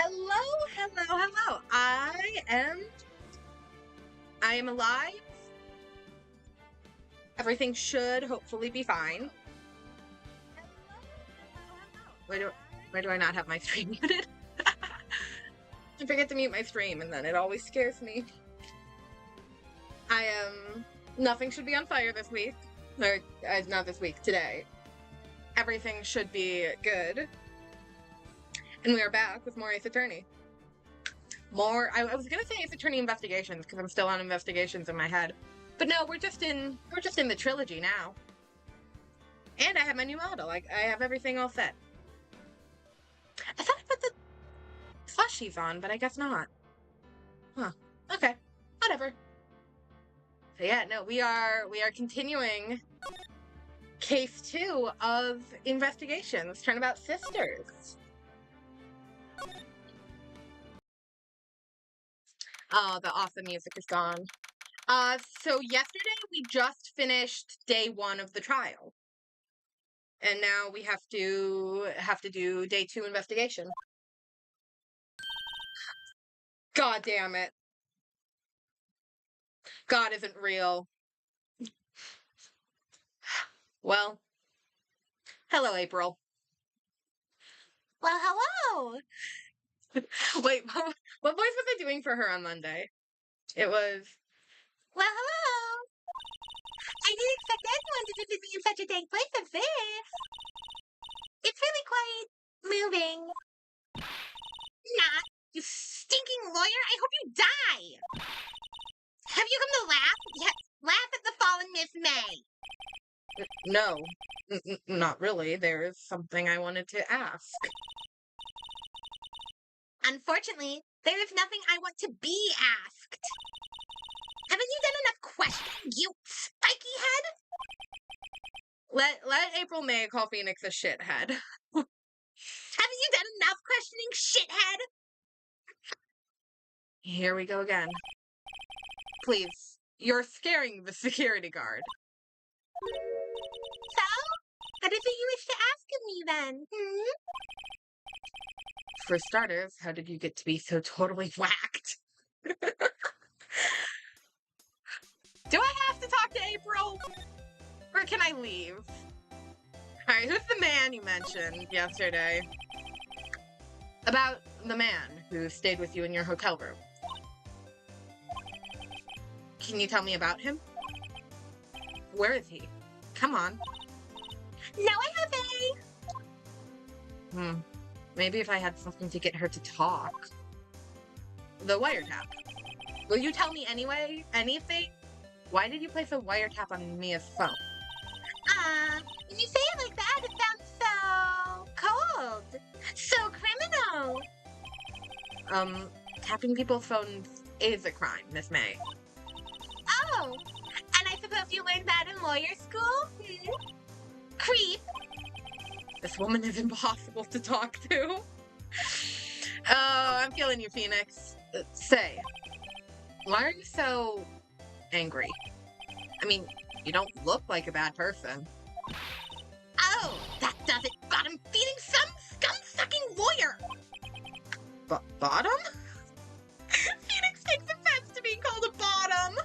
Hello, hello, hello. I am alive. Everything should hopefully be fine. Why do I not have my stream muted? I forget to mute my stream and then it always scares me. Nothing should be on fire this week. Or, not this week, today. Everything should be good. And we are back with more Ace Attorney. I was gonna say Ace Attorney Investigations because I'm still on Investigations in my head. But no, we're just in the trilogy now. And I have my new model. I have everything all set. I thought I put the plushies on, but I guess not. Huh. Okay. Whatever. So yeah, no, we are continuing case 2 of Investigations, Turnabout Sisters. Oh, the awesome music is gone. So yesterday we just finished day 1 of the trial. And now we have to do day 2 investigation. God damn it. God isn't real. Well, hello, April. Well, hello! Wait, what voice was I doing for her on Monday? It was... Well, hello! I didn't expect anyone to visit me in such a dank place as this. It's really quite moving. Not, you stinking lawyer! I hope you die! Have you come to laugh? Yes, laugh at the fallen Miss May. No, not really. There is something I wanted to ask. Unfortunately, there is nothing I want to be asked. Haven't you done enough questioning, you spiky head? Let April May call Phoenix a shithead. Haven't you done enough questioning, shithead? Here we go again. Please, you're scaring the security guard. So, what is it you wish to ask of me then? For starters, how did you get to be so totally whacked? Do I have to talk to April? Or can I leave? Alright, who's the man you mentioned yesterday? About the man who stayed with you in your hotel room. Can you tell me about him? Where is he? Come on. No, I haven't. Maybe if I had something to get her to talk. The wiretap. Will you tell me anyway? Anything? Why did you place a wiretap on Mia's phone? When you say it like that, it sounds so cold. So criminal. Tapping people's phones is a crime, Miss May. Oh, and I suppose you learned that in lawyer school? Creep. This woman is impossible to talk to. Oh, I'm feeling you, Phoenix. Say, why are you so angry? I mean, you don't look like a bad person. Oh, that does it. Got him feeding some scum-sucking lawyer. Bottom? Phoenix takes offense to being called a bottom.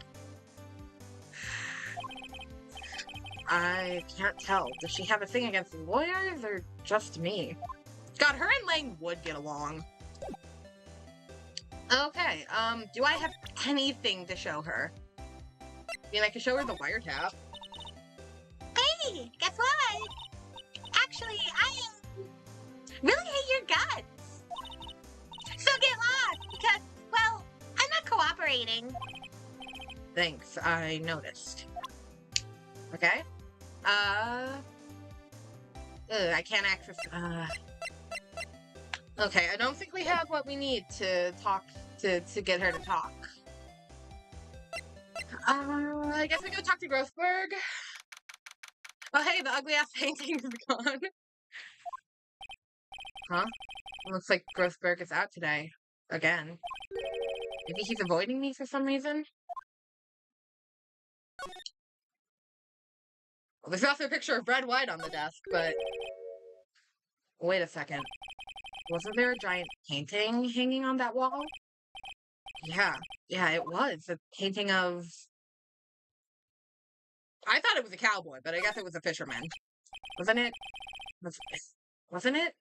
I can't tell. Does she have a thing against lawyers or just me? God, her and Lang would get along. Okay, do I have anything to show her? I mean, I could show her the wiretap. Hey, guess what? Actually, I really hate your guts. So get lost, because, well, I'm not cooperating. Thanks, I noticed. Okay. I can't access, Okay, I don't think we have what we need to talk, to get her to talk. I guess we go talk to Grossberg. Oh, hey, the ugly-ass painting is gone. Huh? Looks like Grossberg is out today. Again. Maybe he's avoiding me for some reason? Well, there's also a picture of Red White on the desk, but... Wait a second. Wasn't there a giant painting hanging on that wall? Yeah, it was. A painting of... I thought it was a cowboy, but I guess it was a fisherman. Wasn't it? Wasn't it?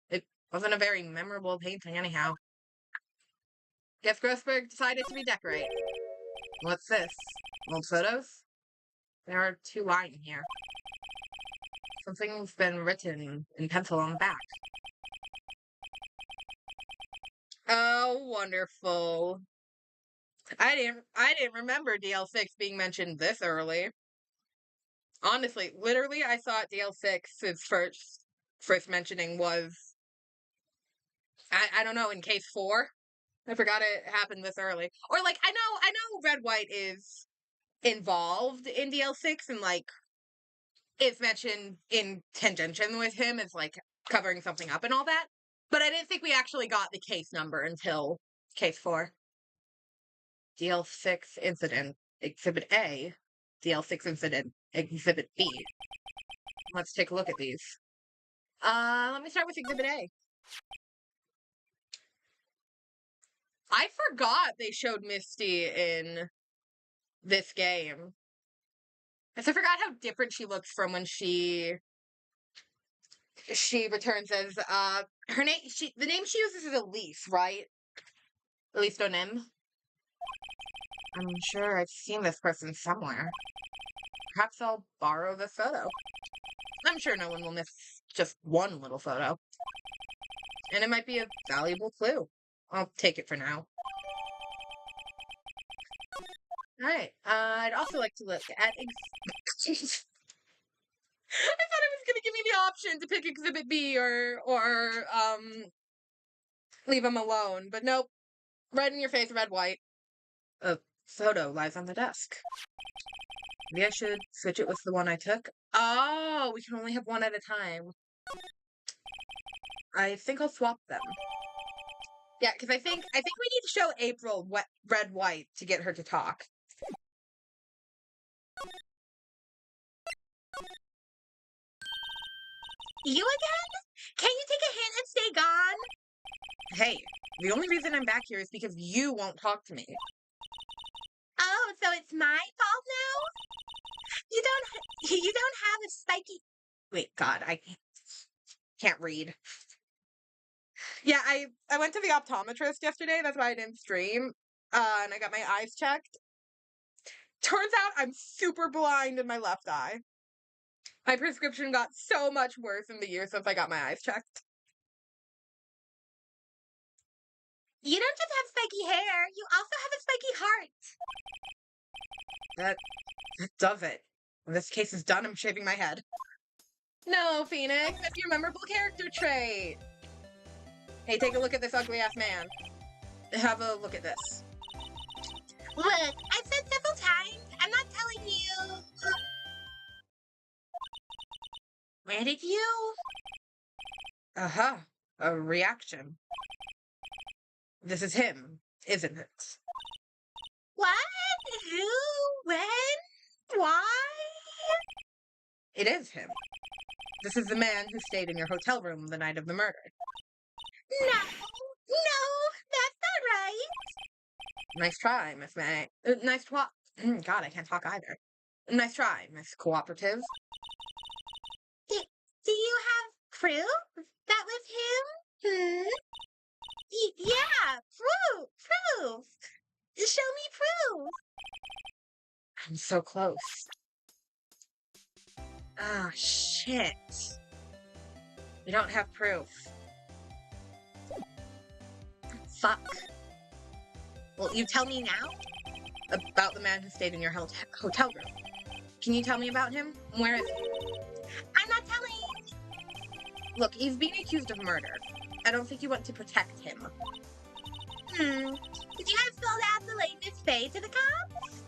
It wasn't a very memorable painting anyhow. Guess Grossberg decided to redecorate. What's this? Old photos? There are 2 lines here. Something's been written in pencil on the back. Oh, wonderful. I didn't remember DL6 being mentioned this early. Honestly, literally, I thought DL6's first mentioning was, I don't know, in case 4. I forgot it happened this early. Or like, I know Red White is involved in DL6 and like it's mentioned in conjunction with him as like covering something up and all that. But I didn't think we actually got the case number until case 4. DL6 incident, Exhibit A. DL6 incident, Exhibit B. Let's take a look at these. Let me start with Exhibit A. I forgot they showed Misty in this game. I forgot how different she looks from when she returns as her name. The name she uses is Elise, right? Elise Donim. I'm sure I've seen this person somewhere. Perhaps I'll borrow this photo. I'm sure no one will miss just one little photo. And it might be a valuable clue. I'll take it for now. Alright, I'd also like to look at... I thought it was gonna give me the option to pick Exhibit B or leave him alone, but nope. Right in your face, Red White. A photo lies on the desk. Maybe I should switch it with the one I took. Oh, we can only have one at a time. I think I'll swap them. Yeah, because I think we need to show April Red White to get her to talk. You again? Can you take a hint and stay gone? Hey, the only reason I'm back here is because you won't talk to me. Oh, so it's my fault now? You don't have a spiky... Wait, God, I can't read. Yeah, I went to the optometrist yesterday, that's why I didn't stream, and I got my eyes checked. Turns out I'm super blind in my left eye. My prescription got so much worse in the year since I got my eyes checked. You don't just have spiky hair, you also have a spiky heart. That does it. When this case is done, I'm shaving my head. No, Phoenix, that's your memorable character trait. Hey, take a look at this ugly-ass man. Have a look at this. Look, I've said several times, I'm not telling you. Where did you? Uh-huh. A reaction. This is him, isn't it? What? Who? When? Why? It is him. This is the man who stayed in your hotel room the night of the murder. No, that's not right. Nice try, Miss May. Nice try. God, I can't talk either. Nice try, Miss Cooperative. Do you have proof that was him? Yeah, proof. Show me proof. I'm so close. Ah, shit. We don't have proof. Fuck. Well, you tell me now about the man who stayed in your hotel room. Can you tell me about him? Where is he? I'm not telling. Look, he's being accused of murder. I don't think you want to protect him. Did you have filled out the latest fade to the cops?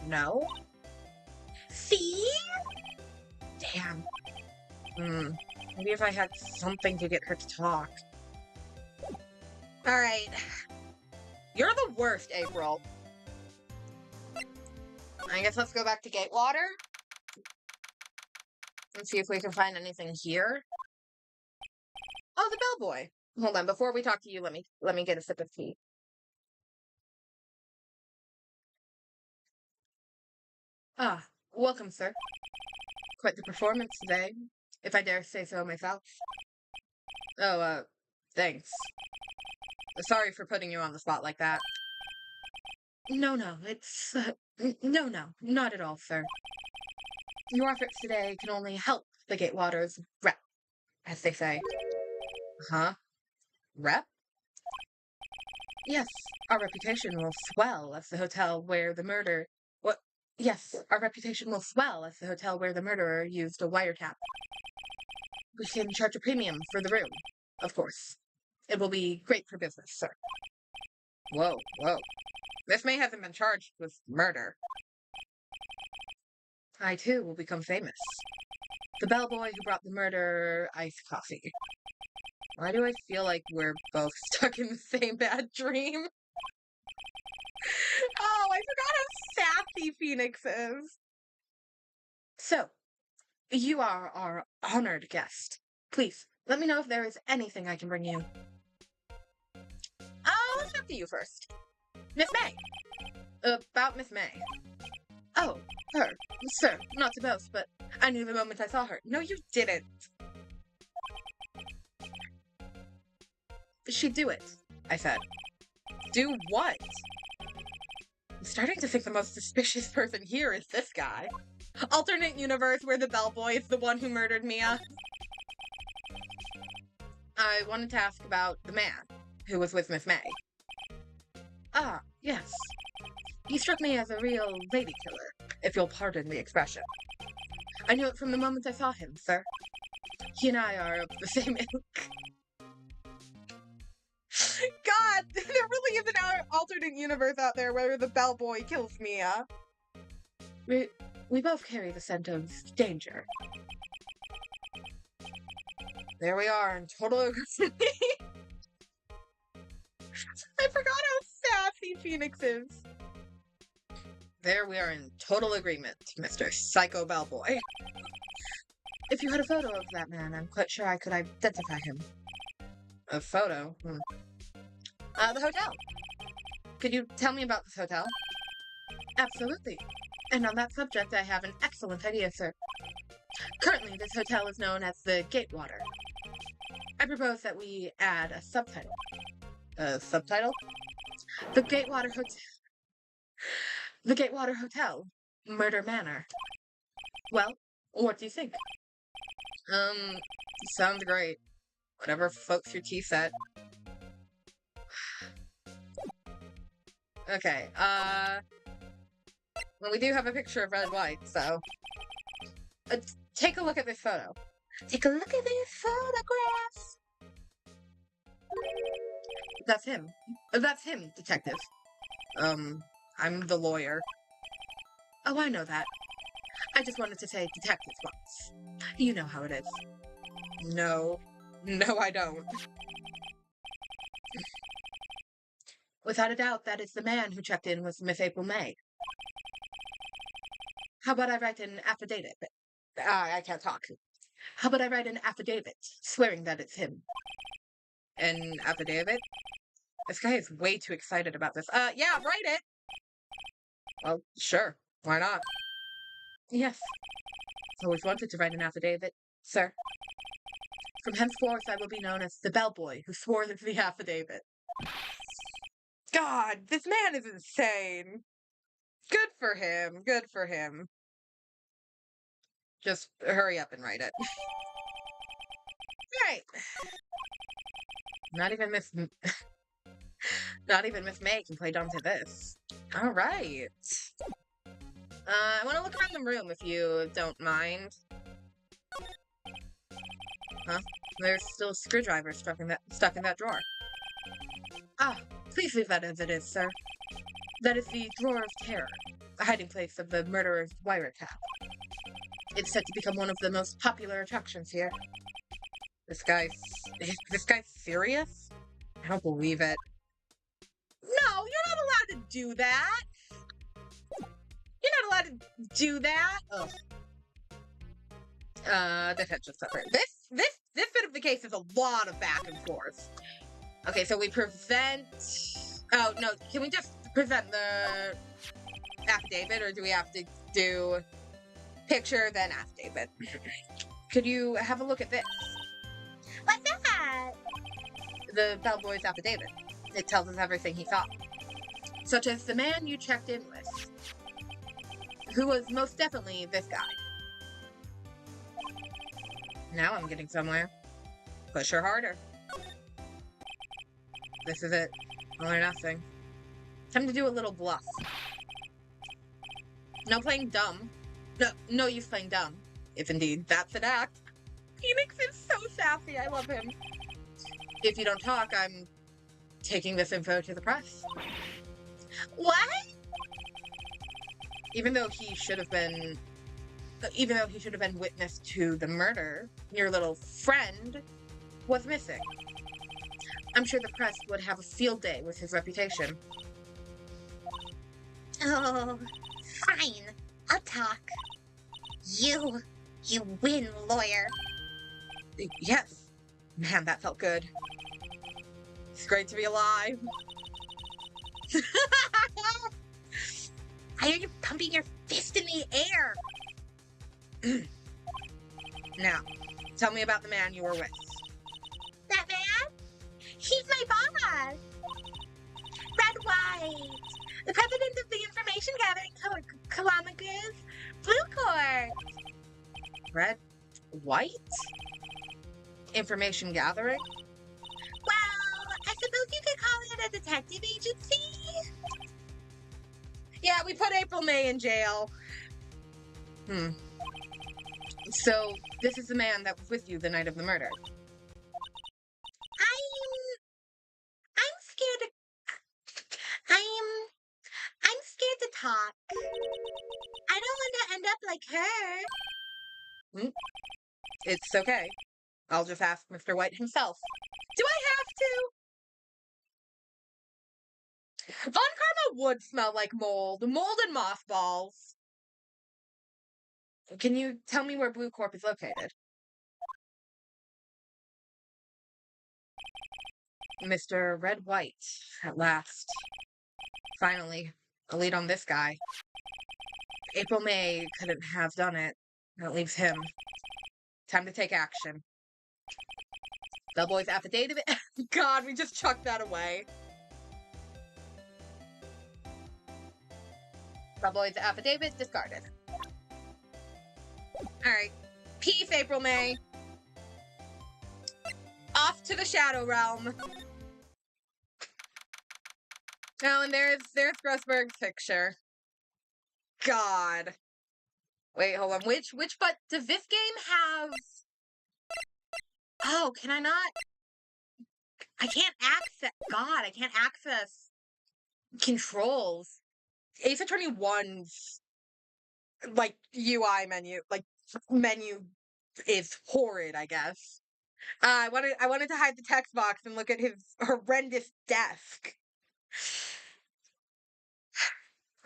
No? See? Damn. Maybe if I had something to get her to talk. Alright. You're the worst, April. I guess let's go back to Gatewater. And see if we can find anything here. Oh, the bellboy. Hold on, before we talk to you, let me get a sip of tea. Ah, welcome, sir. Quite the performance today, if I dare say so myself. Oh, thanks. Sorry for putting you on the spot like that. No, it's, no, not at all, sir. Your efforts today can only help the Gatewaters rep, as they say. Huh? Rep? Yes, our reputation will swell as the hotel where the murder. What? Yes, our reputation will swell as the hotel where the murderer used a wiretap. We can charge a premium for the room, of course. It will be great for business, sir. Whoa. Miss May hasn't been charged with murder. I too will become famous. The bellboy who brought the murder iced coffee. Why do I feel like we're both stuck in the same bad dream? Oh, I forgot how sassy Phoenix is. So, you are our honored guest. Please, let me know if there is anything I can bring you. Let's talk to you first. Miss May. About Miss May. Oh, her. Sir, not to boast, but I knew the moment I saw her. No, you didn't. She'd do it, I said. Do what? I'm starting to think the most suspicious person here is this guy. Alternate universe where the bellboy is the one who murdered Mia. I wanted to ask about the man who was with Miss May. Ah, yes. He struck me as a real lady killer, if you'll pardon the expression. I knew it from the moment I saw him, sir. He and I are of the same ilk. God, there really is an alternate universe out there where the bellboy kills Mia. We both carry the scent of danger. There we are in total agreement. I forgot how sassy Phoenix is. There we are in total agreement, Mr. Psycho Bellboy. If you had a photo of that man, I'm quite sure I could identify him. A photo? The hotel. Could you tell me about this hotel? Absolutely. And on that subject, I have an excellent idea, sir. Currently, this hotel is known as the Gatewater. I propose that we add a subtitle. A subtitle? The Gatewater Hotel. The Gatewater Hotel. Murder Manor. Well, what do you think? Sounds great. Whatever floats your tea set. Okay, well, we do have a picture of Red White, so... take a look at this photo. Take a look at these photographs! That's him. That's him, detective. I'm the lawyer. Oh, I know that. I just wanted to say detective once. You know how it is. No, I don't. Without a doubt, that is the man who checked in with Miss April May. How about I write an affidavit? I can't talk. How about I write an affidavit, swearing that it's him? An affidavit? This guy is way too excited about this. Yeah, write it! Well, sure. Why not? Yes. I've always wanted to write an affidavit, sir. From henceforth, I will be known as the bellboy who swore the affidavit. God, this man is insane. Good for him. Good for him. Just hurry up and write it. Right. Not even Miss May can play dumb to this. All right. I want to look around the room if you don't mind. Huh? There's still a screwdriver stuck in that drawer. Ah, please leave that as it is, sir. That is the Drawer of Terror, a hiding place of the murderer's wiretap. It's set to become one of the most popular attractions here. This guy's serious? I don't believe it. No, you're not allowed to do that! You're not allowed to do that! Ugh. Detention sucker. This this bit of the case is a lot of back and forth. Okay, so we present... Oh, no, can we just present the affidavit, or do we have to do picture, then affidavit? Could you have a look at this? What's that? The bellboy's affidavit. It tells us everything he saw. Such as the man you checked in with, who was most definitely this guy. Now I'm getting somewhere. Push her harder. This is it. All or nothing. Time to do a little bluff. No playing dumb. No use playing dumb. If indeed that's an act. Phoenix is so sassy. I love him. If you don't talk, I'm taking this info to the press. What? Even though he should have been witness to the murder, your little friend was missing. I'm sure the press would have a field day with his reputation. Oh, fine. I'll talk. You win, lawyer. Yes. Man, that felt good. It's great to be alive. I hear you pumping your fist in the air. Now, tell me about the man you were with. That man? He's my boss. Red White. The president of the information gathering collaborative Blue Court. Red White? Information gathering? Well, I suppose you could call it a detective agency. Yeah, we put April May in jail. So, this is the man that was with you the night of the murder. I'm scared to... I'm scared to talk. I don't want to end up like her. It's okay. I'll just ask Mr. White himself. Do I have to? Von Karma would smell like mold and mothballs. Can you tell me where Blue Corp is located? Mr. Red White, at last. Finally, a lead on this guy. April May couldn't have done it. That leaves him. Time to take action. Bellboy's affidavit. God, we just chucked that away. Bellboy's affidavit discarded. Alright. Peace, April May. Off to the Shadow Realm. Oh, and there's Grossberg's picture. God. Wait, hold on. Which but does this game have... Oh, can I not? I can't access... God, I can't access controls. Ace Attorney 1's, like, UI menu, menu is horrid, I guess. I wanted to hide the text box and look at his horrendous desk.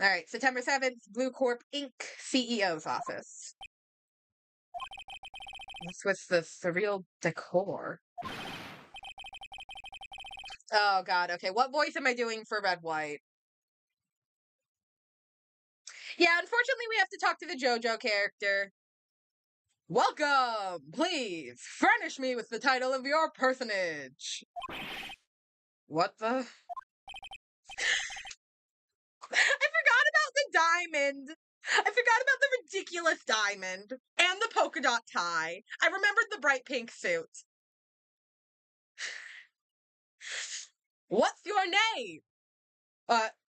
Alright, September 7th, Blue Corp Inc. CEO's office. What's with the surreal decor? Oh god, okay, what voice am I doing for Red White? Yeah, unfortunately we have to talk to the JoJo character. Welcome! Please, furnish me with the title of your personage. What the? I forgot about the diamond. I forgot about the ridiculous diamond. And the polka dot tie. I remembered the bright pink suit. What's your name?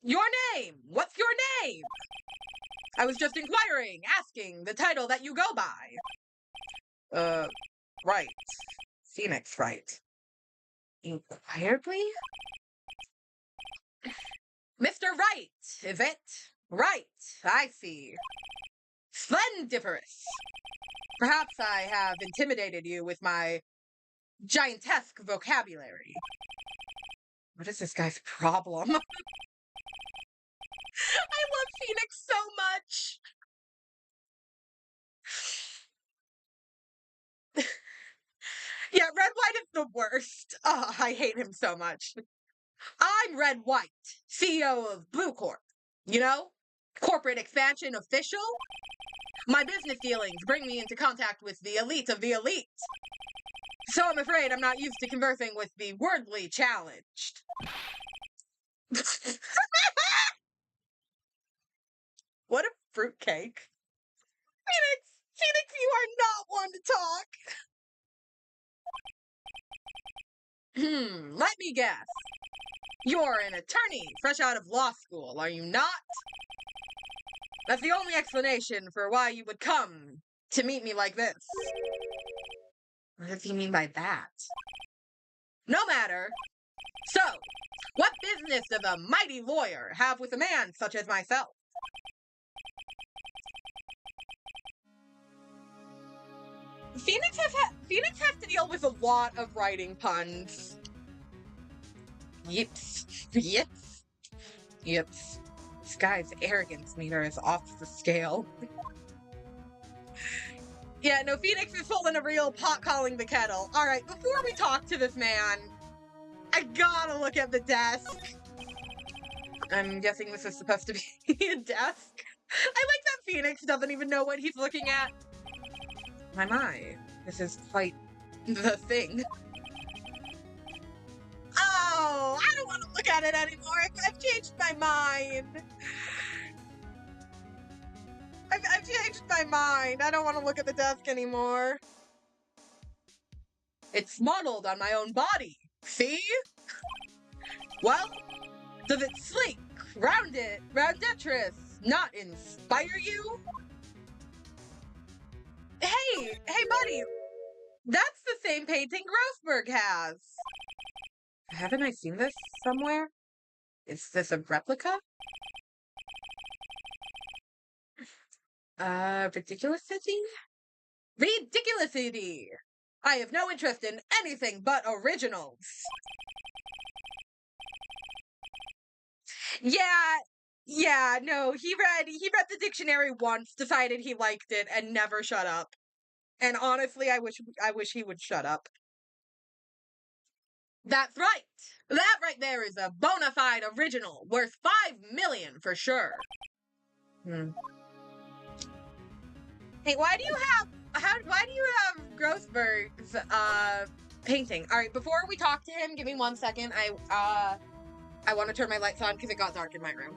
Your name! What's your name? I was just inquiring, asking the title that you go by. Right. Phoenix Wright. Inquired, please? Mr. Wright, is it? Right, I see. Splendiferous. Perhaps I have intimidated you with my giantesque vocabulary. What is this guy's problem? I love Phoenix so much. the worst. Oh, I hate him so much. I'm Red White, CEO of Blue Corp. You know? Corporate expansion official? My business dealings bring me into contact with the elite of the elite. So I'm afraid I'm not used to conversing with the wordly challenged. What a fruitcake. Phoenix, you are not one to talk. Let me guess. You're an attorney, fresh out of law school, are you not? That's the only explanation for why you would come to meet me like this. What does he mean by that? No matter. So, what business does a mighty lawyer have with a man such as myself? Phoenix has to deal with a lot of writing puns. Yips. Yips. Yips. This guy's arrogance meter is off the scale. Yeah, no, Phoenix is pulling a real pot calling the kettle. Alright, before we talk to this man, I gotta look at the desk. I'm guessing this is supposed to be a desk. I like that Phoenix doesn't even know what he's looking at. My, this is quite the thing. Oh, I don't want to look at it anymore. I've changed my mind. I've changed my mind. I don't want to look at the desk anymore. It's modeled on my own body. See? Well, does it sleek, rounded, roundetrous not inspire you? Hey, buddy. That's the same painting Grossberg has. Haven't I seen this somewhere? Is this a replica? Ridiculousity? Ridiculousity! I have no interest in anything but originals. Yeah, no, he read the dictionary once, decided he liked it, and never shut up. And honestly, I wish he would shut up. That's right! That right there is a bona fide original, worth $5 million for sure. Hey, why do you have Grossberg's painting? Alright, before we talk to him, give me 1 second. I want to turn my lights on because it got dark in my room.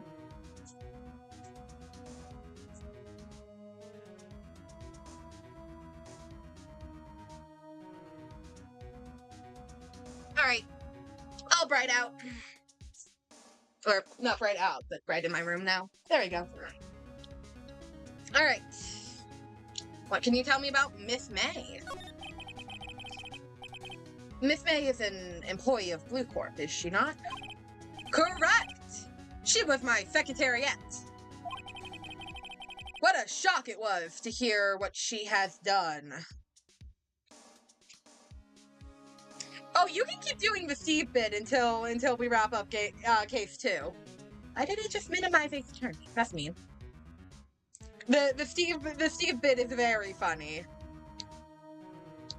Alright. All bright out. Or, not bright out, but bright in my room now. There we go. Alright. What can you tell me about Miss May? Miss May is an employee of Blue Corp, is she not? Correct! She was my secretariat. What a shock it was to hear what she has done. Oh, you can keep doing the Steve bit until we wrap up case 2. Why did it just minimize his turn? That's mean. The Steve bit is very funny.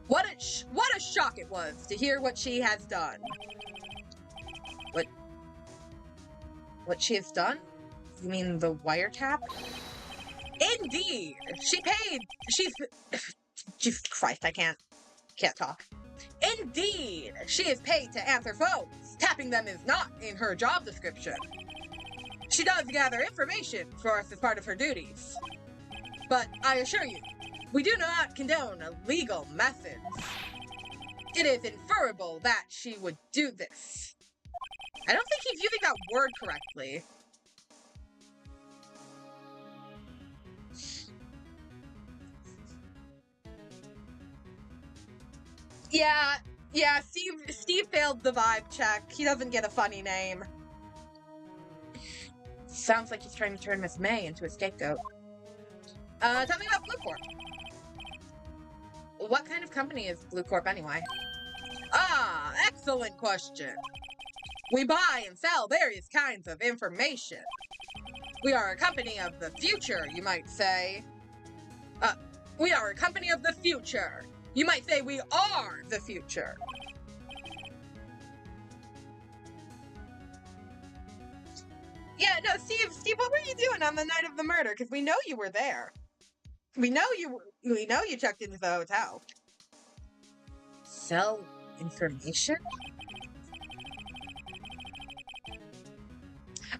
What a shock it was to hear what she has done. What she has done? You mean the wiretap? Indeed! Jesus Christ, I can't talk. Indeed! She is paid to answer phones. Tapping them is not in her job description. She does gather information for us as part of her duties. But I assure you, we do not condone illegal methods. It is inferable that she would do this. I don't think he's using that word correctly. Yeah, Steve failed the vibe check. He doesn't get a funny name. Sounds like he's trying to turn Miss May into a scapegoat. Tell me about Blue Corp. What kind of company is Blue Corp anyway? Ah, excellent question. We buy and sell various kinds of information. We are a company of the future, you might say. We are a company of the future. You might say we are the future. Yeah, no, Steve, what were you doing on the night of the murder? Because we know you were there. We know you checked into the hotel. Sell information?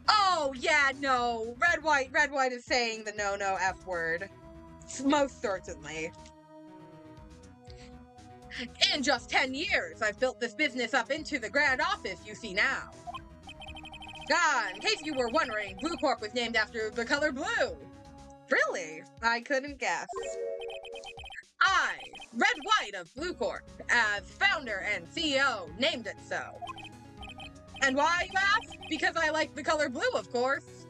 Oh, yeah, no. Red White is saying the no F word. Most certainly. In just 10 years, I've built this business up into the grand office you see now. Ah, in case you were wondering, Blue Corp was named after the color blue. Really? I couldn't guess. I, Red White of Blue Corp, as founder and CEO, named it so. And why, you ask? Because I like the color blue, of course.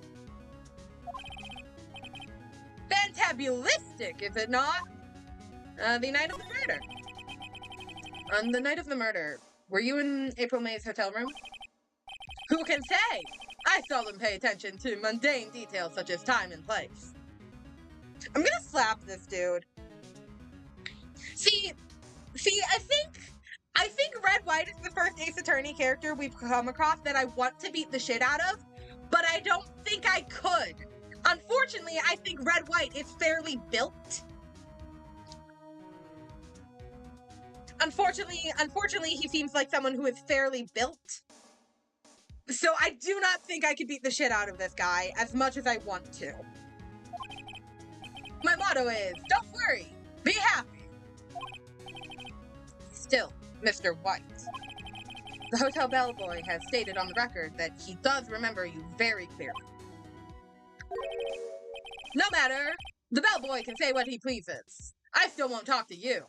Fantabulistic, is it not? The night of the murder. On the night of the murder, were you in April May's hotel room? Who can say? I seldom pay attention to mundane details such as time and place. I'm gonna slap this dude. See, I think Red White is the first Ace Attorney character we've come across that I want to beat the shit out of, but I don't think I could. Unfortunately, I think Red White is fairly built. Unfortunately, he seems like someone who is fairly built. So I do not think I could beat the shit out of this guy as much as I want to. My motto is, don't worry, be happy. Still, Mr. White. The hotel bellboy has stated on the record that he does remember you very clearly. No matter, the bellboy can say what he pleases. I still won't talk to you.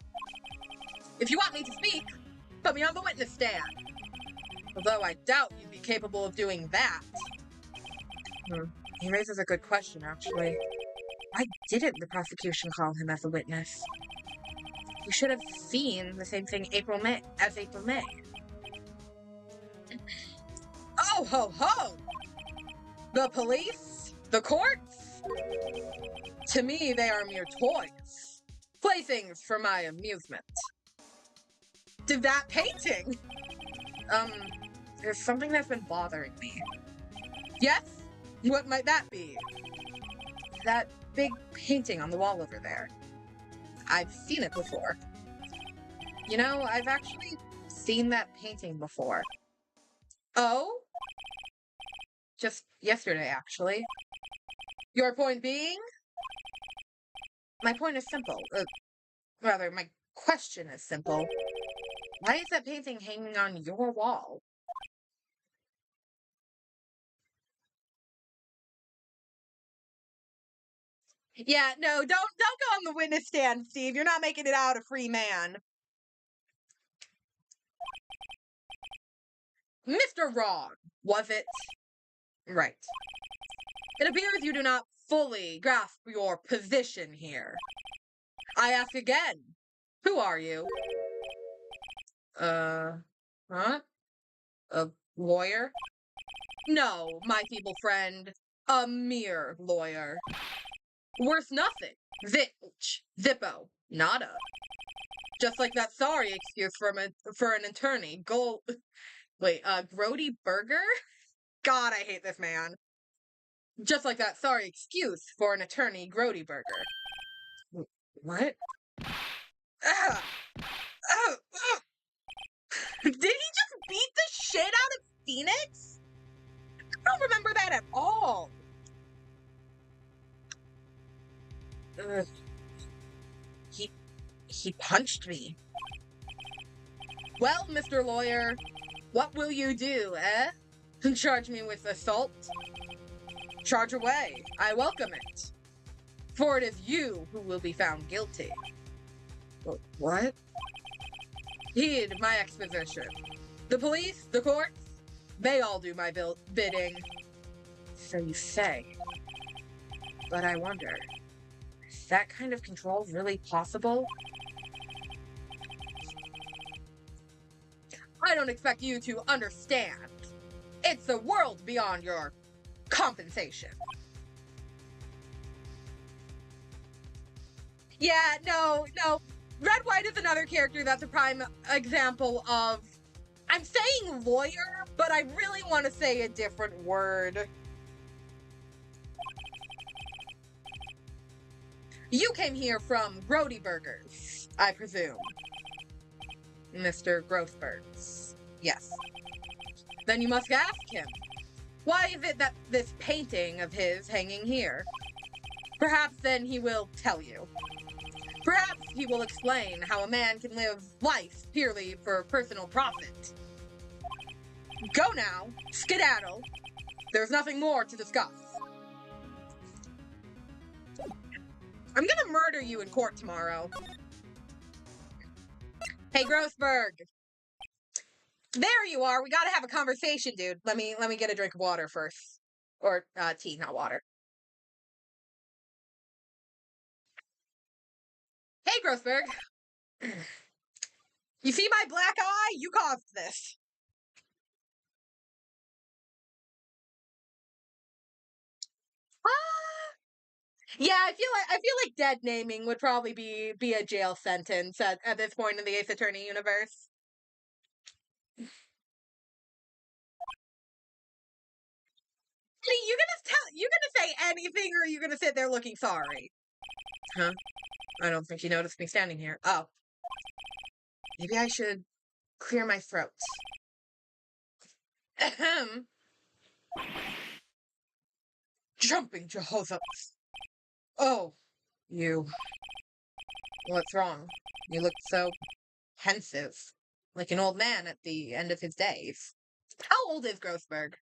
If you want me to speak, put me on the witness stand. Although I doubt you'd be capable of doing that. He raises a good question, actually. Why didn't the prosecution call him as a witness? You should have seen the same thing April May. Oh ho ho! The police? The courts? To me, they are mere toys. Playthings for my amusement. To that painting! There's something that's been bothering me. Yes? What might that be? That big painting on the wall over there. I've seen it before. You know, I've actually seen that painting before. Oh? Just yesterday, actually. Your point being? My point is simple. Rather, my question is simple. Why is that painting hanging on your wall? Yeah, no, don't go on the witness stand, Steve. You're not making it out a free man. Mr. Wrong, was it? Right. It appears you do not fully grasp your position here. I ask again, who are you? Huh? A lawyer? No, my feeble friend. A mere lawyer. Worth nothing. Zilch. Zippo. Nada. Just like that sorry excuse for an attorney. Grody Burger? God, I hate this man. Just like that sorry excuse for an attorney, Grody Burger. What? Did he just beat the shit out of Phoenix? I don't remember that at all. He punched me. Well, Mr. Lawyer, what will you do, eh? Charge me with assault? Charge away. I welcome it. For it is you who will be found guilty. What? Heed my exposition. The police, the courts, they all do my bidding. So you say. But I wonder, is that kind of control really possible? I don't expect you to understand. It's a world beyond your compensation. Yeah, no. Red White is another character that's a prime example of... I'm saying lawyer, but I really want to say a different word. You came here from Grody Burgers, I presume. Mr. Grothbergs. Yes. Then you must ask him, why is it that this painting of his hanging here? Perhaps then he will tell you. Perhaps he will explain how a man can live life purely for personal profit. Go now, skedaddle. There's nothing more to discuss. I'm gonna murder you in court tomorrow. Hey, Grothberg. There you are. We gotta have a conversation, dude. Let me get a drink of water first. Or, tea, not water. Hey, Grothberg. You see my black eye? You caused this. Yeah, I feel like dead naming would probably be a jail sentence at this point in the Ace Attorney universe. You gonna say anything, or are you gonna sit there looking sorry? Huh? I don't think you noticed me standing here. Oh. Maybe I should clear my throat. Ahem. Jumping Jehoshaphat. Oh, you. What's wrong? You look so pensive, like an old man at the end of his days. How old is Grothberg?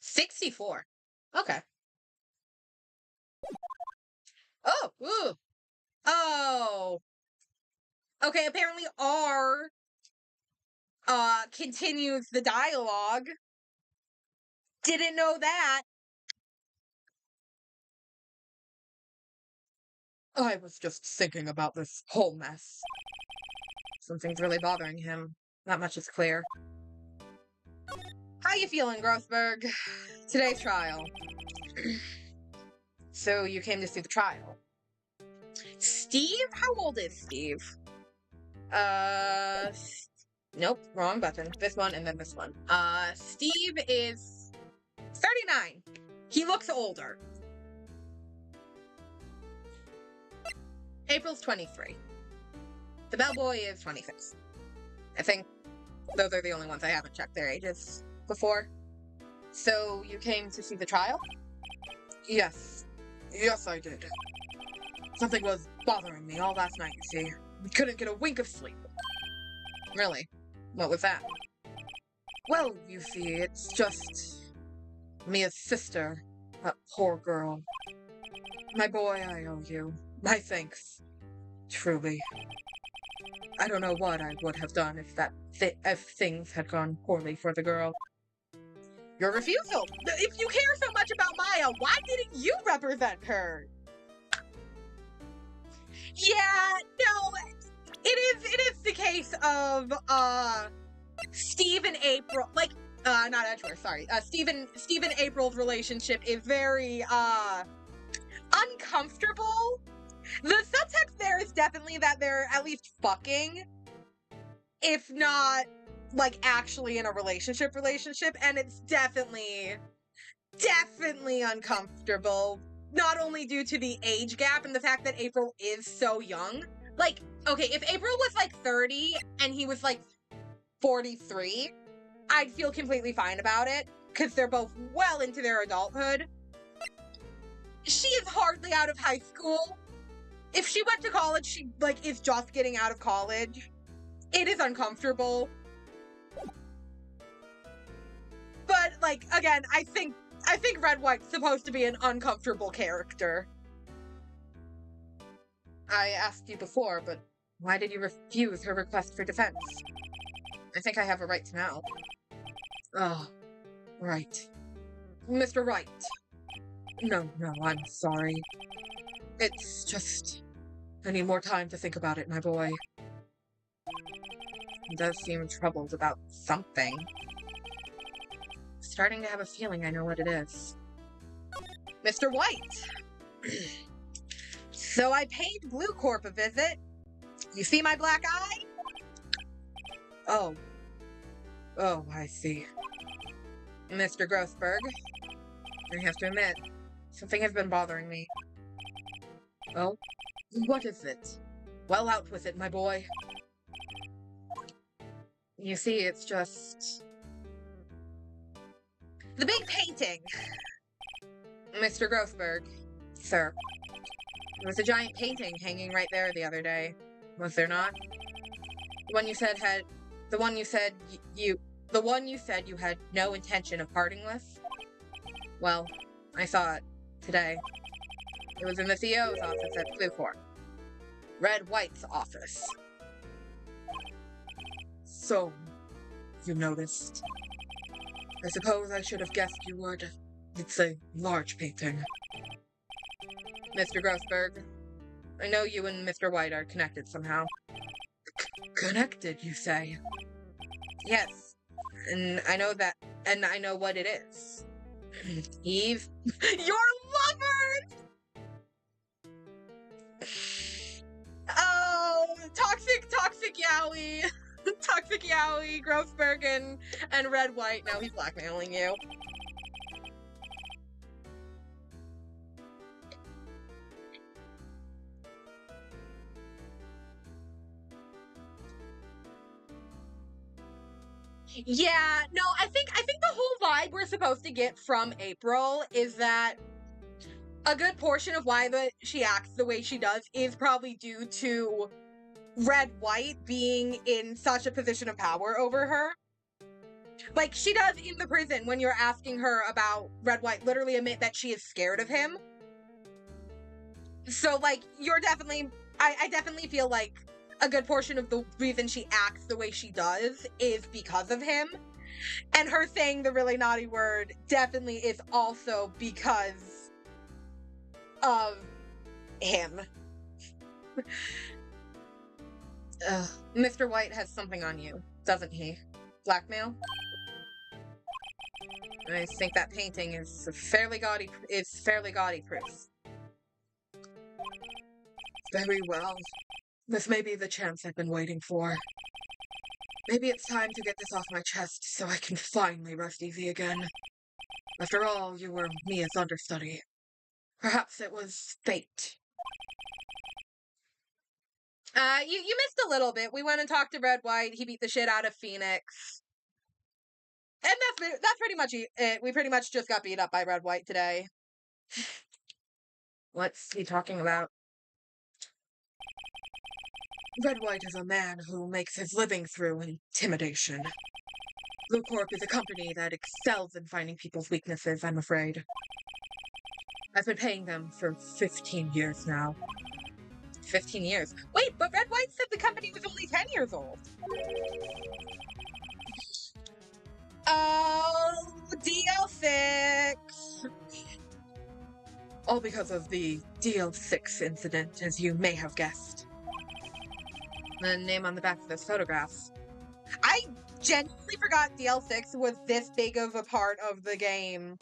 64. Okay. Oh, ooh. Oh. Okay, apparently R continues the dialogue. Didn't know that. I was just thinking about this whole mess. Something's really bothering him. Not much is clear. How you feeling, Grothberg? Today's trial. So you came to see the trial. Steve? How old is Steve? Nope, wrong button. This one and then this one. Steve is 39. He looks older. April's 23. The bellboy is 26. I think those are the only ones I haven't checked their ages before. So you came to see the trial? Yes. Yes, I did. Something was bothering me all last night, you see. I couldn't get a wink of sleep. Really? What was that? Well, you see, it's just Mia's sister, that poor girl. My boy, I owe you. My thanks. Truly. I don't know what I would have done if things had gone poorly for the girl. Your refusal! If you care so much about Maya, why didn't you represent her? Yeah, no, it is the case of, Steve and April, like, not Edgeworth, sorry. Steve and April's relationship is very, uncomfortable. The subtext there is definitely that they're at least fucking, if not, like, actually in a relationship, and it's definitely uncomfortable. Not only due to the age gap and the fact that April is so young. Like, okay, if April was, like, 30 and he was, like, 43, I'd feel completely fine about it, because they're both well into their adulthood. She is hardly out of high school. If she went to college, she, like, is just getting out of college. It is uncomfortable. But, like, again, I think Red White's supposed to be an uncomfortable character. I asked you before, but why did you refuse her request for defense? I think I have a right to know. Oh, right. Mr. Wright. No, I'm sorry. It's just... I need more time to think about it, my boy. He does seem troubled about something. Starting to have a feeling I know what it is. Mr. White! So I paid Blue Corp a visit. You see my black eye? Oh. Oh, I see. Mr. Grothberg, I have to admit, Something has been bothering me. Oh? What is it? Well, out with it, my boy. You see, it's just... the big painting! Mr. Grothberg, sir. There was a giant painting hanging right there the other day. Was there not? The one you said had... The one you said you had no intention of parting with? Well, I saw it. Today. It was in the CEO's office at Blue Corp. Red White's office. So, you noticed. I suppose I should have guessed you would. It's a large painting. Mr. Grothberg, I know you and Mr. White are connected somehow. Connected, you say? Yes. And I know that, and I know what it is. Eve? Your lover! Oh, toxic Yowie. Toxic Yowie, Grothberg, and Red White. Now he's blackmailing you. Yeah, no, I think the whole vibe we're supposed to get from April is that a good portion of why she acts the way she does is probably due to Red White being in such a position of power over her. Like, she does in the prison when you're asking her about Red White literally admit that she is scared of him. So, like, you're definitely... I definitely feel like a good portion of the reason she acts the way she does is because of him. And her saying the really naughty word definitely is also because of him. Mr. White has something on you, doesn't he? Blackmail? I think that painting is fairly gaudy proof. Very well. This may be the chance I've been waiting for. Maybe it's time to get this off my chest so I can finally rest easy again. After all, you were Mia's understudy. Perhaps it was fate. You missed a little bit. We went and talked to Red White. He beat the shit out of Phoenix. And that's pretty much it. We pretty much just got beat up by Red White today. What's he talking about? Red White is a man who makes his living through intimidation. Blue Corp is a company that excels in finding people's weaknesses, I'm afraid. I've been paying them for 15 years now. 15 years? Wait, but Red White said the company was only 10 years old. Oh, DL6! All because of the DL6 incident, as you may have guessed. The name on the back of this photograph. I genuinely forgot DL6 was this big of a part of the game.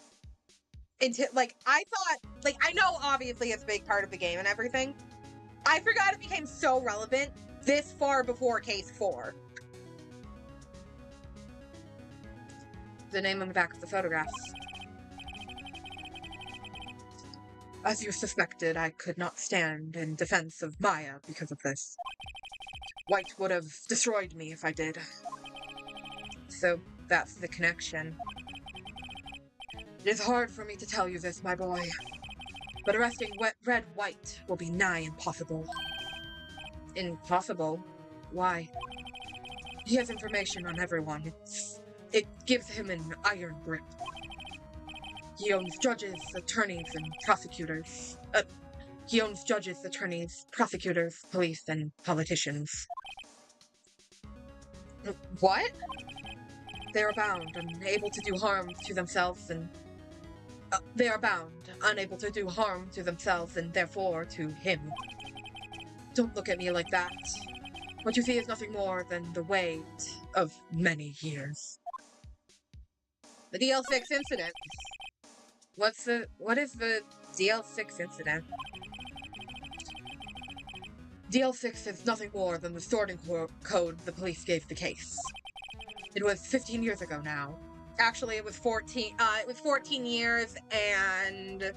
Until, like, I thought, like, I know obviously it's a big part of the game and everything. I forgot it became so relevant this far before Case 4. The name on the back of the photograph. As you suspected, I could not stand in defense of Maya because of this. White would have destroyed me if I did. So that's the connection. It is hard for me to tell you this, my boy, but arresting Red White will be nigh impossible. Impossible? Why? He has information on everyone. It gives him an iron grip. He owns judges, attorneys, and prosecutors. He owns judges, attorneys, prosecutors, police, and politicians. What? They are bound, unable to do harm to themselves, and... they are bound, unable to do harm to themselves, and therefore to him. Don't look at me like that. What you see is nothing more than the weight of many years. The DL6 incident. What is the DL6 incident? DL6 is nothing more than the sorting code the police gave the case. It was 15 years ago now. Actually, it was 14 years and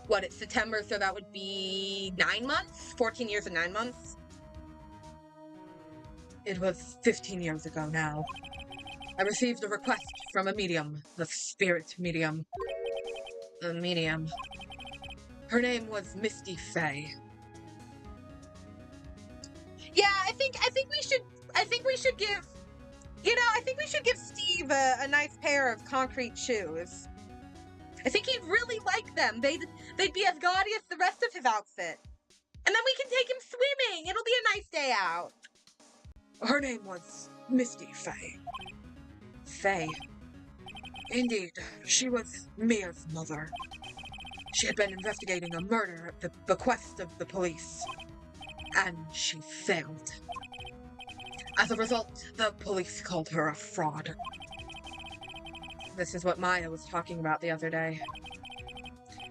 what, it's September, so that would be 9 months? 14 years and 9 months? It was 15 years ago now. I received a request from a medium, the spirit medium. A medium. Her name was Misty Fey. Yeah, I think we should give, I think we should give Steve a nice pair of concrete shoes. I think he'd really like them. They'd be as gaudy as the rest of his outfit. And then we can take him swimming. It'll be a nice day out. Her name was Misty Fey. Fey. Indeed, she was Mia's mother. She had been investigating a murder at the bequest of the police, and she failed. As a result, the police called her a fraud. This is what Maya was talking about the other day.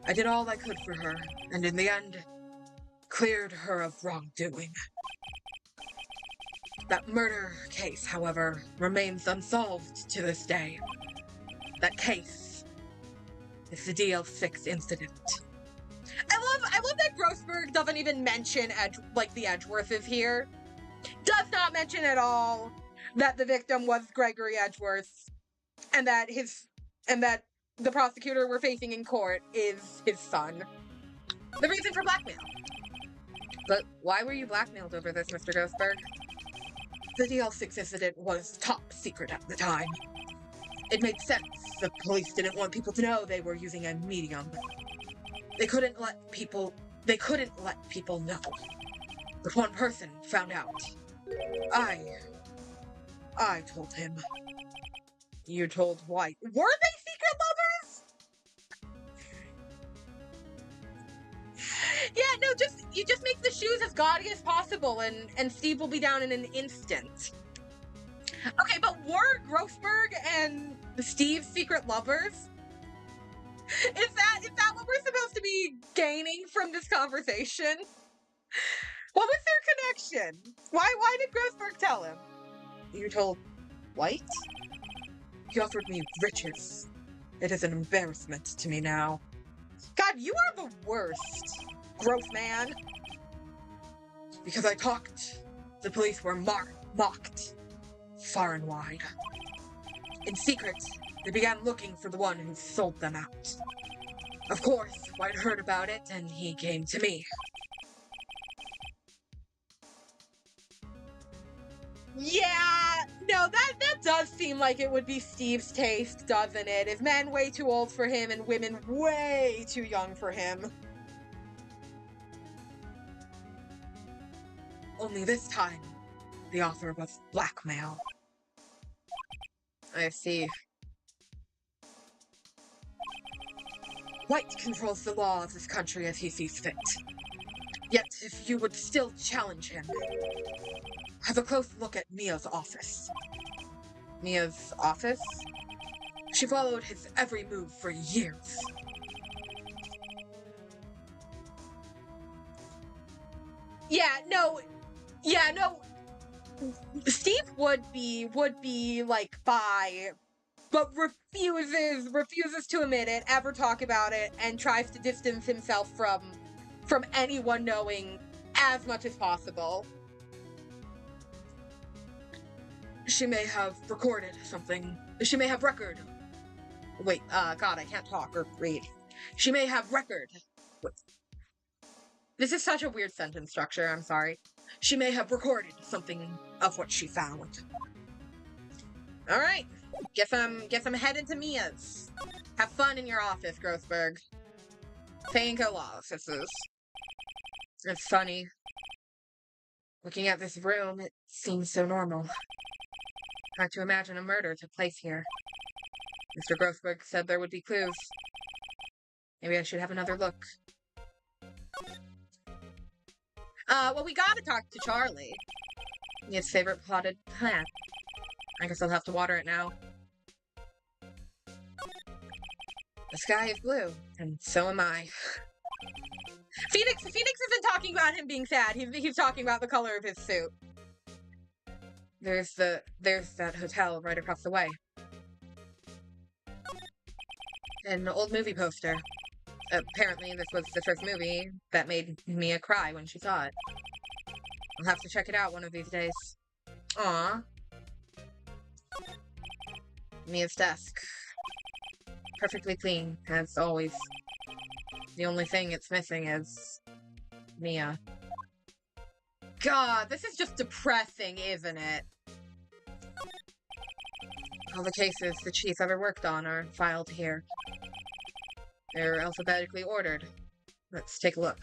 I did all I could for her, and in the end, cleared her of wrongdoing. That murder case, however, remains unsolved to this day. That case is the DL6 incident. I love that Grossberg doesn't even mention the Edgeworths here. Does not mention at all that the victim was Gregory Edgeworth, and that the prosecutor we're facing in court is his son. The reason for blackmail. But why were you blackmailed over this, Mr. Grossberg? The DL6 incident was top secret at the time. It made sense. The police didn't want people to know they were using a medium. They couldn't let people know. But one person found out. I told him. You told White. Were they secret lovers? Yeah, no, you just make the shoes as gaudy as possible and Steve will be down in an instant. Okay, but were Grossberg and Steve secret lovers? Is that what we're supposed to be gaining from this conversation? What was their connection? Why did Grossberg tell him? You told White? He offered me riches. It is an embarrassment to me now. God, you are the worst, gross man. Because I talked, the police were mocked, far and wide. In secret, they began looking for the one who sold them out. Of course, White heard about it, and he came to me. Yeah, no, that does seem like it would be Steve's taste, doesn't it? Is men way too old for him and women way too young for him. Only this time, the offer was blackmail. I see. White controls the law of this country as he sees fit. Yet, if you would still challenge him, have a close look at Mia's office. Mia's office? She followed his every move for years. Yeah, no. Steve would be like bi, but refuses to admit it, ever talk about it, and tries to distance himself from anyone knowing as much as possible. She may have recorded something. She may have record. Wait, God, I can't talk or read. She may have record. This is such a weird sentence structure, I'm sorry. She may have recorded something of what she found. Alright, guess I'm headed to Mia's. Have fun in your office, Grossberg. Fango offices. It's funny. Looking at this room, it seems so normal. Hard to imagine a murder took place here. Mr. Grossberg said there would be clues. Maybe I should have another look. Well, we gotta talk to Charlie. His favorite potted plant. I guess I'll have to water it now. The sky is blue, and so am I. Phoenix isn't talking about him being sad. He's talking about the color of his suit. There's that hotel right across the way. An old movie poster. Apparently, this was the first movie that made Mia cry when she saw it. I'll have to check it out one of these days. Aww. Mia's desk. Perfectly clean, as always. The only thing it's missing is Mia. God, this is just depressing, isn't it? All the cases the chief ever worked on are filed here. They're alphabetically ordered. Let's take a look.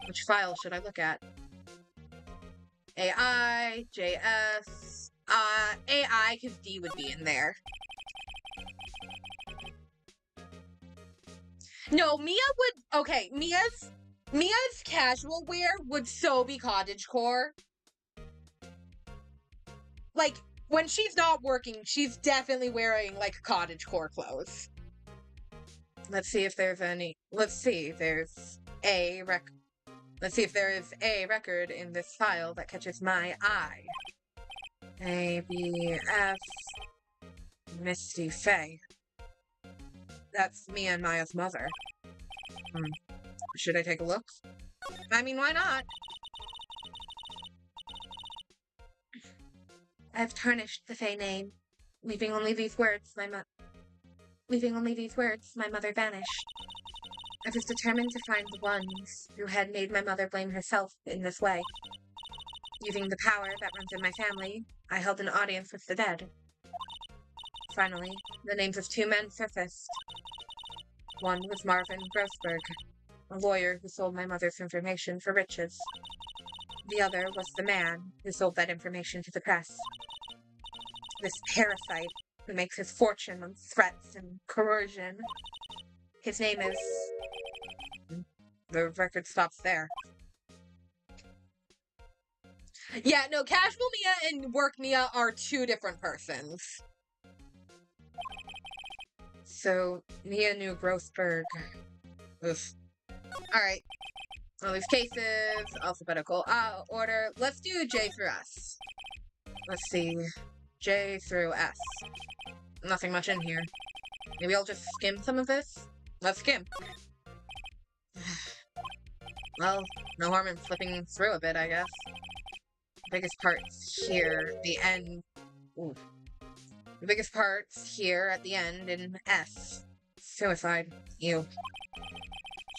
Which file should I look at? AI, JS, AI, because D would be in there. No, Mia would, okay, Mia's casual wear would so be cottagecore. Like, when she's not working, she's definitely wearing, like, cottagecore clothes. Let's see if there's any, let's see, there's a let's see if there is a record in this file that catches my eye. A, B, F, Misty Faye. That's Mia and Maya's mother. Should I take a look? I mean, why not? I've tarnished the Faye name, leaving only these words, my mother vanished. I was determined to find the ones who had made my mother blame herself in this way. Using the power that runs in my family, I held an audience with the dead. Finally, the names of two men surfaced. One was Marvin Grossberg, a lawyer who sold my mother's information for riches. The other was the man who sold that information to the press. This parasite who makes his fortune on threats and coercion. His name is... The record stops there. Yeah, no, casual Mia and work Mia are two different persons. So, Mia knew Grossberg. Oof. Alright. All these cases, alphabetical order. Let's do J through S. Let's see. J through S. Nothing much in here. Maybe I'll just skim some of this? Let's skim. Well, no harm in flipping through a bit, I guess. The biggest part's here, the end. Ooh. The biggest part's here at the end in S. Suicide. Ew.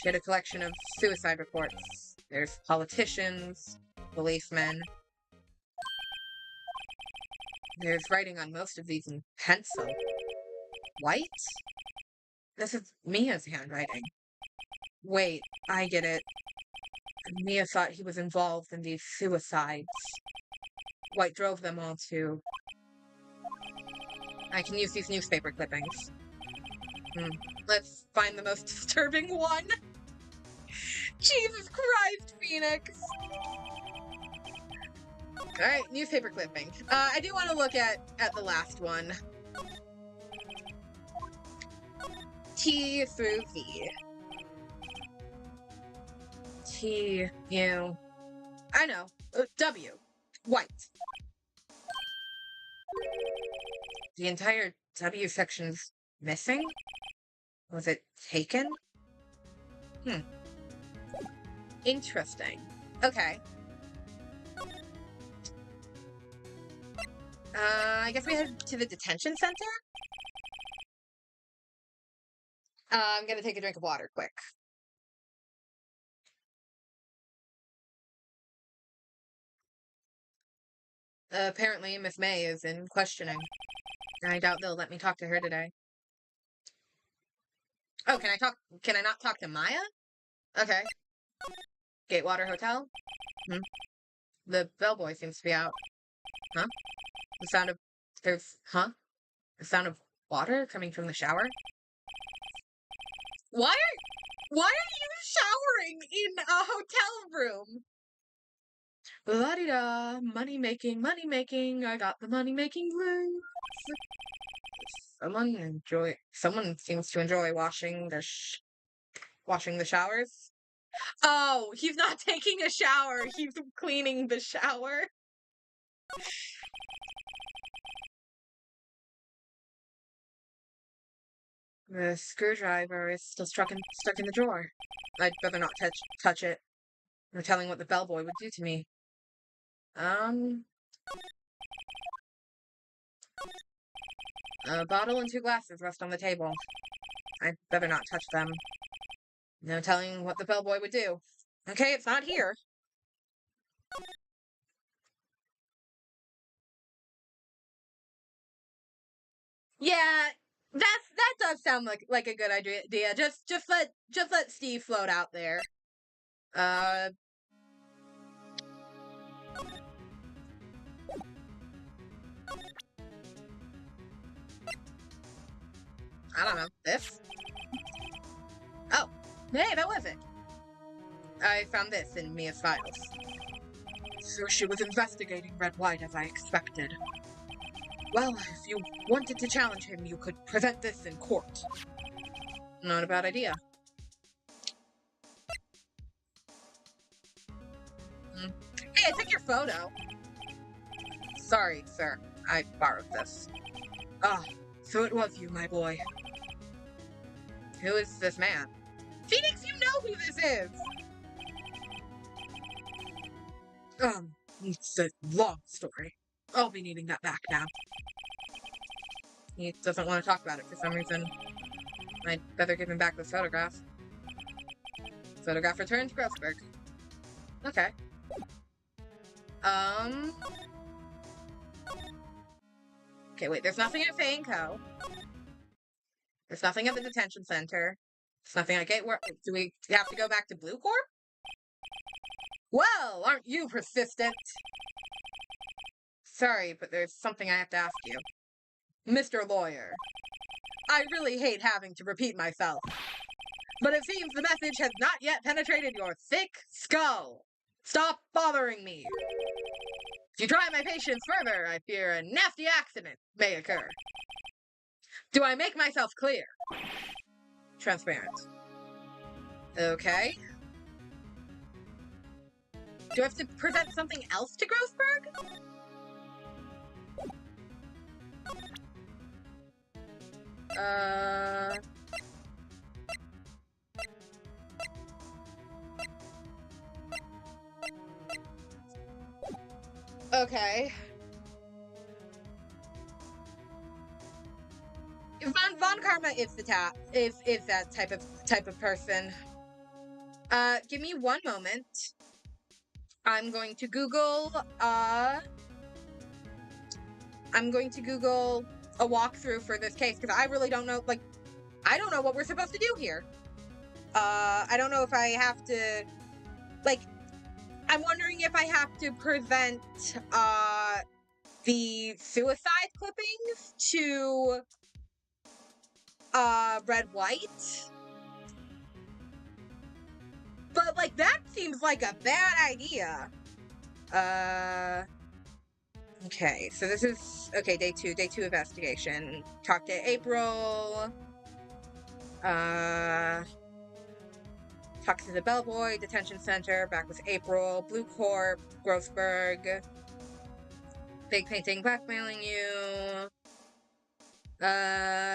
She had a collection of suicide reports. There's politicians, policemen. There's writing on most of these in pencil. White? This is Mia's handwriting. Wait, I get it. Mia thought he was involved in these suicides. White drove them all to... I can use these newspaper clippings. Let's find the most disturbing one. Jesus Christ, Phoenix! Alright, newspaper clipping. I do want to look at the last one. T through V. T, U. I know. W. White. The entire W section's missing? Was it taken? Interesting. Okay. I guess we head to the detention center? I'm gonna take a drink of water quick. Apparently, Miss May is in questioning. I doubt they'll let me talk to her today. Oh, can I not talk to Maya? Okay. Gatewater Hotel? The bellboy seems to be out. Huh? The sound of... The sound of water coming from the shower? Why are you showering in a hotel room? La-di-da, money making, I got the money making blues. Someone seems to enjoy washing the showers. Oh, he's not taking a shower, he's cleaning the shower. The screwdriver is still stuck in the drawer. I'd rather not touch it. No telling what the bellboy would do to me. A bottle and 2 glasses rest on the table. I'd better not touch them. No telling what the bellboy would do. Okay, it's not here. Yeah, that does sound like a good idea. Just let Steve float out there. I don't know. This? Oh, hey, that was it. I found this in Mia's files. So she was investigating Red White as I expected. Well, if you wanted to challenge him, you could present this in court. Not a bad idea. Hey, I took your photo. Sorry, sir. I borrowed this. Ah, so it was you, my boy. Who is this man? Phoenix, you know who this is! It's a long story. I'll be needing that back now. He doesn't want to talk about it for some reason. I'd better give him back the photograph. Photograph returned to Grossberg. Okay. Okay, wait, there's nothing at Faneco. There's nothing at the detention center. There's nothing at Gateway. Do we have to go back to Blue Corp? Well, aren't you persistent? Sorry, but there's something I have to ask you. Mr. Lawyer, I really hate having to repeat myself, but it seems the message has not yet penetrated your thick skull. Stop bothering me. If you try my patience further, I fear a nasty accident may occur. Do I make myself clear? Transparent. Okay. Do I have to present something else to Grossberg? Okay. Von Karma is is that type of person. Give me one moment. I'm going to Google a walkthrough for this case because I really don't know. Like, I don't know what we're supposed to do here. I don't know if I have to. Like, I'm wondering if I have to present the suicide clippings to Red White. But, like, that seems like a bad idea. Okay, so this is, okay, day two investigation. Talk to April. Talk to the bellboy, detention center, back with April, Blue Corp, Grossberg. Fake painting, blackmailing you.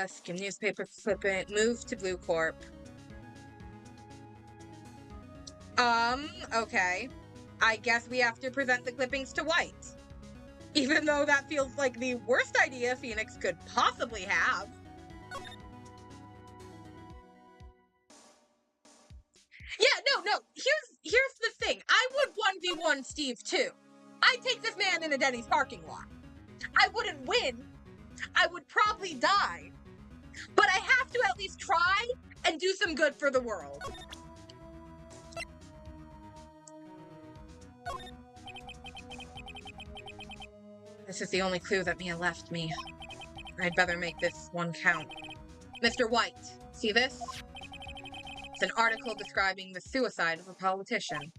Skim newspaper flippant, move to Blue Corp. Okay. I guess we have to present the clippings to White. Even though that feels like the worst idea Phoenix could possibly have. Yeah, no. Here's the thing. I would 1v1 Steve too. I'd take this man in a Denny's parking lot. I wouldn't win. I would probably die. But I have to at least try and do some good for the world. This is the only clue that Mia left me. I'd better make this one count. Mr. White, see this? It's an article describing the suicide of a politician.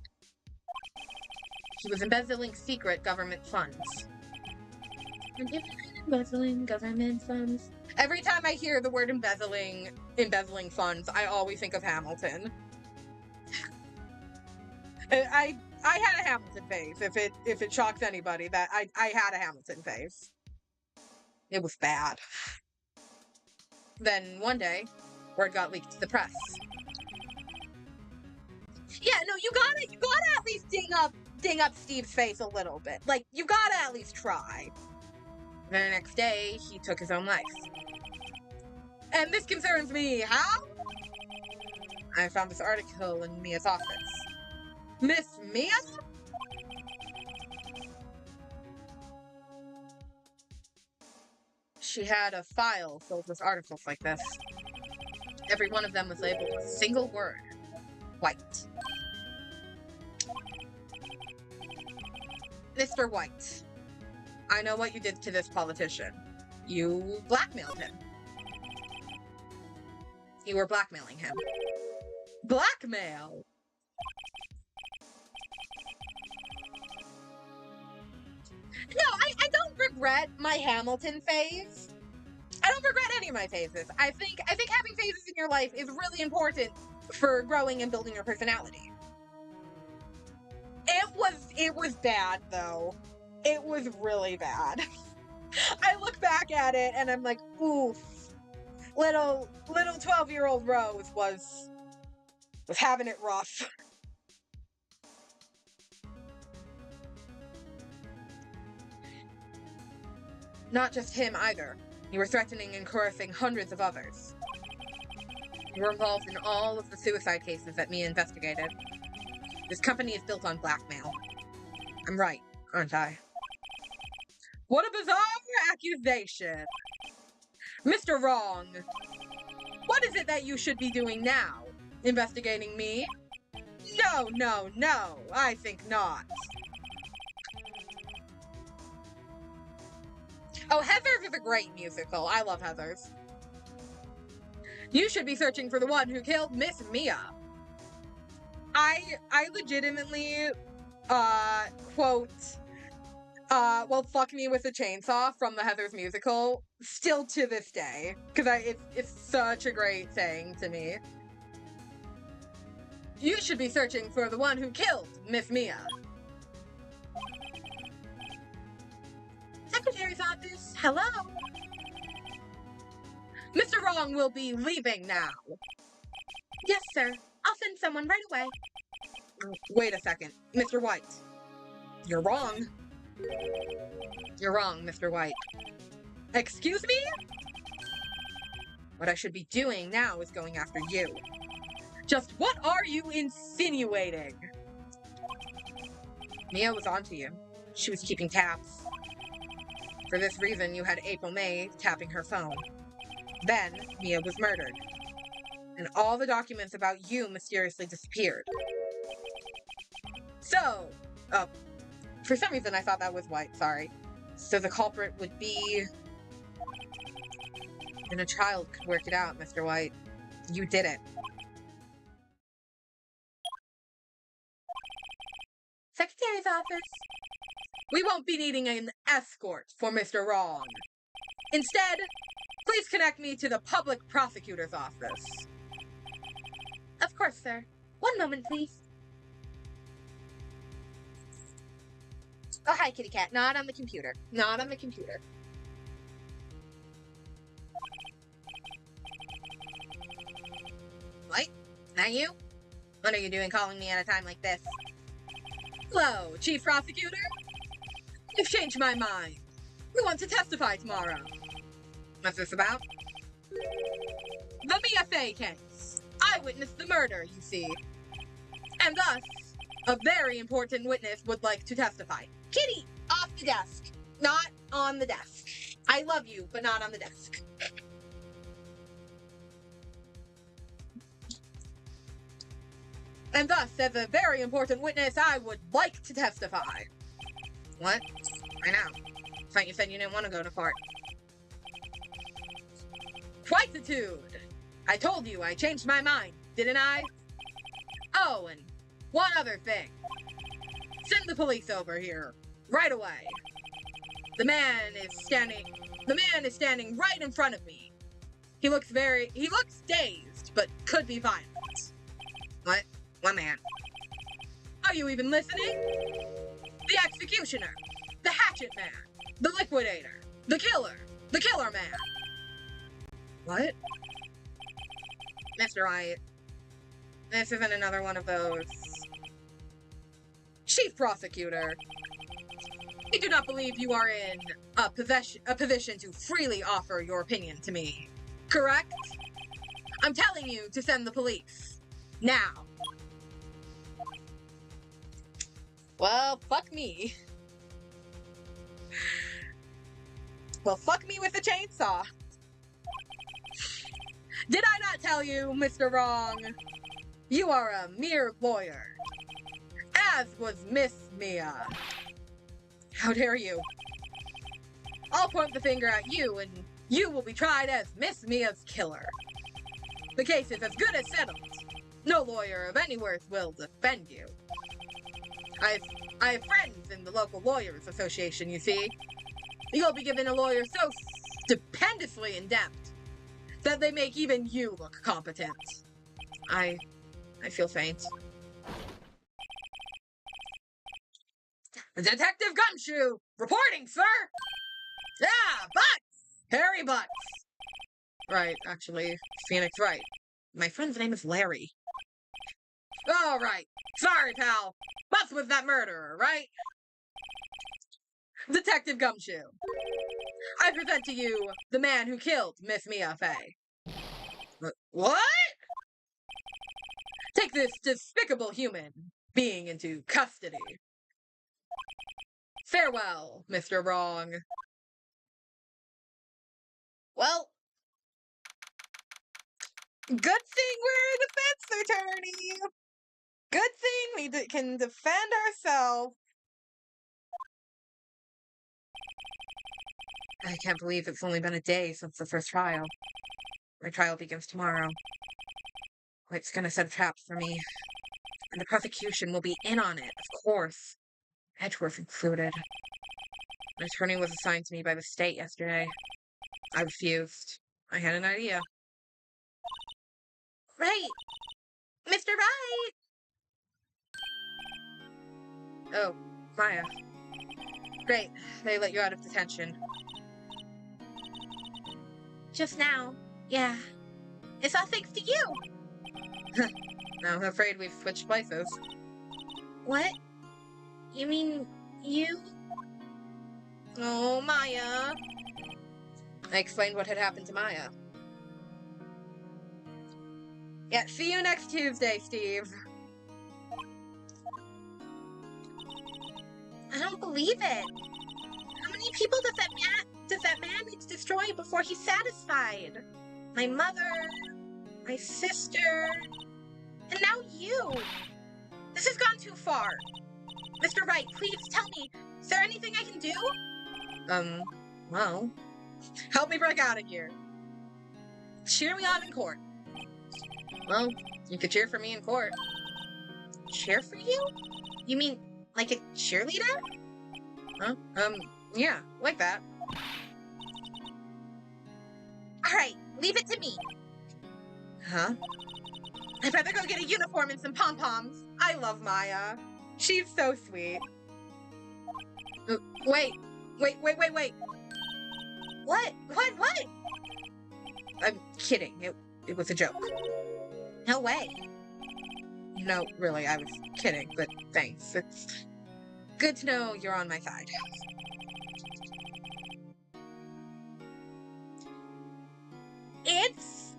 He was embezzling secret government funds. Embezzling government funds. Every time I hear the word embezzling funds, I always think of Hamilton. I had a Hamilton phase. If it shocks anybody, that I had a Hamilton phase. It was bad. Then one day, Word got leaked to the press. Yeah, no, you gotta at least ding up Steve's face a little bit. Like, you gotta at least try. The next day, he took his own life. And this concerns me. How? I found this article in Mia's office. Miss Mia? She had a file filled with articles like this. Every one of them was labeled with a single word. White. Mr. White, I know what you did to this politician. You blackmailed him. You were blackmailing him. Blackmail? No, I don't regret my Hamilton phase. I don't regret any of my phases. I think having phases in your life is really important for growing and building your personality. It was bad though. It was really bad. I look back at it and I'm like, oof. Little 12-year-old Rose was having it rough. Not just him either. You were threatening and coercing hundreds of others. You were involved in all of the suicide cases that Mia investigated. This company is built on blackmail. I'm right, aren't I? What a bizarre accusation! Mr. Wrong, what is it that you should be doing now? Investigating me? No, I think not. Oh, Heathers is a great musical. I love Heathers. You should be searching for the one who killed Miss Mia. I legitimately, quote, well, fuck me with a chainsaw from the Heathers musical, still to this day, because it's such a great saying to me. You should be searching for the one who killed Miss Mia. Secretary's office, hello? Mr. Wrong will be leaving now. Yes, sir. I'll send someone right away. Wait a second. Mr. White. You're wrong. You're wrong, Mr. White. Excuse me? What I should be doing now is going after you. Just what are you insinuating? Mia was onto you. She was keeping tabs. For this reason, you had April May tapping her phone. Then, Mia was murdered. And all the documents about you mysteriously disappeared. So, for some reason I thought that was White, sorry. So the culprit would be... And a child could work it out, Mr. White. You did it. Secretary's office. We won't be needing an escort for Mr. Wrong. Instead, please connect me to the public prosecutor's office. Of course, sir. One moment, please. Oh, hi, kitty cat. Not on the computer. Not on the computer. What? That you? What are you doing calling me at a time like this? Hello, Chief Prosecutor? You've changed my mind. We want to testify tomorrow. What's this about? The Mia Fey case. I witnessed the murder, you see. And thus, a very important witness would like to testify. Kitty, off the desk. Not on the desk. I love you, but not on the desk. And thus, as a very important witness, I would like to testify. What? I know. Thought you said you didn't want to go to court. Quititude! I told you I changed my mind, didn't I? Oh, and one other thing. Send the police over here, right away. The man is standing right in front of me. He looks dazed, but could be violent. What? What man? Are you even listening? The executioner, the hatchet man, the liquidator, the killer man. What? Mr. Wright, this isn't another one of those. Chief Prosecutor, I do not believe you are in a position to freely offer your opinion to me, correct? I'm telling you to send the police. Now. Well, fuck me. Well, fuck me with the chainsaw. Did I not tell you, Mr. Wrong? You are a mere lawyer. As was Miss Mia. How dare you? I'll point the finger at you and you will be tried as Miss Mia's killer. The case is as good as settled. No lawyer of any worth will defend you. I have friends in the local lawyers association, you see. You'll be given a lawyer so stupendously in-depth that they make even you look competent. I feel faint. Detective Gumshoe! Reporting, sir! Yeah, Butts! Harry Butts! Right, actually, Phoenix Wright. My friend's name is Larry. All right. Sorry, pal. Butts was that murderer, right? Detective Gumshoe. I present to you the man who killed Miss Mia Fey. What? Take this despicable human being into custody. Farewell, Mr. Wrong. Well, good thing we're a defense attorney. Good thing we can defend ourselves. I can't believe it's only been a day since the first trial. My trial begins tomorrow. It's gonna set a trap for me. And the prosecution will be in on it, of course. Edgeworth included. An attorney was assigned to me by the state yesterday. I refused. I had an idea. Right. Mr. Wright! Oh, Maya. Great. They let you out of detention. Just now. Yeah. It's all thanks to you. I'm afraid we've switched places. What? You mean you? Oh, Maya. I explained what had happened to Maya. Yeah, see you next Tuesday, Steve. I don't believe it. How many people does that man need to destroy before he's satisfied? My mother, my sister, and now you. This has gone too far. Mr. Wright, please tell me, is there anything I can do? Well, help me break out of here. Cheer me on in court. Well, you could cheer for me in court. Cheer for you? You mean like a cheerleader? Huh? Yeah, like that. Alright, leave it to me. Huh? I'd rather go get a uniform and some pom-poms. I love Maya. She's so sweet. Wait. What? I'm kidding. It was a joke. No way. No, really, I was kidding, but thanks. It's good to know you're on my side.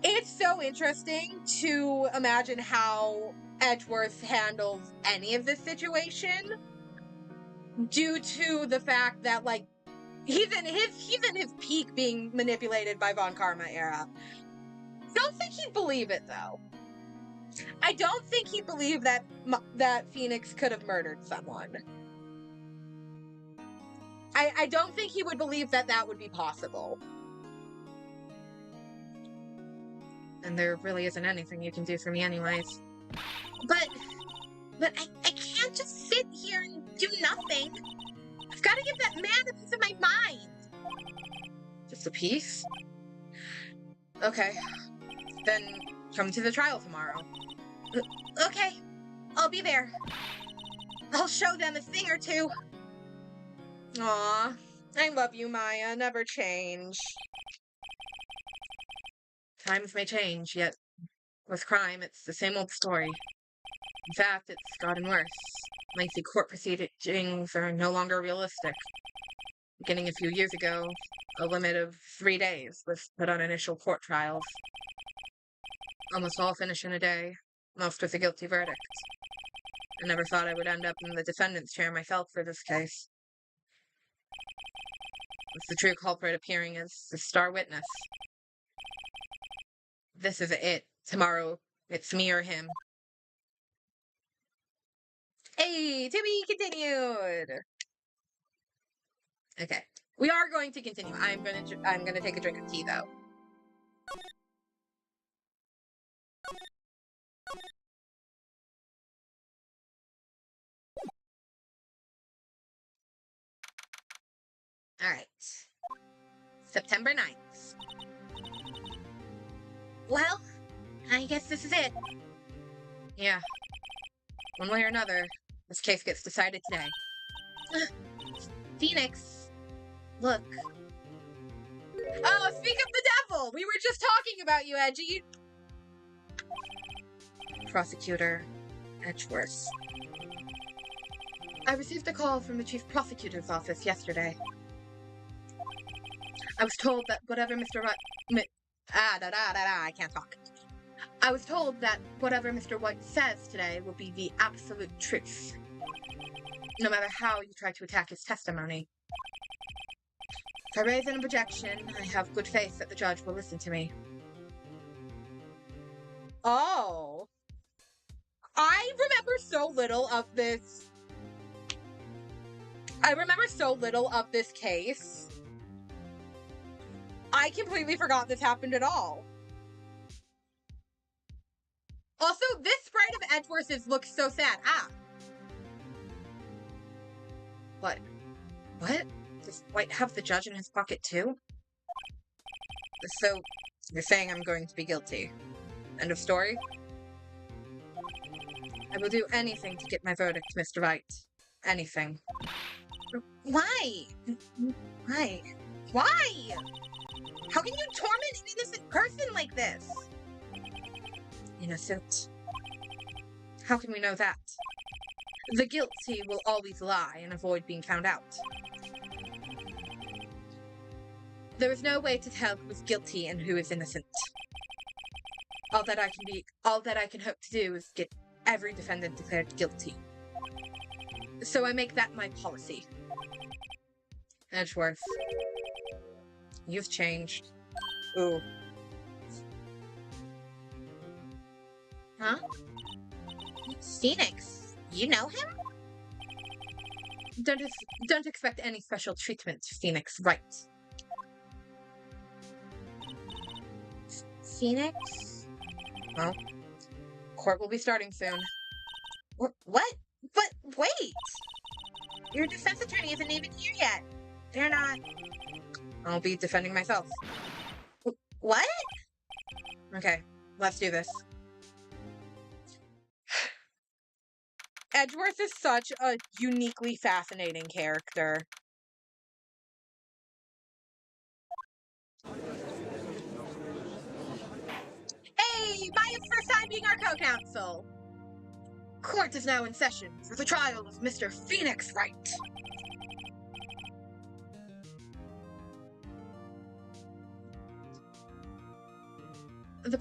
It's so interesting to imagine how Edgeworth handles any of this situation due to the fact that, like, he's in his peak being manipulated by Von Karma era. Don't think he'd believe it, though. I don't think he'd believe that Phoenix could have murdered someone. I don't think he would believe that would be possible. And there really isn't anything you can do for me anyways. But I can't just sit here and do nothing. I've got to give that man a piece of my mind. Just a piece? Okay. Then come to the trial tomorrow. Okay, I'll be there. I'll show them a thing or two. Aw, I love you, Maya. Never change. Times may change, yet With crime, it's the same old story. In fact, it's gotten worse. Lengthy court proceedings are no longer realistic. Beginning a few years ago, a limit of 3 days was put on initial court trials. Almost all finish in a day, most with a guilty verdict. I never thought I would end up in the defendant's chair myself for this case. With the true culprit appearing as the star witness. This is it. Tomorrow, it's me or him. Hey, to be continued. Okay, we are going to continue. I'm gonna take a drink of tea though. All right, September 9th. Well, I guess this is it. Yeah, one way or another, this case gets decided today. Phoenix, look. Oh, speak of the devil! We were just talking about you, Edgy! Prosecutor Edgeworth. I received a call from the chief prosecutor's office yesterday. I was told that whatever I can't talk. I was told that whatever Mr. White says today will be the absolute truth. No matter how you try to attack his testimony. If I raise an objection, I have good faith that the judge will listen to me. Oh. I remember so little of this. I remember so little of this case. I completely forgot this happened at all. Also, this sprite of Edgeworth's looks so sad. Ah. What? What? Does White have the judge in his pocket too? So, you're saying I'm going to be guilty. End of story? I will do anything to get my verdict, Mr. White. Anything. Why? Why? Why? How can you torment an innocent person like this? Innocent? How can we know that? The guilty will always lie and avoid being found out. There is no way to tell who is guilty and who is innocent. All that I can hope to do is get every defendant declared guilty. So I make that my policy. Edgeworth, you've changed. Ooh. Huh? Phoenix, you know him? Don't expect any special treatment, Phoenix, right? Phoenix? Well, court will be starting soon. What? But wait! Your defense attorney isn't even here yet. They're not... I'll be defending myself. What? Okay, let's do this. Edgeworth is such a uniquely fascinating character. Hey, my first time being our co-counsel. Court is now in session for the trial of Mr. Phoenix Wright. The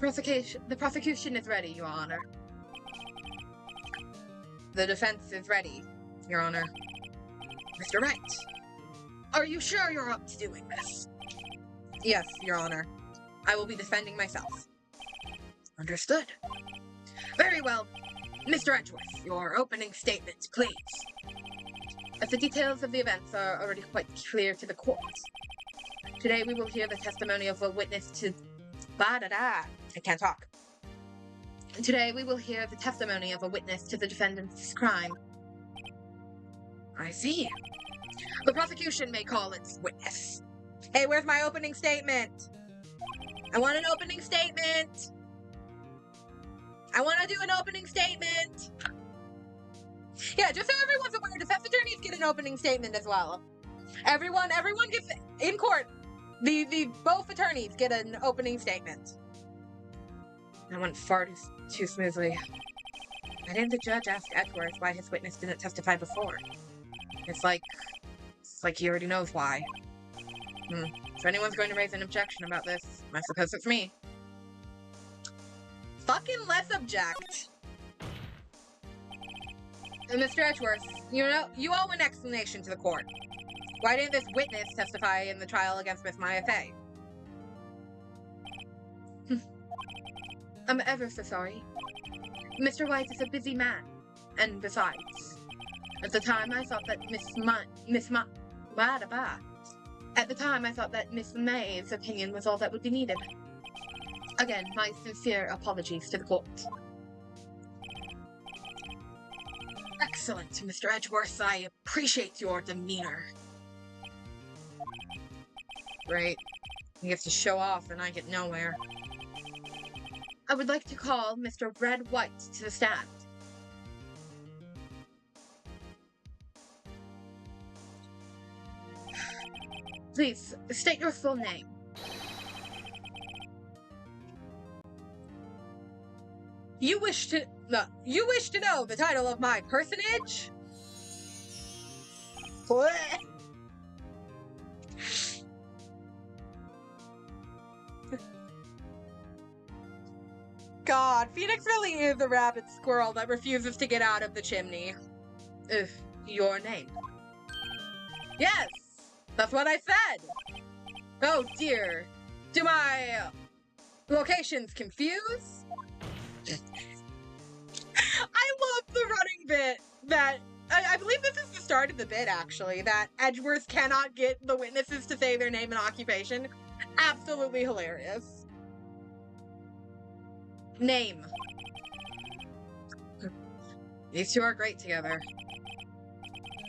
prosecution is ready, Your Honor. The defense is ready, Your Honor. Mr. Wright, are you sure you're up to doing this? Yes, Your Honor. I will be defending myself. Understood. Very well. Mr. Edgeworth, your opening statement, please. As the details of the events are already quite clear to the court, today we will hear the testimony of a witness to... I can't talk. Today we will hear the testimony of a witness to the defendant's crime. I see. The prosecution may call its witness. Hey, where's my opening statement? I want an opening statement. I want to do an opening statement. Yeah, just so everyone's aware, defense attorneys get an opening statement as well. Everyone gets, in court, both attorneys get an opening statement. That went far too smoothly. Why didn't the judge ask Edgeworth why his witness didn't testify before? It's like he already knows why. If anyone's going to raise an objection about this, I suppose it's me. Fucking let's object. And Mr. Edgeworth, you owe an explanation to the court. Why didn't this witness testify in the trial against Miss Maya Fey? I'm ever so sorry. Mr. White is a busy man. And besides, at the time I thought that Miss May's opinion was all that would be needed. Again, my sincere apologies to the court. Excellent, Mr. Edgeworth. I appreciate your demeanor. Right. He gets to show off and I get nowhere. I would like to call Mr. Red White to the stand. Please, state your full name. You wish to know the title of my personage? What? God, Phoenix really is a rabbit squirrel that refuses to get out of the chimney. Your name? Yes, that's what I said. Oh dear, do my locations confuse? I love the running bit that, I believe this is the start of the bit actually, that Edgeworth cannot get the witnesses to say their name and occupation. Absolutely hilarious. Name. These two are great together.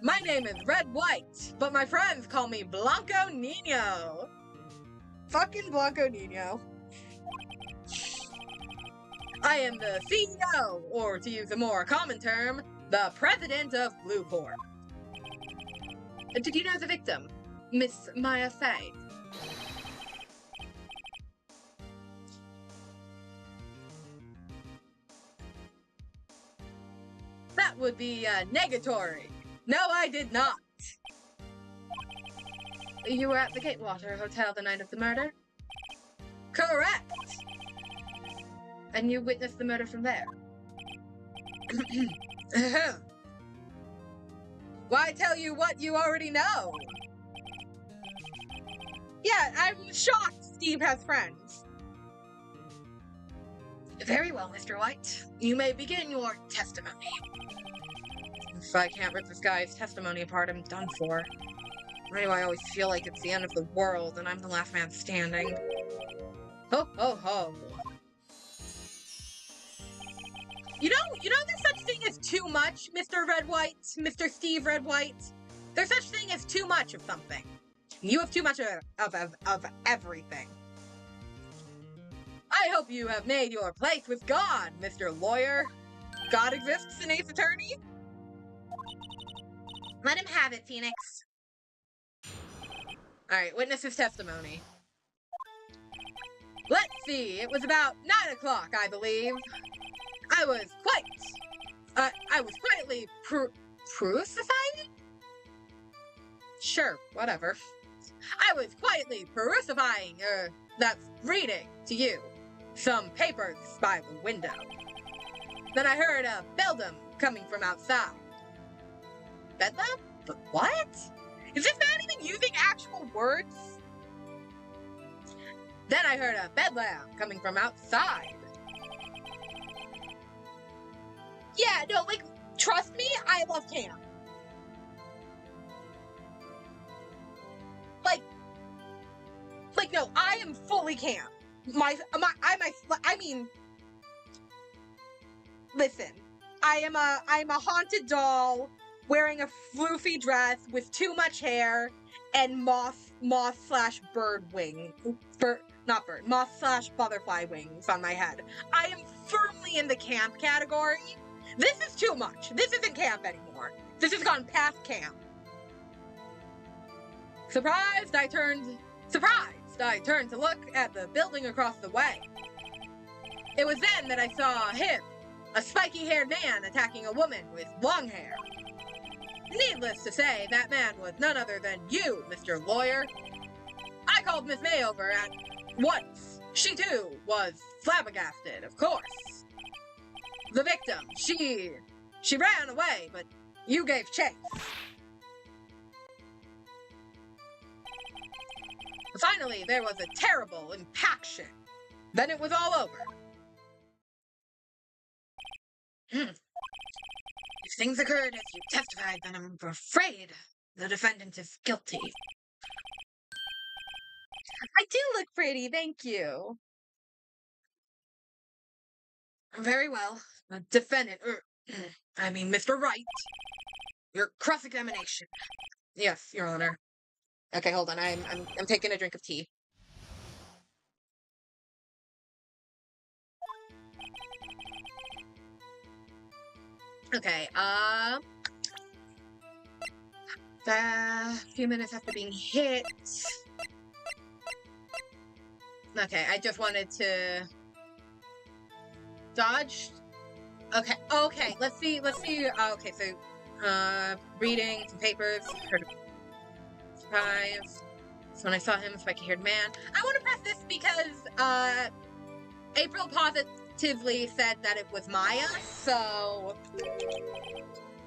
My name is Red White, but my friends call me Blanco Nino. Fucking Blanco Nino. I am the CEO, or to use a more common term, the president of Bluecorp. Did you know the victim, Miss Maya Fey? That would be negatory. No, I did not. You were at the Gatewater Hotel the night of the murder? Correct. And you witnessed the murder from there? Why tell you what you already know? Yeah, I'm shocked Steve has friends. Very well, Mr. White. You may begin your testimony. If I can't rip this guy's testimony apart, I'm done for. Why do I always feel like it's the end of the world and I'm the last man standing? Ho, ho, ho. You know there's such thing as too much, Mr. Red White, Mr. Steve Red White? There's such thing as too much of something. You have too much of everything. I hope you have made your place with God, Mr. Lawyer. God exists in Ace Attorney? Let him have it, Phoenix. Alright, witness's testimony. Let's see, it was about 9 o'clock, I believe. I was quietly crucified? Sure, whatever. I was quietly that's reading to you some papers by the window. Then I heard a beldam coming from outside. Bedlam? But what? Is this man even using actual words? Then I heard a bedlam coming from outside. Yeah, no, like, trust me, I love camp. Like, no, I am fully camp. Listen, I'm a haunted doll wearing a floofy dress with too much hair and moth/bird wing. Moth/butterfly wings on my head. I am firmly in the camp category. This is too much. This isn't camp anymore. This has gone past camp. Surprised, I turned to look at the building across the way. It was then that I saw him, a spiky-haired man attacking a woman with long hair. Needless to say, that man was none other than you, Mr. Lawyer. I called Miss May over at once. She, too, was flabbergasted, of course. The victim, she ran away, but you gave chase. Finally, there was a terrible impaction. Then it was all over. If things occurred as you testified, then I'm afraid the defendant is guilty. I do look pretty, thank you. Very well. Defendant, I mean, Mr. Wright. Your cross-examination. Yes, Your Honor. Okay, hold on. I'm taking a drink of tea. Okay, a few minutes after being hit. Okay, I just wanted to dodge. Okay, let's see, okay, so, reading some papers, heard of surprise. So when I saw him, a spiky-haired man. I want to press this because, April positively said that it was Maya, so...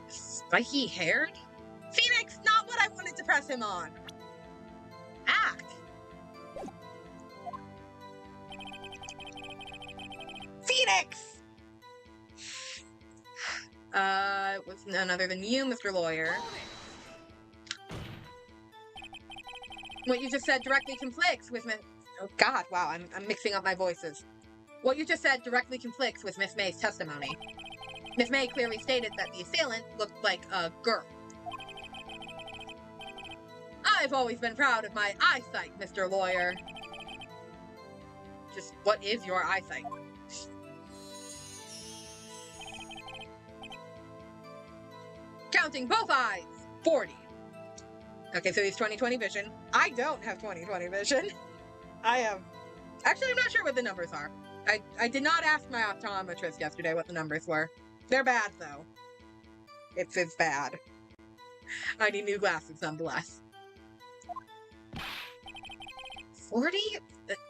Spiky-haired? Phoenix, not what I wanted to press him on! Ack! Phoenix! It was none other than you, Mr. Lawyer. What you just said directly conflicts with Oh god, wow, I'm mixing up my voices. What you just said directly conflicts with Miss May's testimony. Miss May clearly stated that the assailant looked like a girl. I've always been proud of my eyesight, Mr. Lawyer. Just, what is your eyesight? Counting both eyes, 40. Okay, so he's 20/20 vision. I don't have 20/20 vision. I have... Actually, I'm not sure what the numbers are. I did not ask my optometrist yesterday what the numbers were. They're bad, though. It's bad. I need new glasses, nonetheless. 40?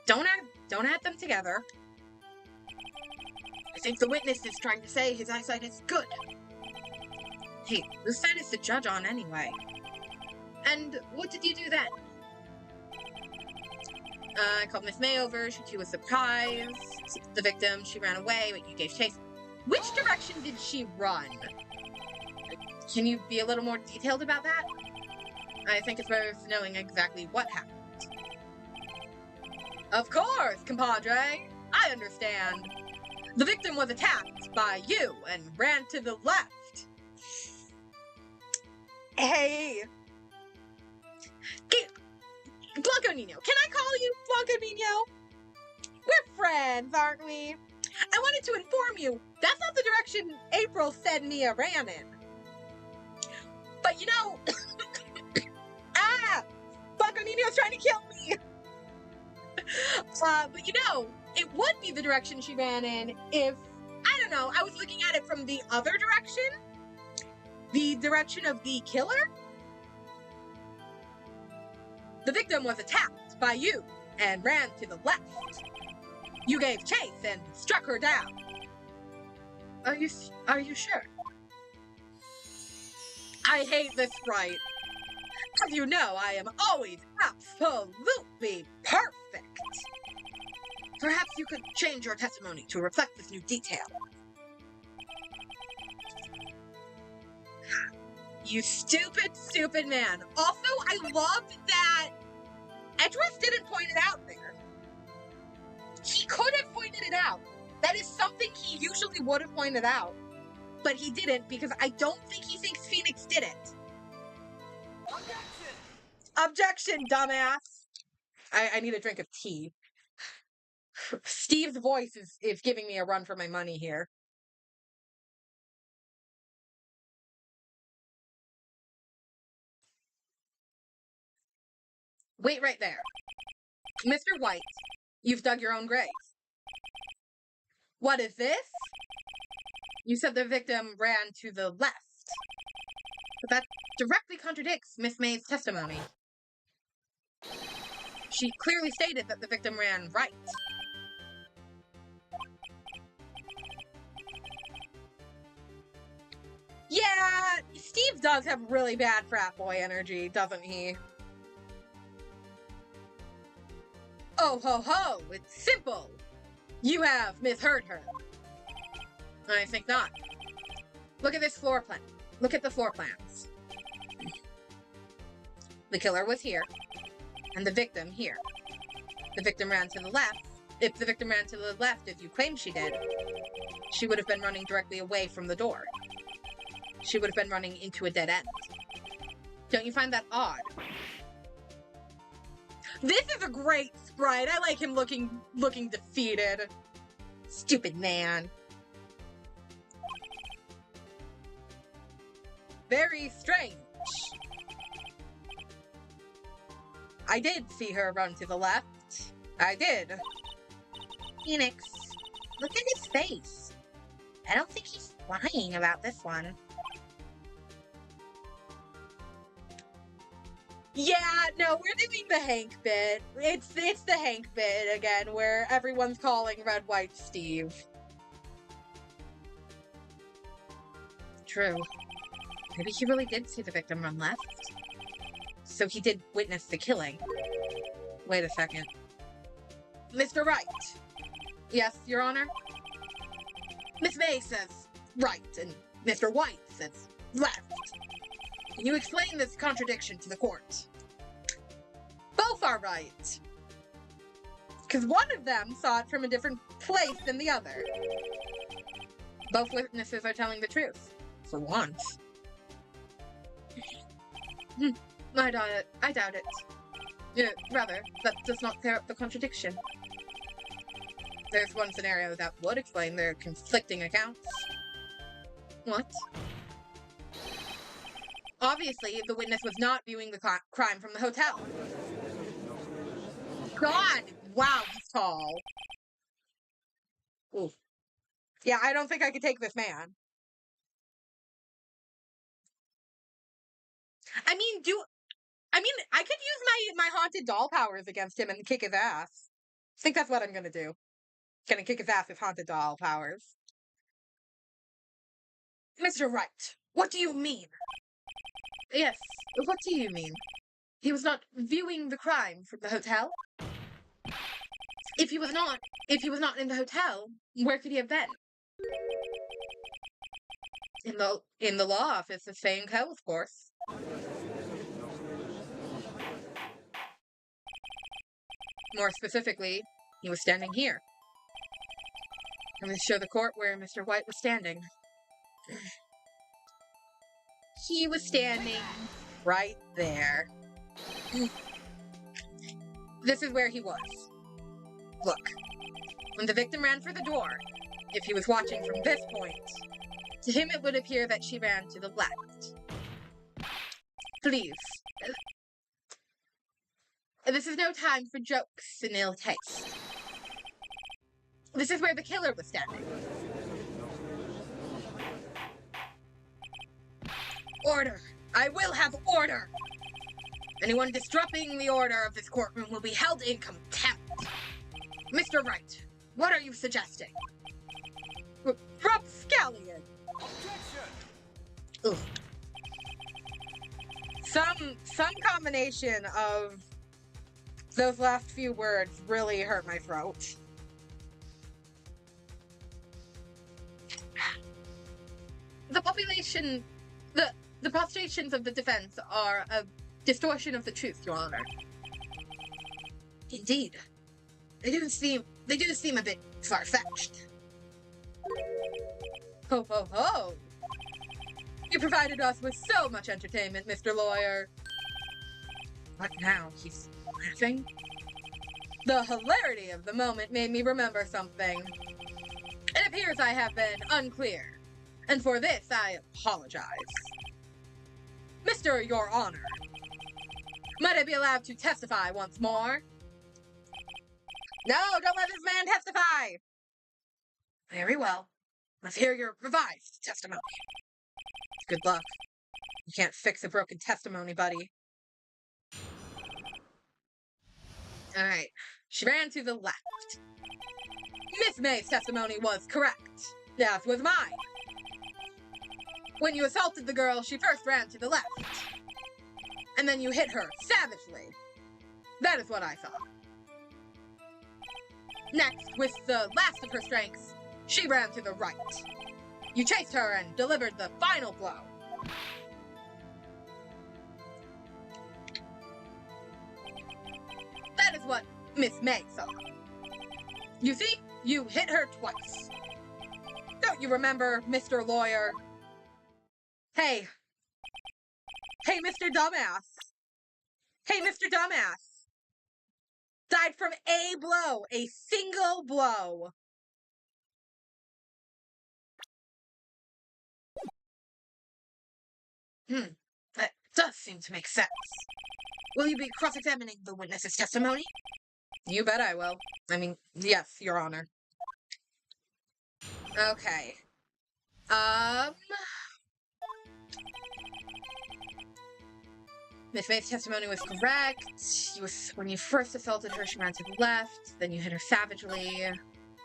Don't add them together. I think the witness is trying to say his eyesight is good. Hey, whose side is the judge on anyway? And what did you do then? I called Miss May over, she too was surprised. The victim, she ran away, but you gave chase. Which direction did she run? Can you be a little more detailed about that? I think it's worth knowing exactly what happened. Of course, compadre! I understand. The victim was attacked by you and ran to the left. Hey! Blanco Nino, can I call you Blanco Nino? We're friends, aren't we? I wanted to inform you, that's not the direction April said Mia ran in. But you know... Blanco Nino's trying to kill me! But you know, it would be the direction she ran in if, I don't know, I was looking at it from the other direction? The direction of the killer? The victim was attacked by you and ran to the left. You gave chase and struck her down. Are you sure? I hate this right. As you know, I am always absolutely perfect. Perhaps you could change your testimony to reflect this new detail. You stupid, stupid man. Also, I love that Edgeworth didn't point it out there. He could have pointed it out. That is something he usually would have pointed out. But he didn't because I don't think he thinks Phoenix did it. Objection, dumbass! I need a drink of tea. Steve's voice is giving me a run for my money here. Wait right there. Mr. White, you've dug your own grave. What is this? You said the victim ran to the left. But that directly contradicts Miss May's testimony. She clearly stated that the victim ran right. Yeah, Steve does have really bad frat boy energy, doesn't he? Oh ho ho, it's simple. You have misheard her. I think not. Look at this floor plan. Look at the floor plans. The killer was here, and the victim here. The victim ran to the left. If the victim ran to the left, as you claim she did, she would have been running directly away from the door. She would have been running into a dead end. Don't you find that odd? This is a great sprite. I like him looking defeated. Stupid man. Very strange. I did see her run to the left. I did. Phoenix, look at his face. I don't think he's lying about this one. Yeah, no, we're doing the Hank bit. It's the Hank bit again, where everyone's calling Red White Steve. True. Maybe he really did see the victim run left. So he did witness the killing. Wait a second. Mr. Wright. Yes, Your Honor? Miss May says right, and Mr. White says left. Can you explain this contradiction to the court? Both are right. Because one of them saw it from a different place than the other. Both witnesses are telling the truth. For once. I doubt it. I doubt it. Yeah, rather, that does not clear up the contradiction. There's one scenario that would explain their conflicting accounts. What? Obviously, the witness was not viewing the crime from the hotel. God! Wow, he's tall. Oof. Yeah, I don't think I could take this man. I mean, I could use my haunted doll powers against him and kick his ass. I think that's what I'm gonna do. Gonna kick his ass with haunted doll powers. Mr. Wright, what do you mean? Yes, what do you mean? He was not viewing the crime from the hotel? If he was not in the hotel, where could he have been? In the law office of Fay & Co, of course. More specifically, he was standing here. I'm going to show the court where Mr. White was standing. He was standing right there. This is where he was. Look, when the victim ran for the door, if he was watching from this point, to him it would appear that she ran to the left. Please. This is no time for jokes and ill taste. This is where the killer was standing. Order! I will have order! Anyone disrupting the order of this courtroom will be held in contempt. Mr. Wright, what are you suggesting? Rapscallion! Oof. Some combination of those last few words really hurt my throat. The population, the prostrations of the defense are a distortion of the truth, Your Honor. Indeed. They do seem a bit far-fetched. Ho ho ho! You provided us with so much entertainment, Mr. Lawyer. What now? He's laughing? The hilarity of the moment made me remember something. It appears I have been unclear, and for this I apologize. Mr. Your Honor, might I be allowed to testify once more? No, don't let this man testify! Very well. Let's hear your revised testimony. Good luck. You can't fix a broken testimony, buddy. Alright. She ran to the left. Miss May's testimony was correct. As was mine. When you assaulted the girl, she first ran to the left. And then you hit her savagely. That is what I saw. Next, with the last of her strengths, she ran to the right. You chased her and delivered the final blow. That is what Miss May saw. You see, you hit her twice. Don't you remember, Mr. Lawyer? Hey. Hey, Mr. Dumbass. Hey, Mr. Dumbass. Died from a blow. A single blow. That does seem to make sense. Will you be cross-examining the witness's testimony? You bet I will. I mean, yes, Your Honor. Okay. Miss May's testimony was correct. When you first assaulted her, she ran to the left. Then you hit her savagely.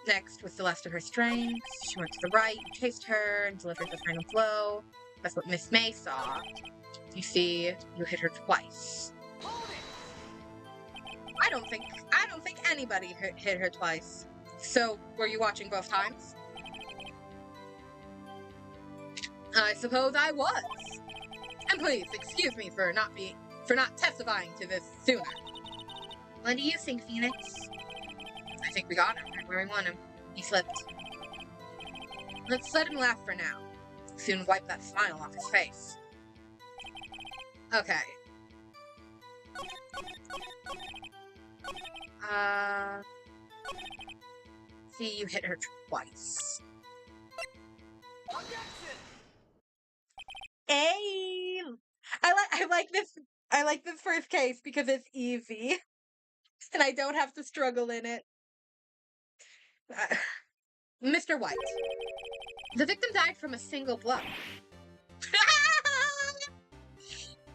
Next, with the last of her strength, she went to the right. You chased her and delivered the final blow. That's what Miss May saw. You see, you hit her twice. I don't think anybody hit her twice. So, were you watching both times? I suppose I was. And please excuse me for not testifying to this sooner. What do you think, Phoenix? I think we got him right where we want him. He slipped. Let's let him laugh for now. Soon wipe that smile off his face. Okay. See, you hit her twice. Hey! I like this first case because it's easy. And I don't have to struggle in it. Mr. White. The victim died from a single blow.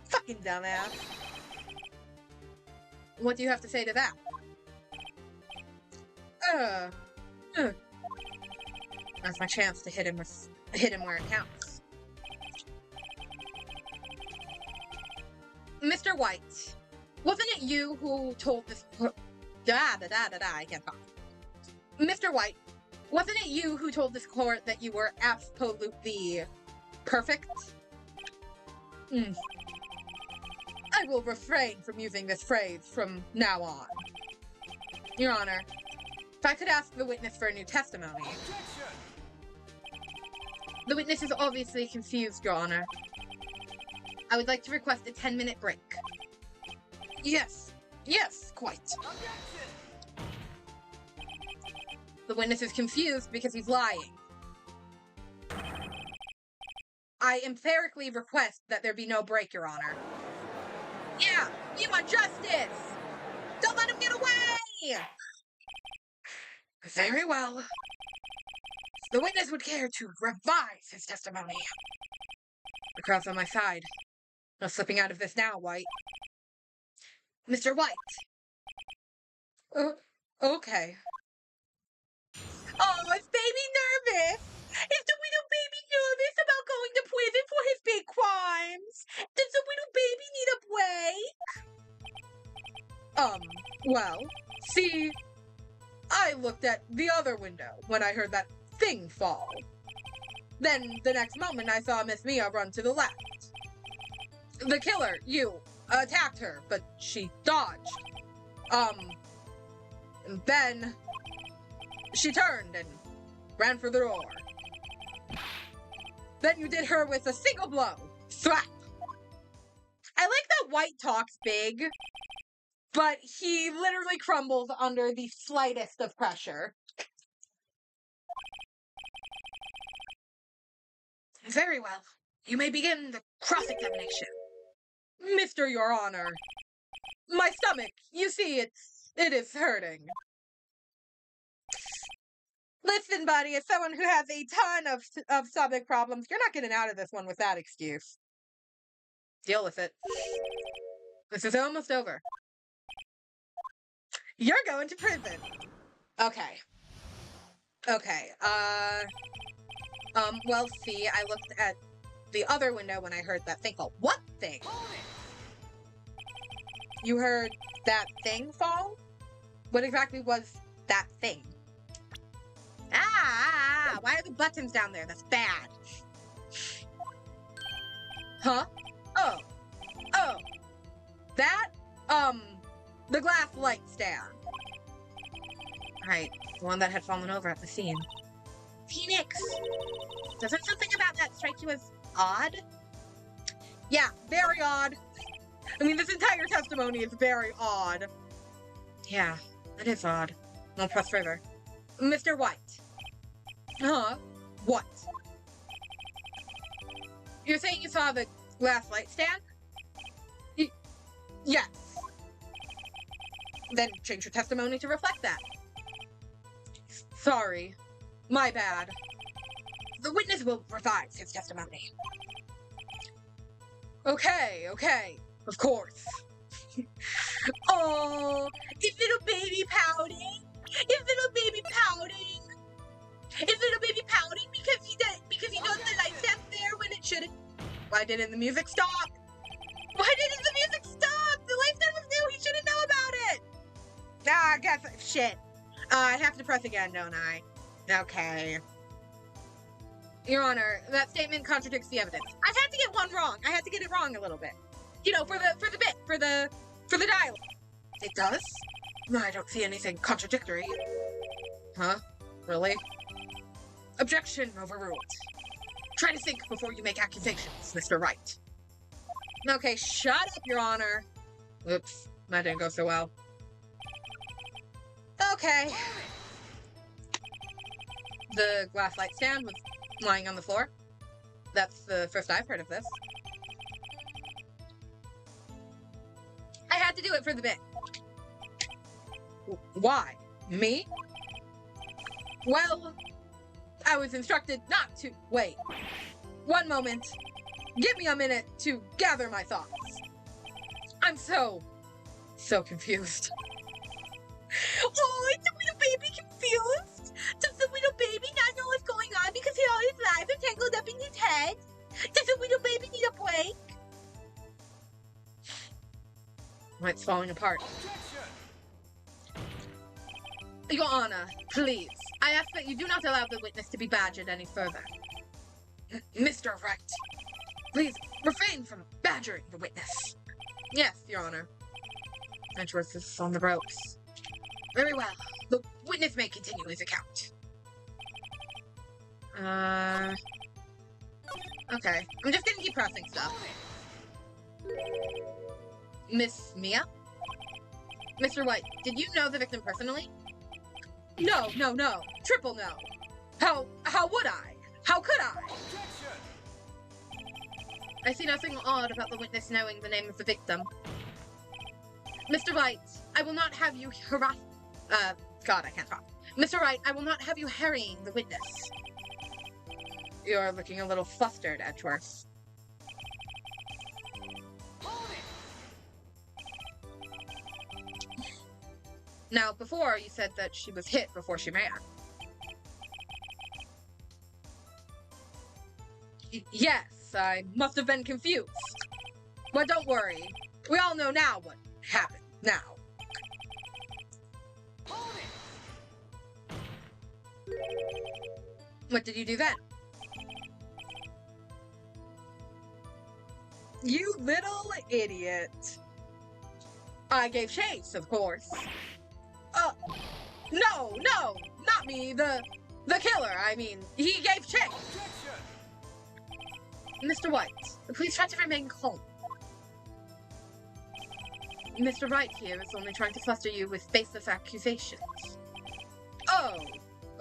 Fucking dumbass. What do you have to say to that? That's my chance to hit him where it counts. Mr. White, wasn't it you who told this I can't talk. Mr. White, wasn't it you who told this court that you were absolutely perfect? I will refrain from using this phrase from now on. Your Honor, if I could ask the witness for a new testimony. The witness is obviously confused, Your Honor. I would like to request a 10-minute break. Yes, quite. The witness is confused because he's lying. I emphatically request that there be no break, Your Honor. Yeah, we want justice! Don't let him get away! Very well. The witness would care to revise his testimony. The crowd's on my side. No slipping out of this now, White. Mr. White. Okay. Oh, is baby nervous? Is the little baby nervous about going to prison for his big crimes? Does the little baby need a break? Well, see, I looked at the other window when I heard that thing fall. Then, the next moment, I saw Miss Mia run to the left. The killer, you, attacked her, but she dodged. And then she turned and ran for the door. Then you did her with a single blow. Slap! I like that White talks big, but he literally crumbles under the slightest of pressure. Very well. You may begin the cross-examination. Mr. Your Honor, my stomach, you see, it is hurting. Listen, buddy, as someone who has a ton of stomach problems, you're not getting out of this one with that excuse. Deal with it. This is almost over. You're going to prison. Okay. Okay. Well, see, I looked at the other window when I heard that thing fall. What thing? You heard that thing fall? What exactly was that thing? Why are the buttons down there? That's bad. Huh? Oh. That, the glass light stand. Right, the one that had fallen over at the scene. Phoenix, doesn't something about that strike you as odd? Yeah, very odd. I mean, this entire testimony is very odd. Yeah, it is odd. I'll press further. Mr. White. Huh? What? You're saying you saw the glass light stand? Yes. Then change your testimony to reflect that. Sorry. My bad. The witness will revise his testimony. Okay. Of course. Oh, is little baby pouting? Is little baby pouting? Is little baby pouting because he knows the light stand's there when it shouldn't? Why didn't the music stop? Why didn't the music stop? The light stand was new. He shouldn't know about it. I guess shit. I have to press again, don't I? Okay. Your Honor, that statement contradicts the evidence. I had to get one wrong. I had to get it wrong a little bit. You know, for the dialogue. It does? No, I don't see anything contradictory. Huh? Really? Objection overruled. Try to think before you make accusations, Mr. Wright. Okay, shut up, Your Honor. Oops, that didn't go so well. Okay. The glass light stand was lying on the floor. That's the first I've heard of this. I had to do it for the bit. Why? Me? Well, I was instructed not to. Wait. One moment. Give me a minute to gather my thoughts. I'm so confused. Oh, is the little baby confused? Does the little baby not know what's going on because he all his life is tangled up in his head? Does the little baby need a break? It's falling apart. Your Honor, please. I ask that you do not allow the witness to be badgered any further. Mr. Wright, please refrain from badgering the witness. Yes, Your Honor. Edgeworth is on the ropes. Very well. The witness may continue his account. Okay. I'm just gonna keep pressing stuff. Miss Mia? Mr. White, did you know the victim personally? No. Triple no. How would I? How could I? I see nothing odd about the witness knowing the name of the victim. Mr. Wright, I will not have you harass... God, I can't talk. Mr. Wright, I will not have you harrying the witness. You're looking a little flustered, Edgeworth. Now, before, you said that she was hit before she ran. Yes, I must have been confused. But don't worry. We all know now what happened. Now. What did you do then? You little idiot. I gave chase, of course. No, not me, the killer. I mean, he gave chase. Mr. White, please try to remain calm. Mr. Wright here is only trying to fluster you with baseless accusations.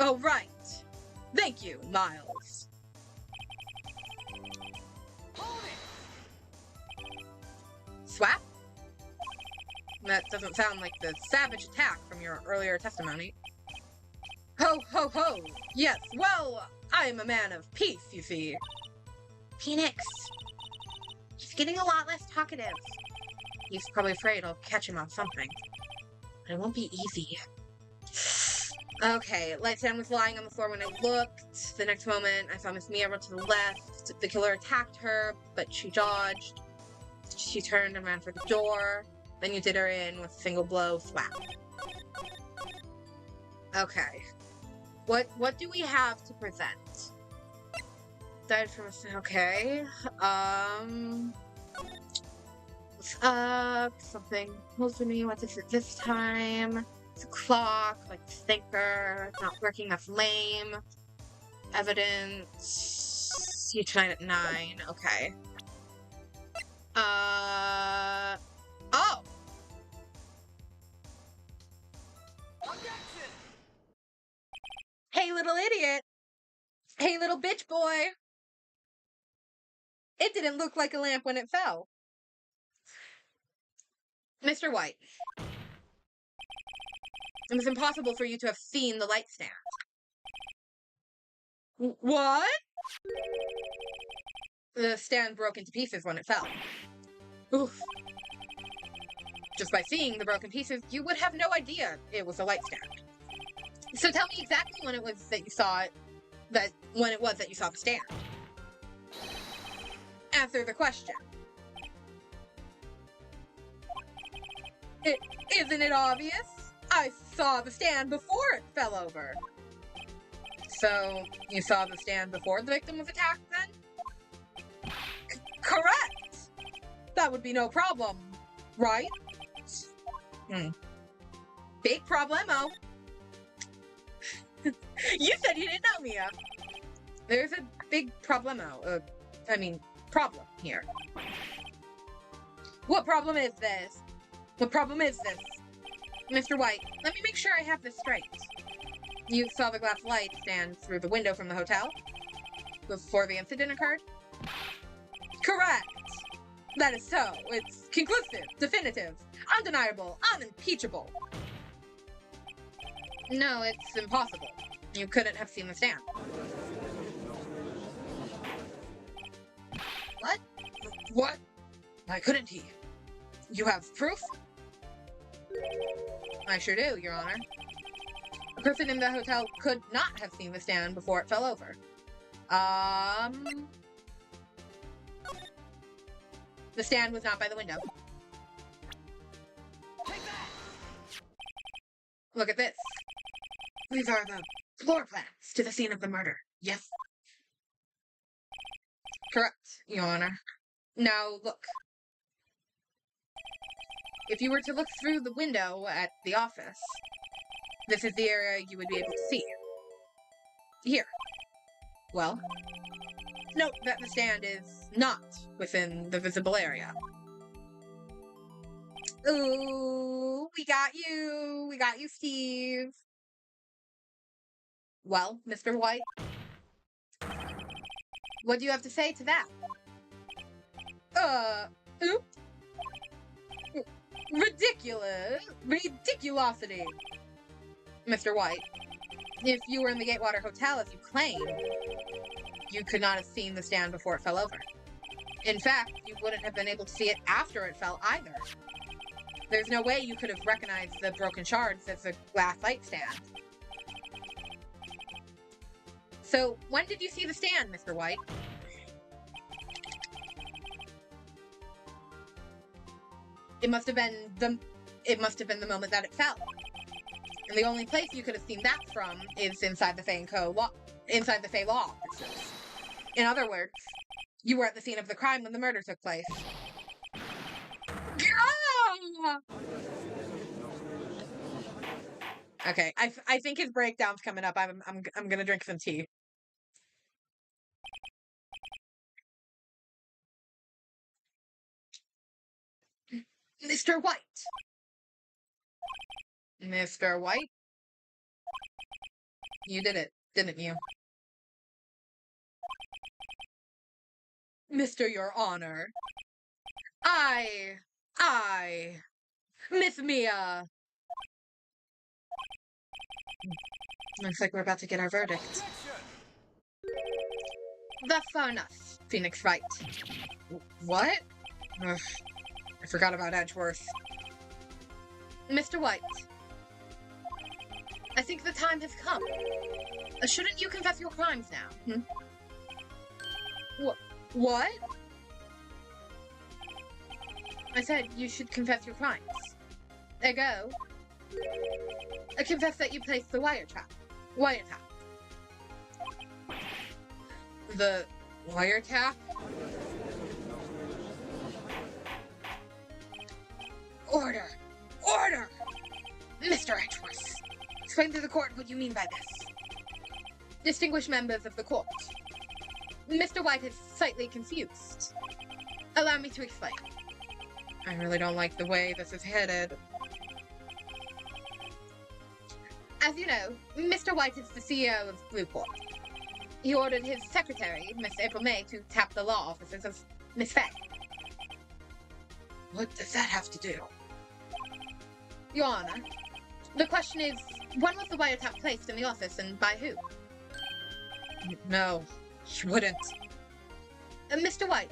Oh, right. Thank you, Miles. Swap? That doesn't sound like the savage attack from your earlier testimony. Ho, ho, ho! Yes, well, I'm a man of peace, you see. Phoenix. He's getting a lot less talkative. He's probably afraid I'll catch him on something. But it won't be easy. Okay, Lightstand was lying on the floor when I looked. The next moment, I saw Miss Mia run to the left. The killer attacked her, but she dodged. She turned and ran for the door. Then you did her in with a single blow, slap. Okay. What do we have to present? Died from a... Okay. Something close to me. What is it this time? It's a clock, like the thinker. Not working, that's lame. Evidence. See you tonight at 9. Okay. Oh! Hey, little idiot! Hey, little bitch boy! It didn't look like a lamp when it fell. Mr. White. It was impossible for you to have seen the light stand. What? The stand broke into pieces when it fell. Oof. Just by seeing the broken pieces, you would have no idea it was a light stand. So tell me exactly when it was that you saw it, when it was that you saw the stand. Answer the question. Isn't it obvious? I saw the stand before it fell over. So, you saw the stand before the victim was attacked, then? Correct! That would be no problem, right? Big problemo. You said you didn't know, Mia. There's a big problemo. Problem here. What problem is this? What problem is this? Mr. White, let me make sure I have this straight. You saw the glass light stand through the window from the hotel before the incident occurred? Correct! That is so. It's conclusive, definitive, undeniable, unimpeachable. No, it's impossible. You couldn't have seen the stand. What? What? Why couldn't he? You have proof? I sure do, Your Honor. The person in the hotel could not have seen the stand before it fell over. The stand was not by the window. Look at this. These are the floor plans to the scene of the murder. Yes. Correct, Your Honor. Now, look. If you were to look through the window at the office, this is the area you would be able to see. Here. Well, note that the stand is not within the visible area. Ooh, we got you. We got you, Steve. Well, Mr. White, what do you have to say to that? Oop. Ridiculosity. Mr. White, if you were in the Gatewater Hotel as you claim, you could not have seen the stand before it fell over. In fact, you wouldn't have been able to see it after it fell either. There's no way you could have recognized the broken shards as a glass light stand. So, when did you see the stand, Mr. White? It must have been the moment that it fell. And the only place you could have seen that from is inside the Fey Law offices. In other words, you were at the scene of the crime when the murder took place. Okay, I think his breakdown's coming up. I'm gonna drink some tea. Mr. White. Mr. White? You did it, didn't you? Mr. Your Honor. Miss Mia. Looks like we're about to get our verdict. That's far enough, Phoenix Wright. What? Ugh, I forgot about Edgeworth. Mr. White, I think the time has come. Shouldn't you confess your crimes now? What? I said you should confess your crimes. Ergo, I confess that you placed the wiretap. The wiretap? Order! Order! Mr. Edgeworth, explain to the court what you mean by this. Distinguished members of the court, Mr. White is slightly confused. Allow me to explain. I really don't like the way this is headed. As you know, Mr. White is the CEO of Blueport. He ordered his secretary, Miss April May, to tap the law offices of Miss Fay. What does that have to do? Your Honor, the question is, when was the wiretap placed in the office and by who? No, you wouldn't. Mr. White,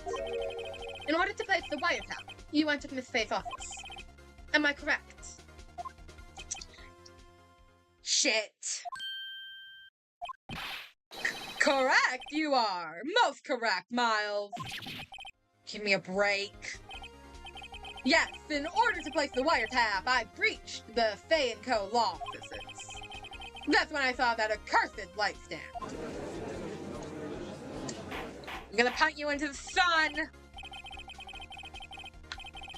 in order to place the wiretap, you went to Miss Fay's office. Am I correct? Shit. Correct, you are. Most correct, Miles. Give me a break. Yes, in order to place the wiretap, I breached the Fay & Co. law offices. That's when I saw that accursed light stand. I'm gonna punt you into the sun.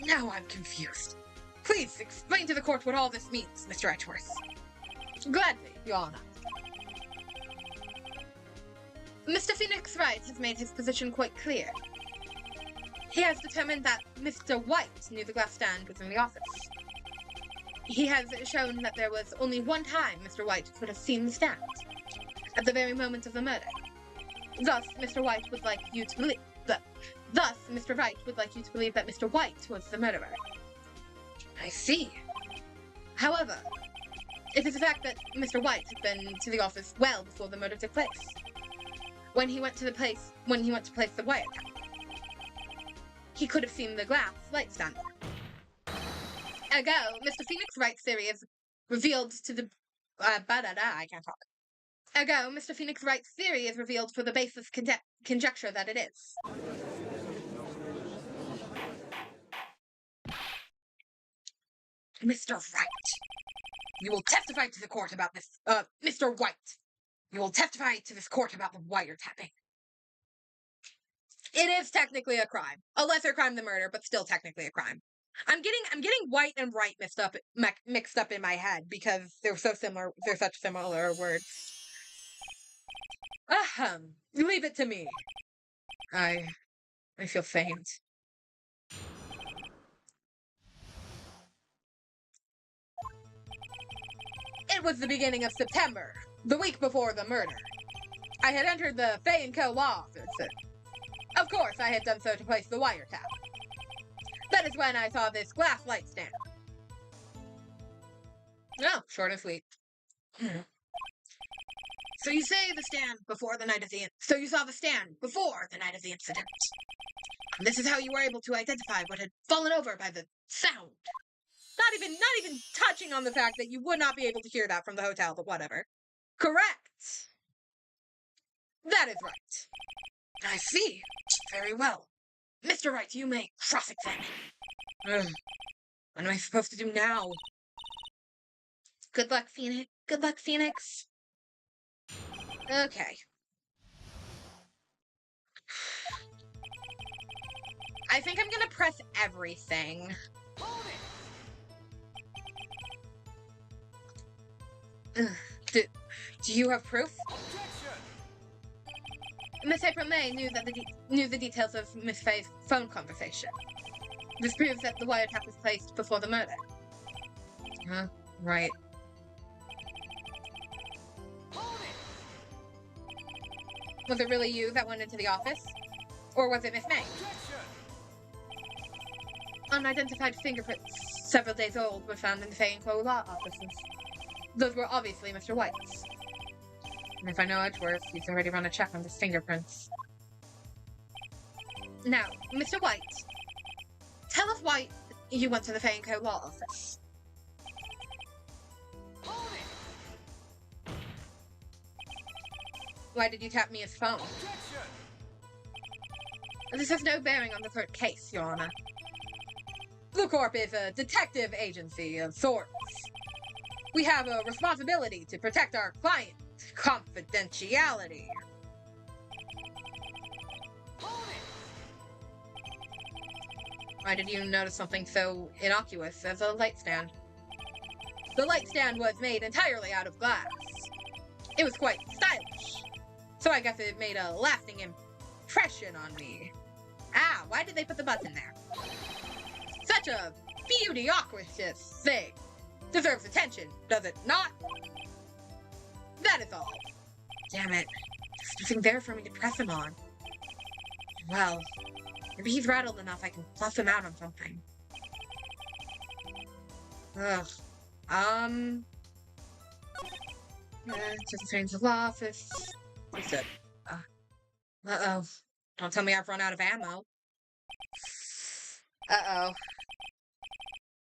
Now I'm confused. Please explain to the court what all this means, Mr. Edgeworth. Gladly, Your Honor. Mr. Phoenix Wright has made his position quite clear. He has determined that Mr. White knew the glass stand was in the office. He has shown that there was only one time Mr. White could have seen the stand, at the very moment of the murder. Thus, Mr. White would like you to believe that. Thus, Mr. Wright would like you to believe that Mr. White was the murderer. I see. However, it is a fact that Mr. White had been to the office well before the murder took place. When he went to place the wiretap, he could have seen the glass light stand. Ergo, Mr. Phoenix Wright's theory is revealed to the I can't talk. Ergo, Mr. Phoenix Wright's theory is revealed for the baseless conjecture that it is. Mr. Wright, you will testify to the court about this. Mr. White, you will testify to this court about the wiretapping. It is technically a crime. A lesser crime than murder, but still technically a crime. I'm getting white and right mixed up in my head because they're so similar. They're such similar words. Leave it to me. I feel faint. It was the beginning of September, the week before the murder. I had entered the Fay & Co. law office. Of course, I had done so to place the wiretap. That is when I saw this glass light stand. Oh, short and sweet. So you say the stand before the night of the So you saw the stand before the night of the incident. And this is how you were able to identify what had fallen over by the sound. Not even touching on the fact that you would not be able to hear that from the hotel, but whatever. Correct. That is right. I see. Very well. Mr. Wright, you may cross-examine. What am I supposed to do now? Good luck, Phoenix. Good luck, Phoenix. Okay. I think I'm gonna press everything. Do you have proof? Miss April May knew the details of Miss Fay's phone conversation. This proves that the wiretap was placed before the murder. Huh? Right. Was it really you that went into the office? Or was it Miss May? Unidentified fingerprints, several days old, were found in the Fay & Co. law offices. Those were obviously Mr. White's. And if I know Edgeworth, he's already run a check on his fingerprints. Now, Mr. White, tell us why you went to the Fainco Law Office. Why did you tap Mia's phone? This has no bearing on the current case, Your Honor. Blue Corp is a detective agency of sorts. We have a responsibility to protect our client confidentiality. Why did you notice something so innocuous as a light stand? The light stand was made entirely out of glass. It was quite stylish, so I guess it made a lasting impression on me. Ah, why did they put the butts in there? Such a beauty-ocracious thing. Deserves attention, does it not? That is all. Damn it. There's nothing there for me to press him on. Well, maybe he's rattled enough I can fluff him out on something. Ugh. Just change the law office. What's it? Uh-oh. Don't tell me I've run out of ammo. Uh-oh.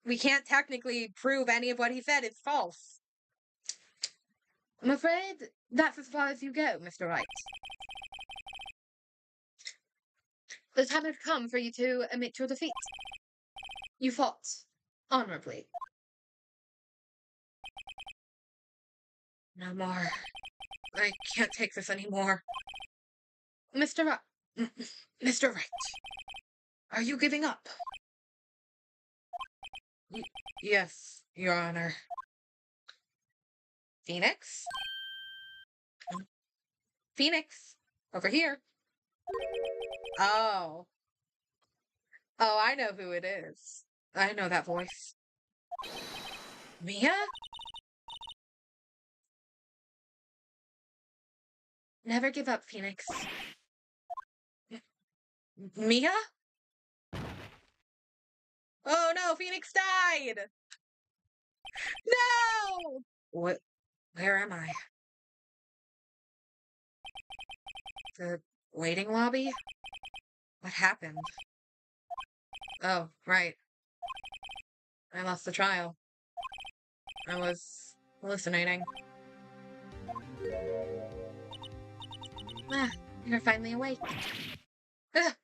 We can't technically prove any of what he said is false. I'm afraid that's as far as you go, Mr. Wright. The time has come for you to admit your defeat. You fought honorably. No more. I can't take this anymore. Mr. Wright, are you giving up? Yes, Your Honor. Phoenix? Phoenix, over here. Oh. Oh, I know who it is. I know that voice. Mia? Never give up, Phoenix. Mia? Oh no, Phoenix died! No! What? Where am I? The waiting lobby? What happened? Oh, right. I lost the trial. I was hallucinating. Ah, you're finally awake. Ah.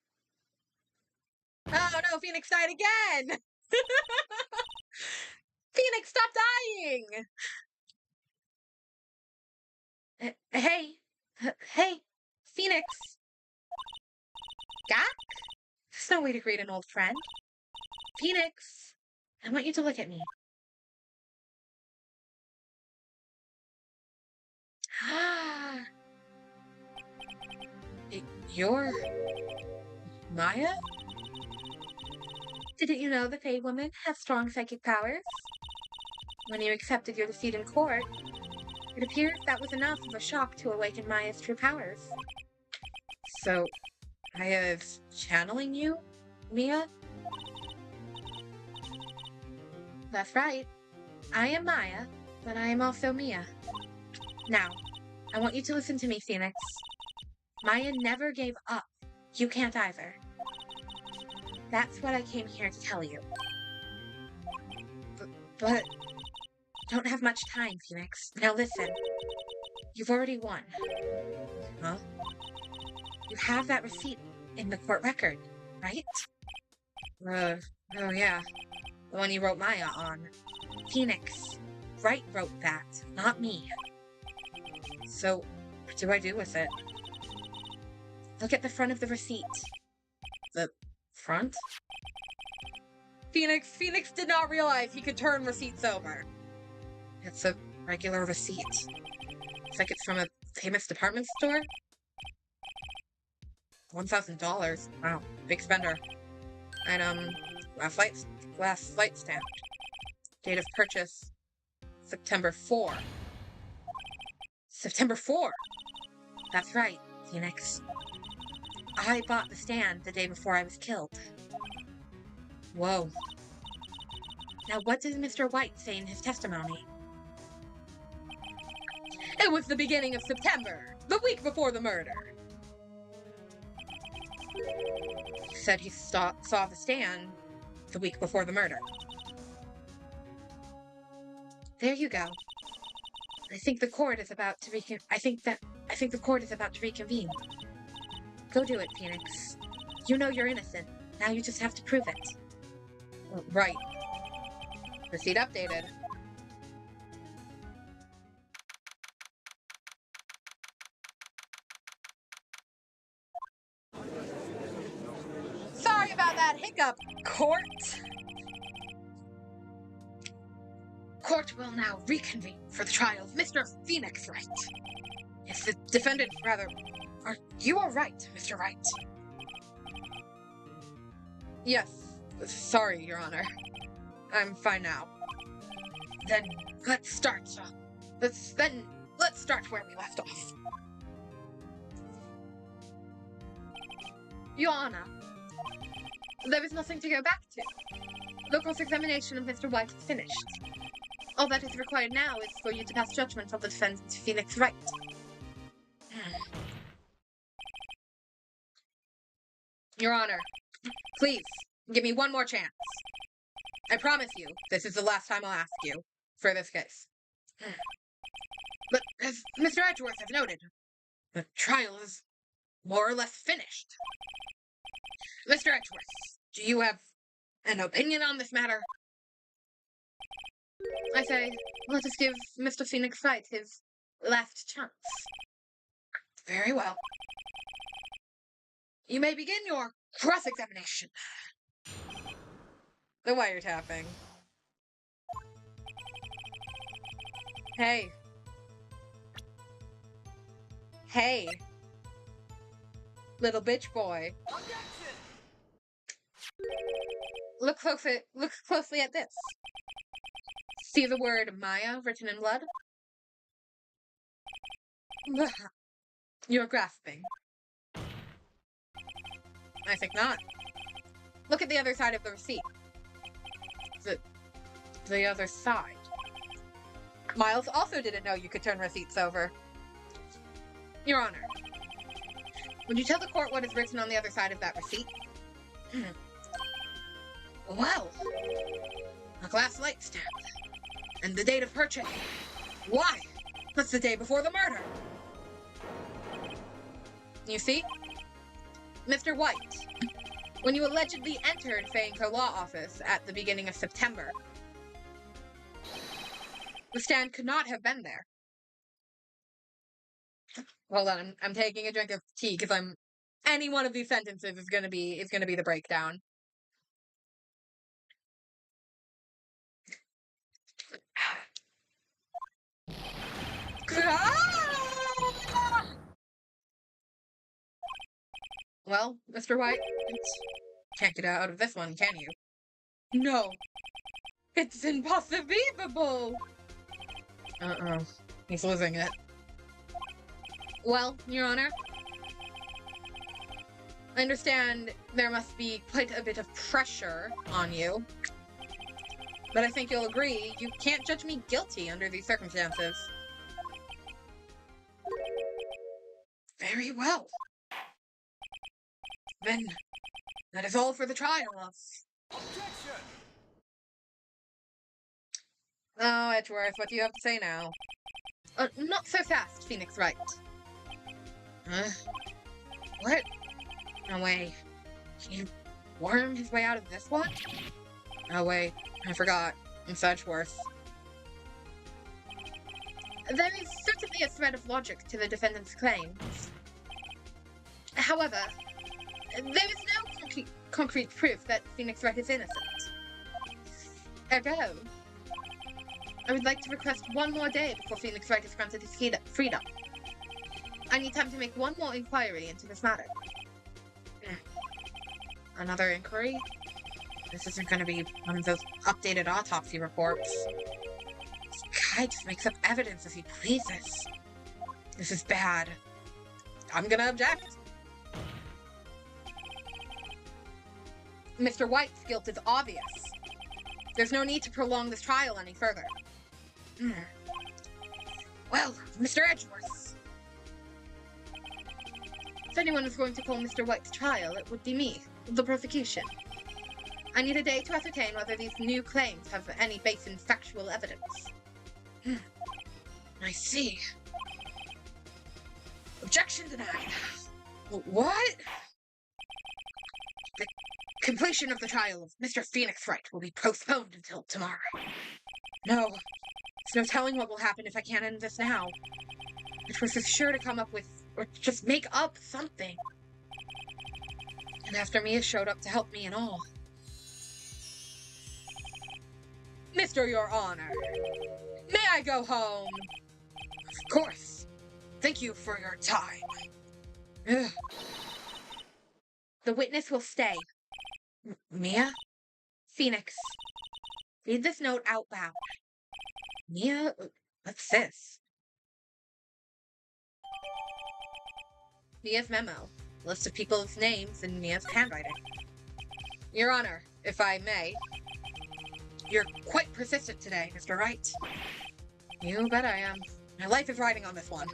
Oh no, Phoenix died again! Phoenix, stop dying! Hey, Phoenix. Gak? There's no way to greet an old friend. Phoenix, I want you to look at me. You're Maya? Didn't you know the Fae woman has strong psychic powers? When you accepted your defeat in court, it appears that was enough of a shock to awaken Maya's true powers. So, Maya is channeling you, Mia? That's right. I am Maya, but I am also Mia. Now, I want you to listen to me, Phoenix. Maya never gave up. You can't either. That's what I came here to tell you. But don't have much time, Phoenix. Now listen. You've already won. Huh? You have that receipt in the court record, right? Oh yeah. The one you wrote Maya on. Phoenix. Wright wrote that, not me. So, what do I do with it? Look at the front of the receipt. The front? Phoenix did not realize he could turn receipts over. It's a regular receipt. It's like it's from a famous department store. $1,000. Wow, big spender. And last flight stamp. Date of purchase, September 4. September 4! That's right, Phoenix. I bought the stand the day before I was killed. Whoa. Now what did Mr. White say in his testimony? It It was the beginning of September, the week before the murder. He said he saw the stand the week before the murder. There you go. I think the court is about to I think the court is about to reconvene. Go do it, Phoenix. You know you're innocent. Now you just have to prove it. Right. Receipt updated. Sorry about that hiccup, court. Court will now reconvene for the trial of Mr. Phoenix Wright. Yes, the defendant, rather. You are right, Mr. Wright. Yes. Sorry, Your Honor. I'm fine now. Then let's start. Let's start where we left off. Your Honor, there is nothing to go back to. The cross-examination of Mr. White is finished. All that is required now is for you to pass judgment on the defendant, Phoenix Wright. Your Honor, please, give me one more chance. I promise you, this is the last time I'll ask you for this case. But as Mr. Edgeworth has noted, the trial is more or less finished. Mr. Edgeworth, do you have an opinion on this matter? I say, let us give Mr. Phoenix Wright his last chance. Very well. You may begin your cross-examination. The wiretapping. Hey. Hey. Little bitch boy. Look closely at this. See the word Maya written in blood? You're grasping. I think not. Look at the other side of the receipt. The other side. Miles also didn't know you could turn receipts over. Your Honor, would you tell the court what is written on the other side of that receipt? Well, a glass light stamp. And the date of purchase. Why? That's the day before the murder. You see? Mr. White, when you allegedly entered Fayenco Law Office at the beginning of September, the stand could not have been there. Hold on, I'm taking a drink of tea because any one of these sentences is gonna be the breakdown. Well, Mr. White, can't get out of this one, can you? No. It's impossible! Uh-oh. He's losing it. Well, Your Honor, I understand there must be quite a bit of pressure on you. But I think you'll agree, you can't judge me guilty under these circumstances. Very well. Then, that is all for the trial of... Objection! Oh, Edgeworth, what do you have to say now? Not so fast, Phoenix Wright. What? No way. Can you worm his way out of this one? Oh wait, I forgot. It's Edgeworth. There is certainly a thread of logic to the defendant's claims. However, there is no concrete proof that Phoenix Wright is innocent. Ergo, I would like to request one more day before Phoenix Wright is granted his freedom. I need time to make one more inquiry into this matter. Another inquiry? This isn't going to be one of those updated autopsy reports. This guy just makes up evidence as he pleases. This is bad. I'm gonna object. Mr. White's guilt is obvious. There's no need to prolong this trial any further. Well, Mr. Edgeworth. If anyone is going to call Mr. White to trial, it would be me, the prosecution. I need a day to ascertain whether these new claims have any base in factual evidence. I see. Objection denied. What? The completion of the trial of Mr. Phoenix Wright will be postponed until tomorrow. No. There's no telling what will happen if I can't end this now. Edgeworth is sure to come up with, or just make up something. And after Mia showed up to help me and all. Mr. Your Honor, may I go home? Of course. Thank you for your time. Ugh. The witness will stay. Mia? Phoenix. Read this note out loud. Mia? What's this? Mia's memo. List of people's names in Mia's handwriting. Your Honor, if I may. You're quite persistent today, Mr. Wright. You bet I am. My life is riding on this one.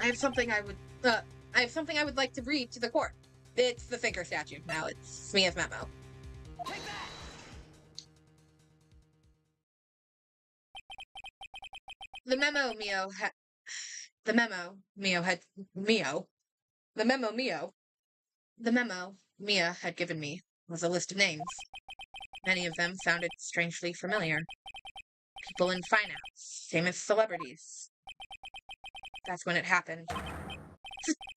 I have something I would like to read to the court. It's the Thinker statute. Now it's Mia's memo. Take that! The memo Mia had given me was a list of names. Many of them sounded strangely familiar. People in finance, famous celebrities. That's when it happened.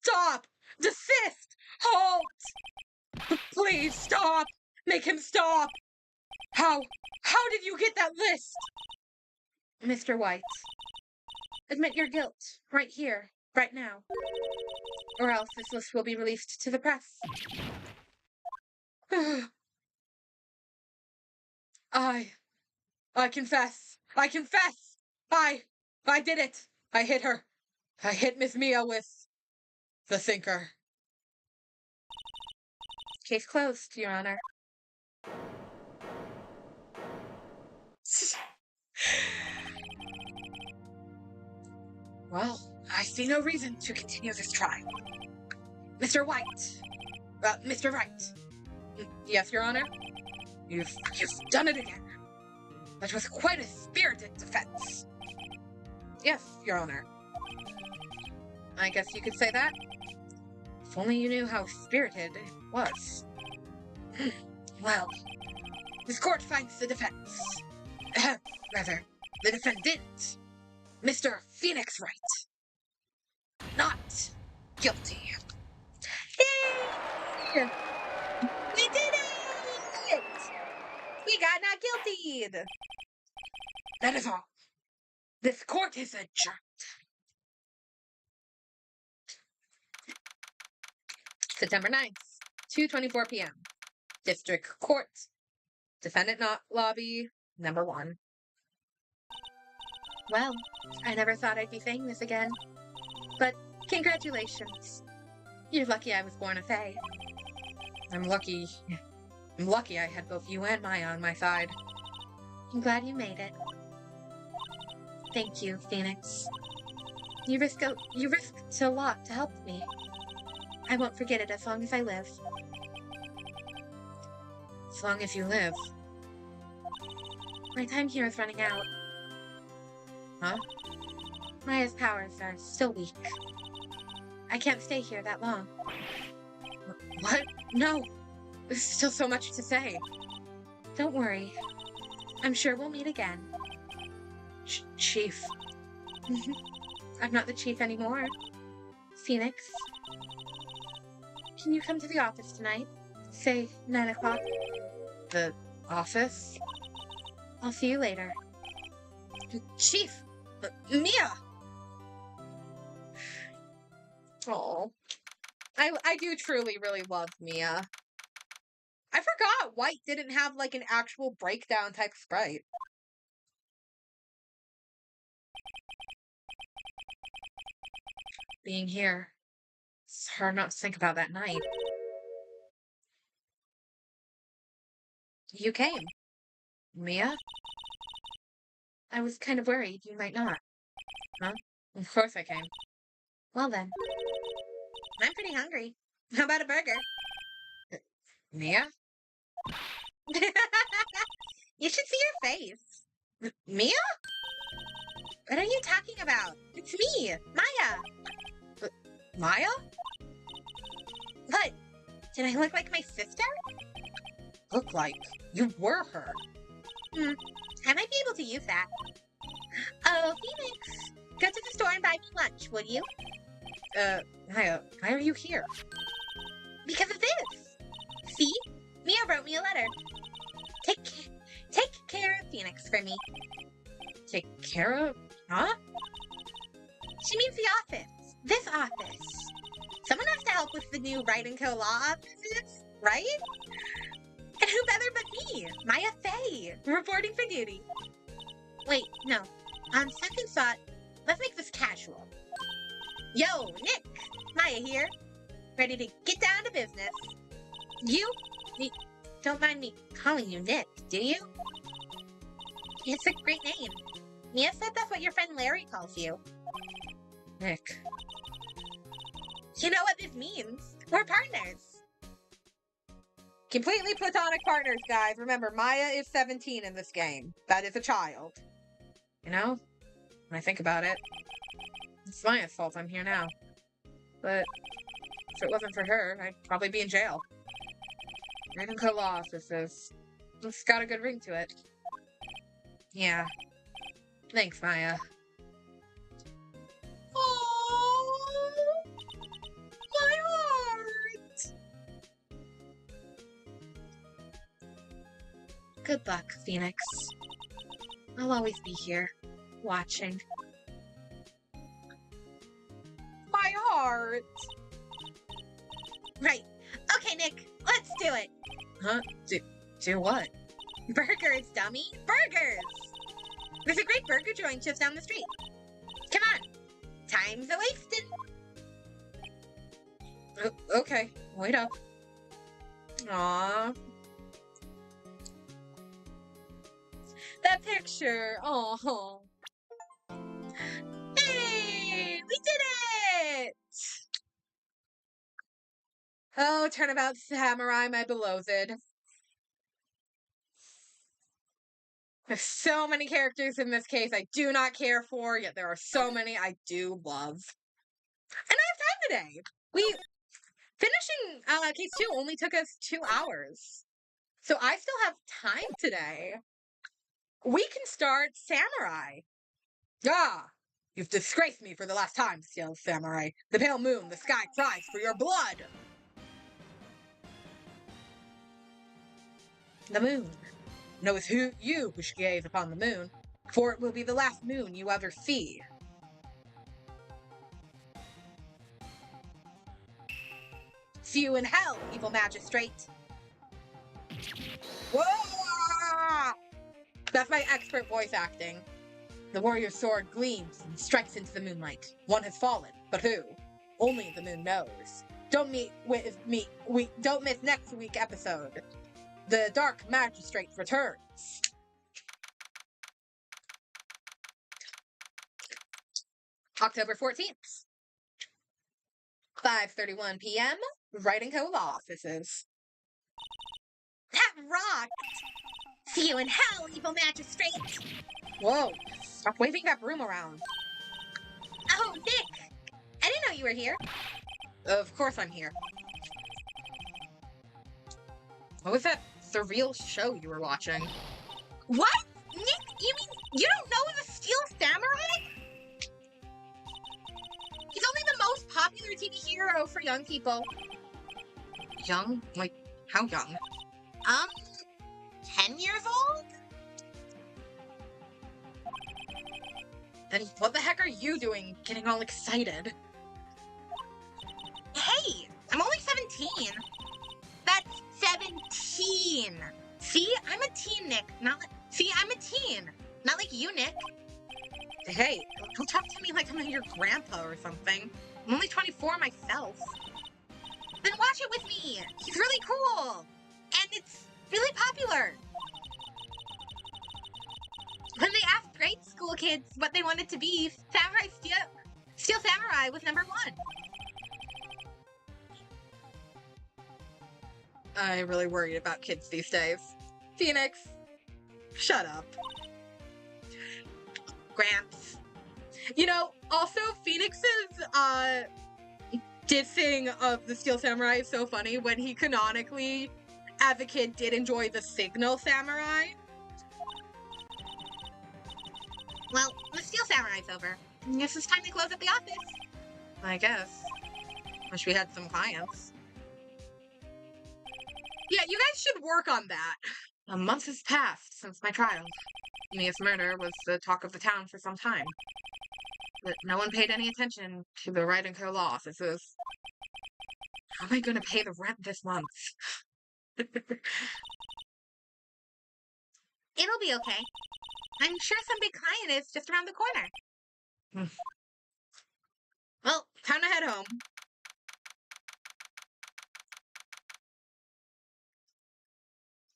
Stop! Desist! Halt! Please stop! Make him stop! How did you get that list? Mr. White, admit your guilt, right here, right now. Or else this list will be released to the press. I confess. I confess! I did it! I hit her. I hit Miss Mia with the Thinker. Case closed, Your Honor. Well, I see no reason to continue this trial. Mr. White. Mr. Wright. Yes, Your Honor? You've done it again. That was quite a spirited defense. Yes, Your Honor. I guess you could say that. If only you knew how spirited it was. Well, this court finds the defense. Rather, the defendant, Mr. Phoenix Wright, not guilty. Yay! We did it! We got not guilty! That is all. This court is adjourned. September 9th, 2:24 p.m. District Court. Defendant not lobby, number 1. Well, I never thought I'd be saying this again. But congratulations. You're lucky I was born a fae. I'm lucky I had both you and Maya on my side. I'm glad you made it. Thank you, Phoenix. You risked a lot to help me. I won't forget it as long as I live. As long as you live. My time here is running out. Huh? Maya's powers are still weak. I can't stay here that long. What? No! There's still so much to say. Don't worry. I'm sure we'll meet again. Chief. I'm not the chief anymore. Phoenix. Can you come to the office tonight? Say 9 o'clock. The office? I'll see you later. Chief! Mia! Oh, I do truly really love Mia. I forgot White didn't have like an actual breakdown type sprite. Being here, it's hard not to think about that night. You came. Mia? I was kind of worried you might not. Huh? Of course I came. Well then. I'm pretty hungry. How about a burger? Mia? You should see your face. Mia? What are you talking about? It's me, Maya. Maya? What? Did I look like my sister? Look like you were her. I might be able to use that. Oh, Phoenix. Go to the store and buy me lunch, would you? Maya, why are you here? Because of this. See? Mia wrote me a letter. Take care of Phoenix for me. Take care of? Huh? She means the office. This office. Someone has to help with the new Write & Co. law offices, right? And who better but me, Maya Fey, reporting for duty. Wait, no. On second thought, let's make this casual. Yo, Nick! Maya here. Ready to get down to business. You? Don't mind me calling you Nick, do you? It's a great name. Mia said that's what your friend Larry calls you. Nick. You know what this means? We're partners. Completely platonic partners, guys. Remember, Maya is 17 in this game. That is a child. You know? When I think about it, it's Maya's fault I'm here now. But if it wasn't for her, I'd probably be in jail. Write & Co. law offices. It's got a good ring to it. Yeah. Thanks, Maya. Oh, my heart. Good luck, Phoenix. I'll always be here, watching. My heart! Right. Okay, Nick, let's do it. Huh? Do what? Burgers, dummy. Burgers! There's a great burger joint just down the street. Come on. Time's a-wasting. Okay, wait up. Aww. That picture! Oh. Hey! We did it! Oh, Turnabout Samurai, my beloved. There's so many characters in this case I do not care for, yet there are so many I do love. And I have time today! Finishing case 2 only took us 2 hours. So I still have time today. We can start Samurai. Ah! You've disgraced me for the last time, yells Samurai. The pale moon, the sky cries for your blood! The moon. No, it's you who should gaze upon the moon, for it will be the last moon you ever see. See you in hell, evil magistrate! Whoa! That's my expert voice acting. The warrior's sword gleams and strikes into the moonlight. One has fallen, but who? Only the moon knows. Don't miss next week's episode. The Dark Magistrate returns. October 14th. 5:31 p.m. Write & Co. law offices. That rocked! See you in hell, evil magistrate! Whoa, stop waving that broom around. Oh, Nick! I didn't know you were here. Of course I'm here. What was that surreal show you were watching? What? Nick, you mean you don't know the Steel Samurai? He's only the most popular TV hero for young people. Young? Like, how young? 10 years old? Then what the heck are you doing getting all excited? Hey, I'm only 17. That's 17. See, I'm a teen, Nick. I'm a teen. Not like you, Nick. Hey, don't talk to me like I'm your grandpa or something. I'm only 24 myself. Then watch it with me. He's really cool. And it's really popular. When they asked grade school kids what they wanted to be. Steel Samurai was #1. I'm really worried about kids these days. Phoenix, shut up. Gramps. You know, also Phoenix's dissing of the Steel Samurai is so funny when he canonically, as a kid, did enjoy the Signal Samurai. Well, the Steel Samurai's over. I guess it's time to close up the office. I guess. Wish we had some clients. Yeah, you guys should work on that. A month has passed since my trial. Mia's murder was the talk of the town for some time. But no one paid any attention to the Wright & Co. law offices. How am I going to pay the rent this month? It'll be okay. I'm sure some big client is just around the corner. Well, time to head home.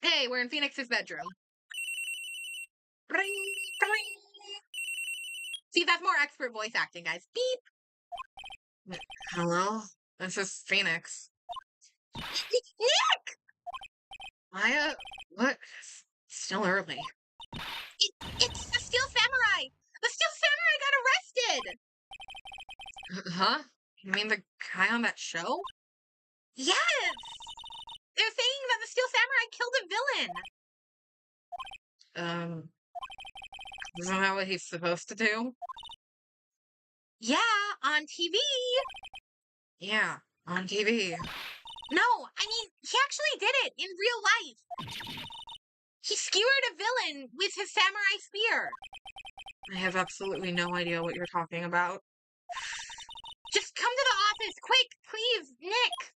Hey, we're in Phoenix's bedroom. Ring, ring. See, that's more expert voice acting, guys. Beep. Hello? This is Phoenix. Nick! Maya? What? It's still early. It's the Steel Samurai! The Steel Samurai got arrested! Huh? You mean the guy on that show? Yes! They're saying that the Steel Samurai killed a villain. Isn't that what he's supposed to do? Yeah, on TV. Yeah, on TV. No, I mean, he actually did it in real life. He skewered a villain with his samurai spear. I have absolutely no idea what you're talking about. Just come to the office, quick, please, Nick.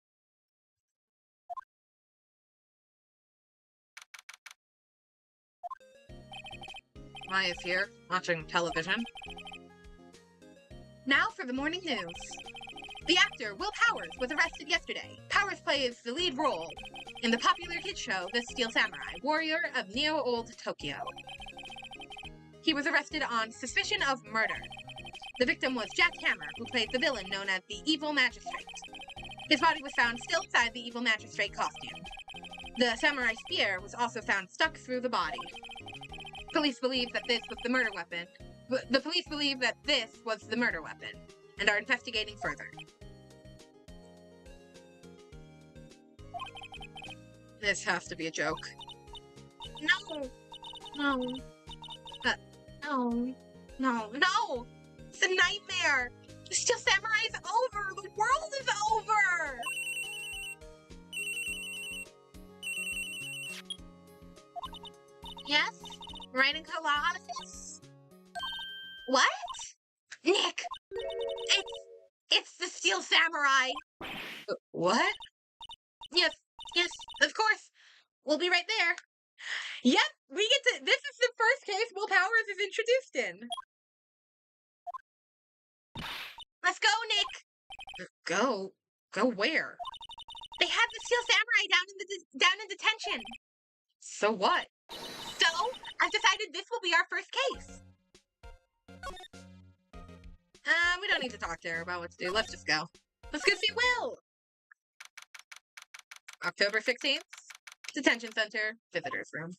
Maya's here, watching television. Now for the morning news. The actor Will Powers was arrested yesterday. Powers plays the lead role in the popular hit show The Steel Samurai, Warrior of Neo-Old Tokyo. He was arrested on suspicion of murder. The victim was Jack Hammer, who played the villain known as the Evil Magistrate. His body was found still inside the Evil Magistrate costume. The samurai spear was also found stuck through the body. Police believe that this was the murder weapon. The police believe that this was the murder weapon and are investigating further. This has to be a joke. No. No. No. It's a nightmare. The Steel Samurai is over. The world is over. Yes? Wright & Co. law office? What? Nick! It's the Steel Samurai! What? Yes, of course. We'll be right there. Yep, this is the first case Will Powers is introduced in. Let's go, Nick! Go? Go where? They have the Steel Samurai down in detention. So what? So, I've decided this will be our first case. We don't need to talk to her about what to do. Let's just go. Let's go see Will! October 16th, Detention Center, Visitor's Room.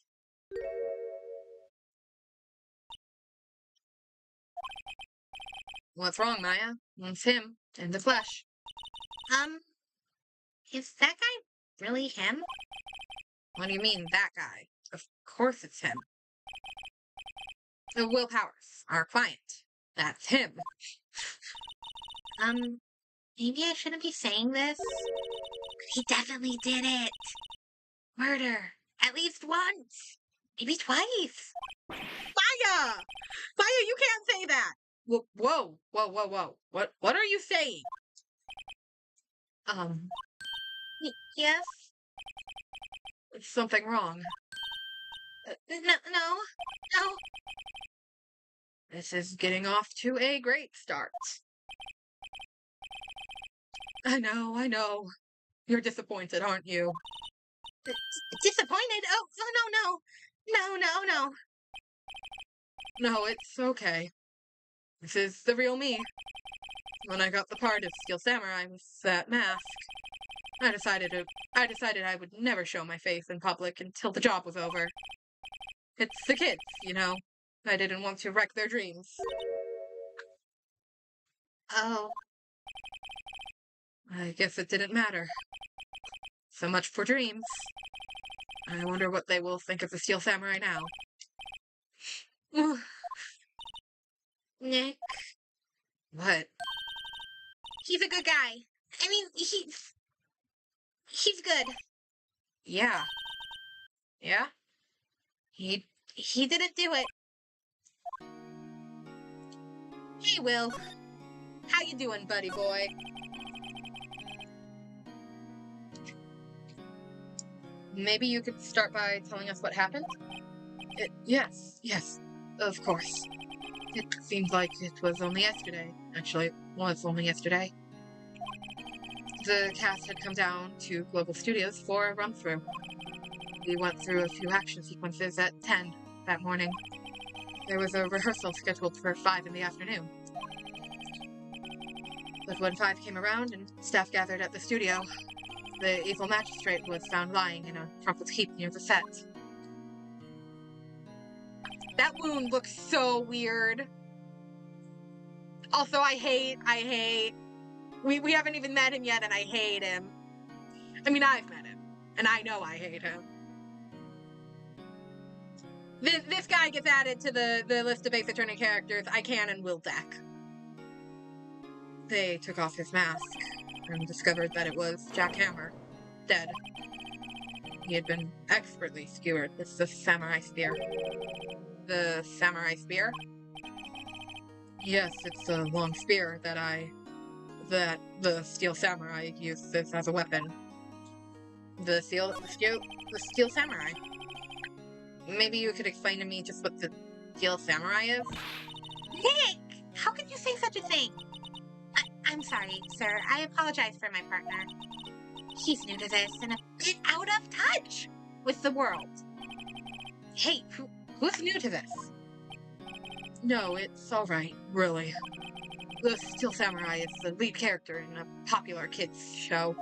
What's wrong, Maya? It's him, in the flesh. Is that guy really him? What do you mean, that guy? Of course it's him. Will Powers, our client. That's him. Maybe I shouldn't be saying this. He definitely did it. Murder. At least once. Maybe twice. Maya! Maya, you can't say that! Whoa. What are you saying? Yes? Is something wrong? No. This is getting off to a great start. I know. You're disappointed, aren't you? Disappointed? Oh, no. No, it's okay. This is the real me. When I got the part of Steel Samurai with that mask, I decided I would never show my face in public until the job was over. It's the kids, you know. I didn't want to wreck their dreams. Oh, I guess it didn't matter. So much for dreams. I wonder what they will think of the Steel Samurai now. Nick, What? he's a good guy. I mean, he's good. Yeah. Yeah? He didn't do it. Hey, Will. How you doing, buddy boy? Maybe you could start by telling us what happened? Yes, of course. It seems like it was only yesterday. Actually, it was only yesterday. The cast had come down to Global Studios for a run-through. We went through a few action sequences at 10 that morning. There was a rehearsal scheduled for 5 in the afternoon. But when 5 came around and staff gathered at the studio, the evil magistrate was found lying in a crumpled heap near the set. That wound looks so weird. Also, I hate. We haven't even met him yet, and I hate him. I mean, I've met him, and I know I hate him. This guy gets added to the list of Ace Attorney characters I can and will deck. They took off his mask and discovered that it was Jack Hammer, dead. He had been expertly skewered with the samurai spear. The samurai spear? Yes, it's a long spear that the Steel Samurai uses as a weapon. The Steel Samurai. Maybe you could explain to me just what the Steel Samurai is? Nick, how could you say such a thing? I'm sorry, sir. I apologize for my partner. He's new to this and a bit out of touch with the world. Hey, who's new to this? No, it's alright, really. The Steel Samurai is the lead character in a popular kids show.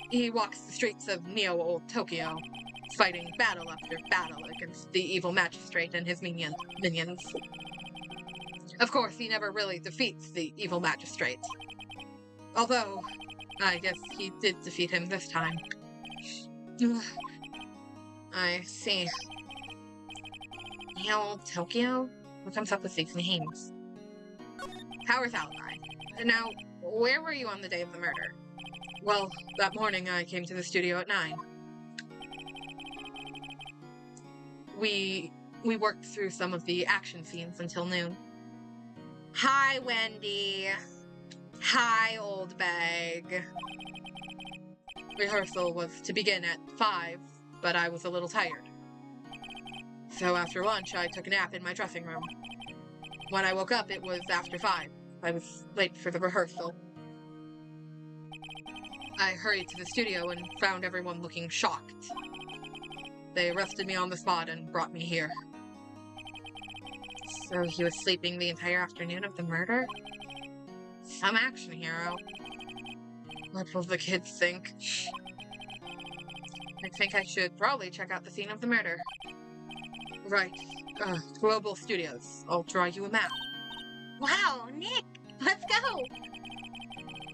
He walks the streets of Neo-Old Tokyo, fighting battle after battle against the evil magistrate and his minions. Of course, he never really defeats the evil magistrate. Although, I guess he did defeat him this time. I see. Neo-Old Tokyo? Who comes up with these names? Power's Alibi. Now, where were you on the day of the murder? Well, that morning I came to the studio at 9. We worked through some of the action scenes until noon. Hi, Wendy. Hi, old bag. Rehearsal was to begin at 5, but I was a little tired. So after lunch, I took a nap in my dressing room. When I woke up, it was after 5. I was late for the rehearsal. I hurried to the studio and found everyone looking shocked. They arrested me on the spot and brought me here. So he was sleeping the entire afternoon of the murder? Some action hero. What will the kids think? I think I should probably check out the scene of the murder. Right. Global Studios. I'll draw you a map. Wow, Nick, let's go.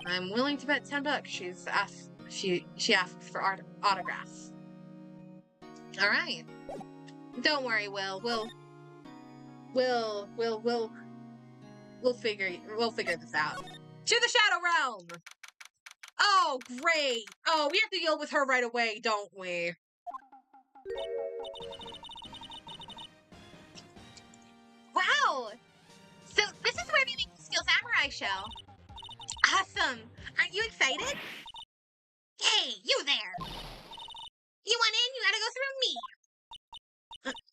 I'm willing to bet $10 she asks for autographs. All right. Don't worry, Will. We'll figure this out. To the Shadow Realm. Oh, great. Oh, we have to deal with her right away, don't we? Wow. So this is where they make the Steel Samurai show. Awesome. Aren't you excited? Hey, you there. You want in? You gotta go through me.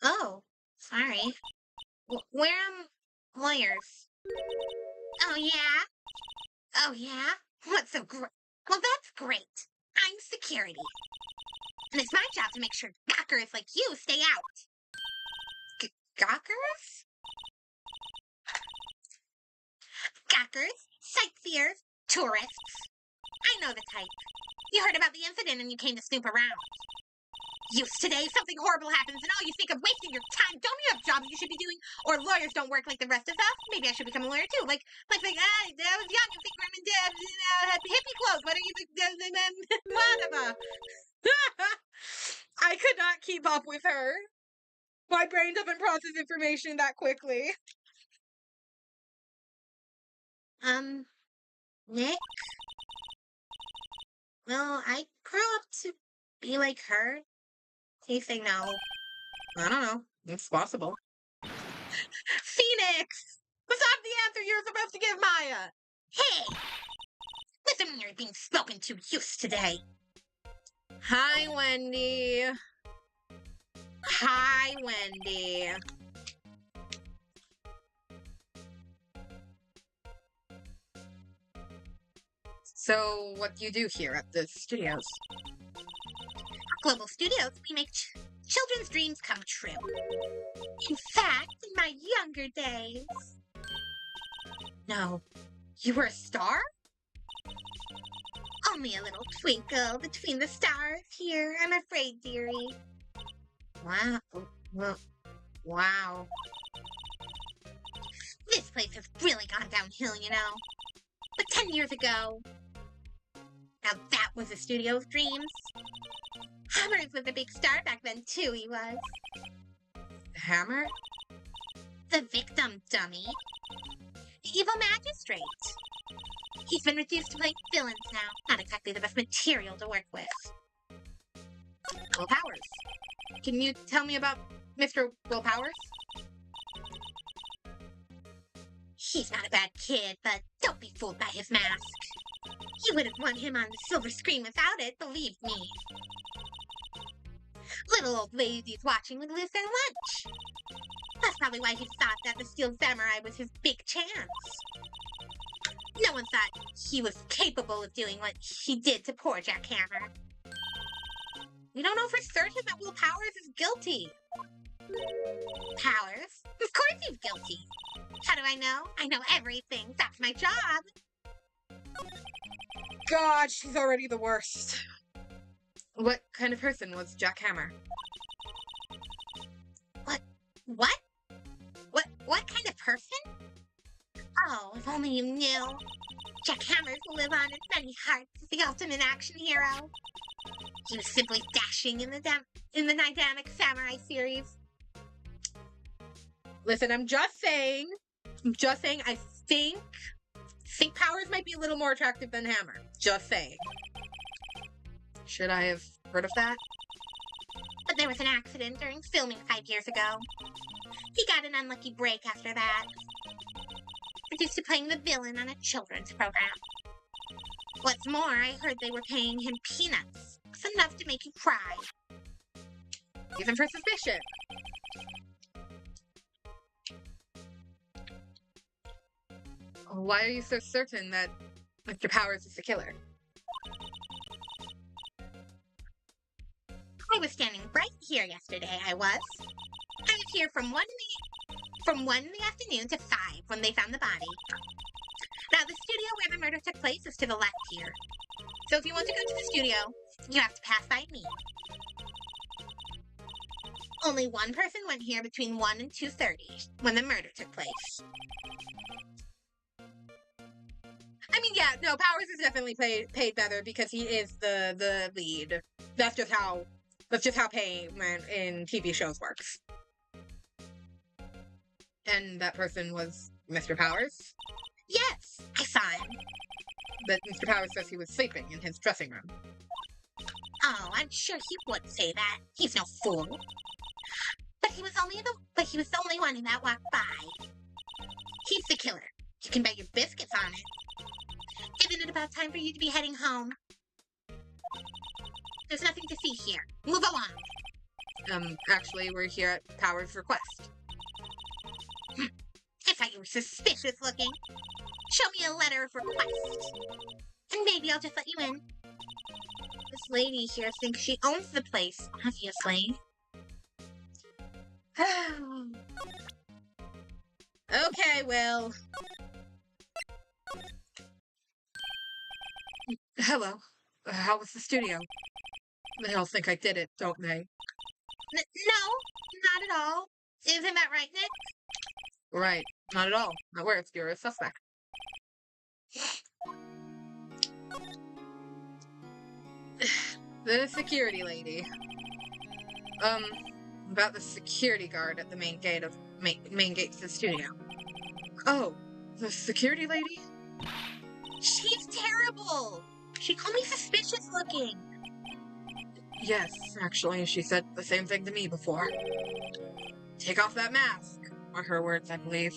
Oh, sorry. Where am lawyers? Oh, yeah? Oh, yeah? What's so great? Well, that's great. I'm security. And it's my job to make sure gawkers like you stay out. Gawkers? Gawkers, sightseers, tourists. I know the type. You heard about the incident and you came to snoop around. Use today, something horrible happens and all you think of wasting your time. Don't you have jobs you should be doing? Or lawyers don't work like the rest of us? Maybe I should become a lawyer too. Like, I was young and think women had hippie clothes. What are you, whatever. I could not keep up with her. My brain doesn't process information that quickly. Nick? Well, I grew up to be like her. You say no. I don't know. It's possible. Phoenix! That's not the answer you're supposed to give Maya! Hey! Listen when you're being spoken to, use today. Hi, Wendy. Hi, Wendy. So, what do you do here at the studios? Global Studios, we make children's dreams come true. In fact, in my younger days... No. You were a star? Only a little twinkle between the stars here, I'm afraid, dearie. Wow. Wow. This place has really gone downhill, you know. But 10 years ago... Now that was a studio of dreams. Hammers was a big star back then, too, he was. Hammer? The victim, dummy. The evil magistrate. He's been reduced to playing villains now. Not exactly the best material to work with. Will Powers. Can you tell me about Mr. Will Powers? He's not a bad kid, but don't be fooled by his mask. You wouldn't want him on the silver screen without it, believe me. Little old ladies watching would lose their lunch. That's probably why he thought that the Steel Samurai was his big chance. No one thought he was capable of doing what he did to poor Jack Hammer. We don't know for certain that Will Powers is guilty. Powers? Of course he's guilty. How do I know? I know everything. That's my job. God, she's already the worst. What kind of person was Jack Hammer? What? What kind of person? Oh, if only you knew. Jack Hammers will live on in many hearts as the ultimate action hero. He was simply dashing in the Dynamic Samurai series. Listen, I'm just saying, I think Powers might be a little more attractive than Hammer. Just saying. Should I have heard of that? But there was an accident during filming 5 years ago. He got an unlucky break after that. Reduced to playing the villain on a children's program. What's more, I heard they were paying him peanuts. It's enough to make you cry. Even for suspicion. Why are you so certain that Mr. Powers is the killer? I was standing right here yesterday, I was. I was here from 1 in the afternoon to 5 when they found the body. Now, the studio where the murder took place is to the left here. So if you want to go to the studio, you have to pass by me. Only one person went here between 1 and 2:30 when the murder took place. I mean, yeah, no, Powers is definitely paid better because he is the lead. That's just how payment in TV shows works. And that person was Mr. Powers? Yes, I saw him. But Mr. Powers says he was sleeping in his dressing room. Oh, I'm sure he would say that. He's no fool. But he was the only one in that walked by. He's the killer. You can bet your biscuits on it. Isn't it about time for you to be heading home? There's nothing to see here. Move along. Actually, we're here at Powers' request. I thought you were suspicious looking. Show me a letter of request. And maybe I'll just let you in. This lady here thinks she owns the place, obviously. Okay, Will. Hello. How was the studio? They all think I did it, don't they? No, not at all. Isn't that right, Nick? Right. Not at all. Not worse. You're a suspect. The security lady. About the security guard at the main gate of main gate to the studio. Oh, the security lady? She's terrible. She called me suspicious looking. Yes, actually, she said the same thing to me before. Take off that mask, are her words, I believe.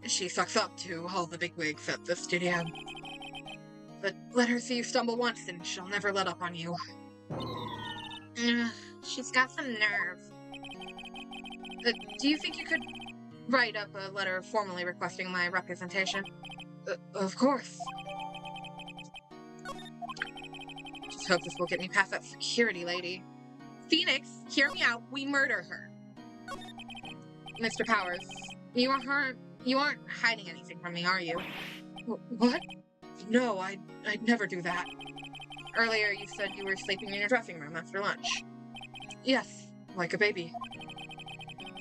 She sucks up to all the bigwigs at the studio. But let her see you stumble once and she'll never let up on you. She's got some nerve. Do you think you could write up a letter formally requesting my representation? Of course. Just hope this will get me past that security lady. Phoenix, hear me out. We murder her. Mr. Powers, you aren't hiding anything from me, are you? What? No, I'd never do that. Earlier you said you were sleeping in your dressing room after lunch. Yes, like a baby.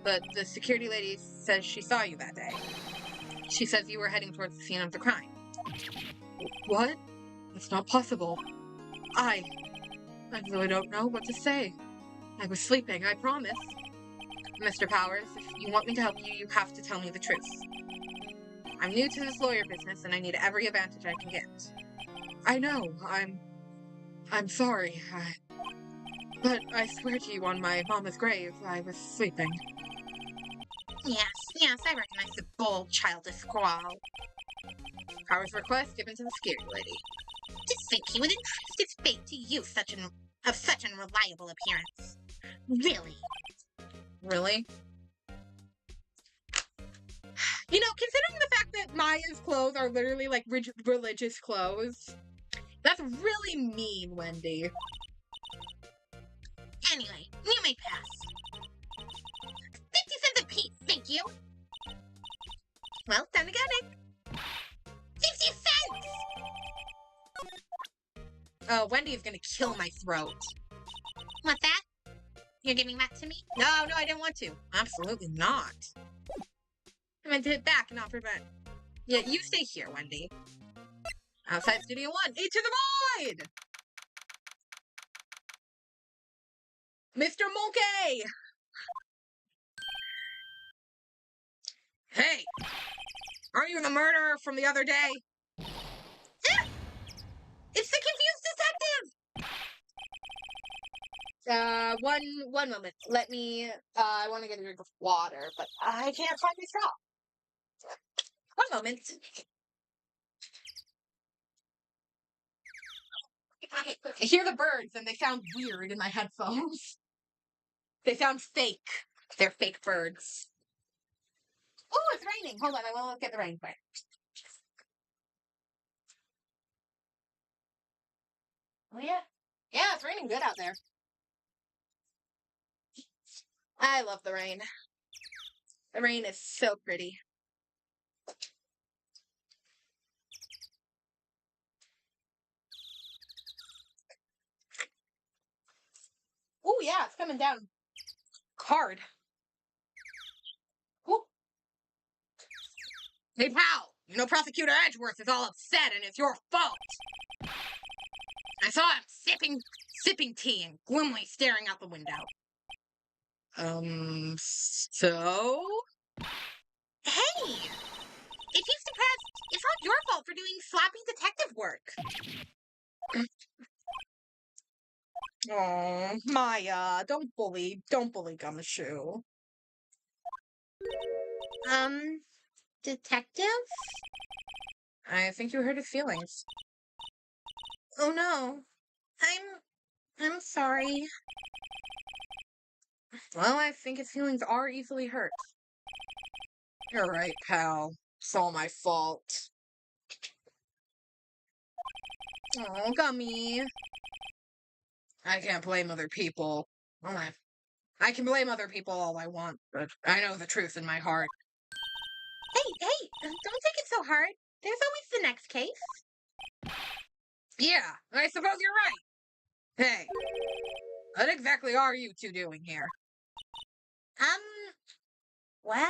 But the security lady says she saw you that day. She says you were heading towards the scene of the crime. What? That's not possible. I really don't know what to say. I was sleeping, I promise. Mr. Powers, if you want me to help you, you have to tell me the truth. I'm new to this lawyer business and I need every advantage I can get. I know, I'm sorry. But I swear to you on my mama's grave, I was sleeping. Yes, I recognize the bold, childish squall. Powers' request given to the security lady. To think he would entrust his fate to you, such unreliable appearance. Really? Really? You know, considering the fact that Maya's clothes are literally like religious clothes, that's really mean, Wendy. Anyway, you may pass. 50 cents a piece, thank you. Well, time to go, Nick. 50 cents! Wendy is gonna kill my throat. Want that? You're giving that to me? No, I didn't want to. Absolutely not. I meant to hit back and not prevent. Yeah, you stay here, Wendy. Outside Studio 1, into the void! Mr. Monkey! Hey! Aren't you the murderer from the other day? It's the confused detective! One moment. Let me, I want to get a drink of water, but I can't find my straw. One moment. I hear the birds and they sound weird in my headphones. They sound fake. They're fake birds. Oh, it's raining. Hold on, I want to look at the rain quick. Oh, yeah. Yeah, it's raining good out there. I love the rain. The rain is so pretty. Oh, yeah, it's coming down hard. Ooh. Hey, pal, you know Prosecutor Edgeworth is all upset and it's your fault. I saw him sipping tea and gloomily staring out the window. So? Hey! If he's depressed, it's not your fault for doing sloppy detective work. Oh, Maya, don't bully Gumshoe. Detective? I think you hurt his feelings. Oh no. I'm sorry. Well, I think his feelings are easily hurt. You're right, pal. It's all my fault. Oh, Gummy. I can't blame other people. I can blame other people all I want, but I know the truth in my heart. Hey, don't take it so hard. There's always the next case. Yeah, I suppose you're right. Hey, what exactly are you two doing here? Well,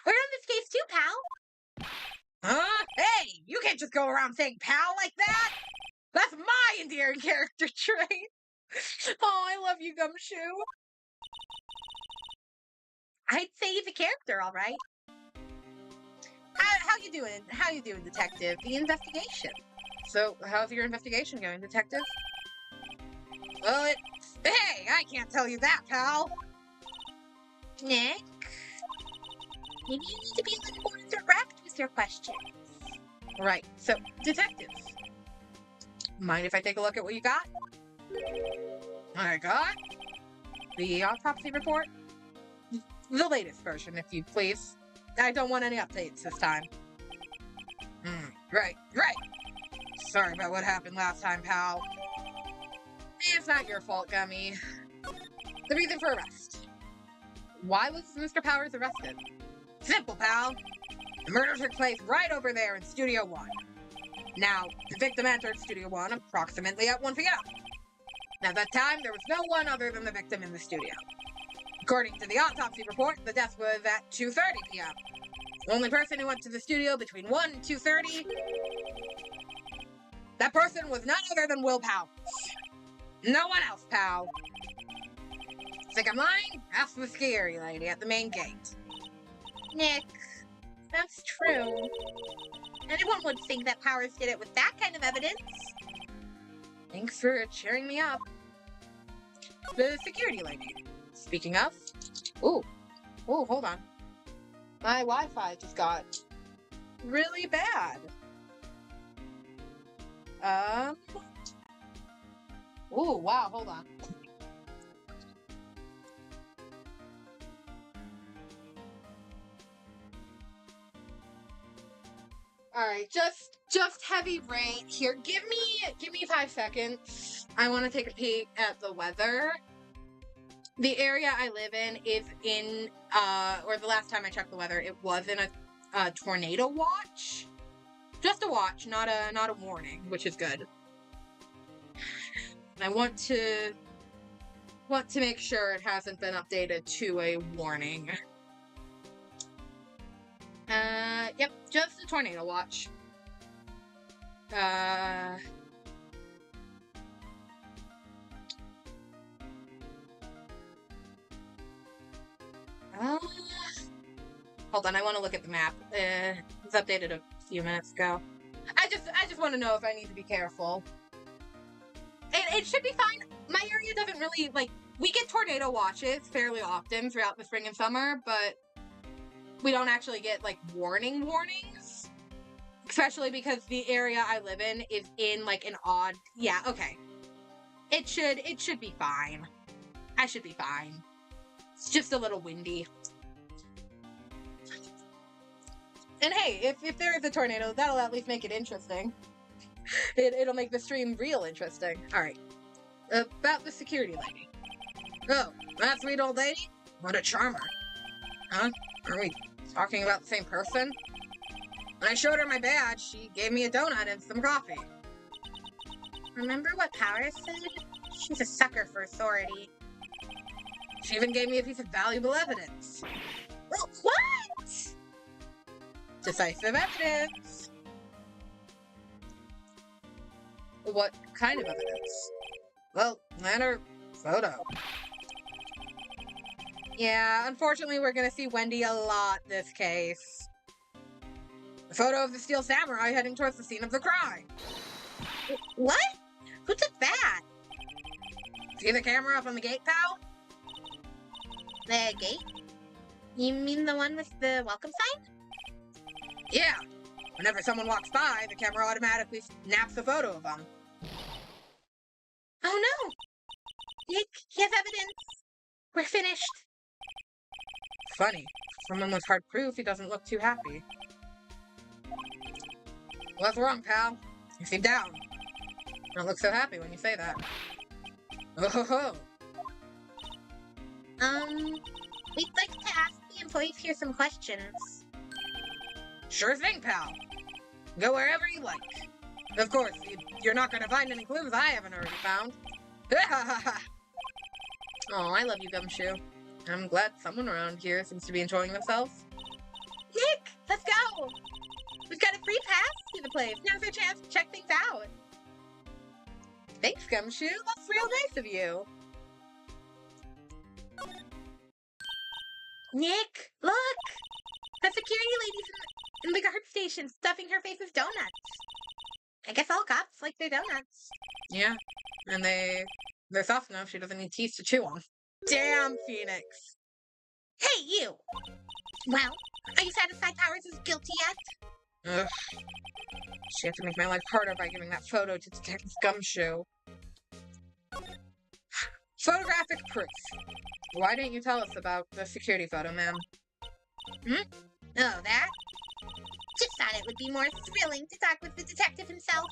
we're on this case too, pal. Huh? Hey, you can't just go around saying pal like that! That's my endearing character trait! Oh, I love you, Gumshoe. I'd say he's a character, all right. How you doing? How you doing, detective? The investigation. So, how's your investigation going, detective? Well, hey, I can't tell you that, pal! Nick? Maybe you need to be a little more direct with your questions. Right, so, detective. Mind if I take a look at what you got? I got the autopsy report. The latest version, if you please. I don't want any updates this time. Right. Sorry about what happened last time, pal. It's not your fault, Gummy. The reason for arrest. Why was Mr. Powers arrested? Simple, pal. The murder took place right over there in Studio 1. Now, the victim entered Studio 1 approximately at 1 p.m. At that time, there was no one other than the victim in the studio. According to the autopsy report, the death was at 2:30 p.m. The only person who went to the studio between 1 and 2:30, that person was none other than Will Powers. No one else, pal. Think I'm lying? Ask the scary lady at the main gate. Nick, that's true. Anyone would think that Powers did it with that kind of evidence. Thanks for cheering me up. The security lady. Speaking of... Ooh, hold on. My Wi-Fi just got really bad. Ooh, wow, hold on. Alright, just heavy rain here. Give me 5 seconds. I want to take a peek at the weather. The area I live in is in, or the last time I checked the weather, it was in a tornado watch. Just a watch, not a warning, which is good. I want to make sure it hasn't been updated to a warning. Yep, just a tornado watch. Hold on, I want to look at the map. It was updated a few minutes ago. I just want to know if I need to be careful. It should be fine. My area doesn't really, like, we get tornado watches fairly often throughout the spring and summer, but we don't actually get, like, warnings. Especially because the area I live in is in, like, an odd... Yeah, okay. It should be fine. I should be fine. It's just a little windy. And hey, if there is a tornado, that'll at least make it interesting. It'll make the stream real interesting. Alright. About the security lady. Oh, that sweet old lady? What a charmer. Huh? Are we talking about the same person? When I showed her my badge, she gave me a donut and some coffee. Remember what Powers said? She's a sucker for authority. She even gave me a piece of valuable evidence. What? Decisive evidence. What kind of evidence? Well, her photo. Yeah, unfortunately, we're gonna see Wendy a lot this case. The photo of the Steel Samurai heading towards the scene of the crime. What? Who took that? See the camera up on the gate, pal? The gate? You mean the one with the welcome sign? Yeah. Whenever someone walks by, the camera automatically snaps a photo of them. Oh no! Nick, he has evidence. We're finished. Funny. Someone with hard proof, he doesn't look too happy. What's wrong, pal? You seem down. You don't look so happy when you say that. Oh, We'd like to ask the employees here some questions. sure thing, pal. Go wherever you like. Of course, you're not going to find any clues I haven't already found. Oh, I love you, Gumshoe. I'm glad someone around here seems to be enjoying themselves. Nick, let's go! We've got a free pass to the place. Now's our chance to check things out. Thanks, Gumshoe. That's real nice of you. Nick, look! The security lady's in the guard station stuffing her face with donuts. I guess all cops like their donuts. Yeah, and they're soft enough she doesn't need teeth to chew on. Damn, Phoenix. Hey, you! Well, are you satisfied Powers is guilty yet? Ugh. She had to make my life harder by giving that photo to Detective Gumshoe. Photographic proof. Why didn't you tell us about the security photo, ma'am? Oh, that? Just thought it would be more thrilling to talk with the detective himself.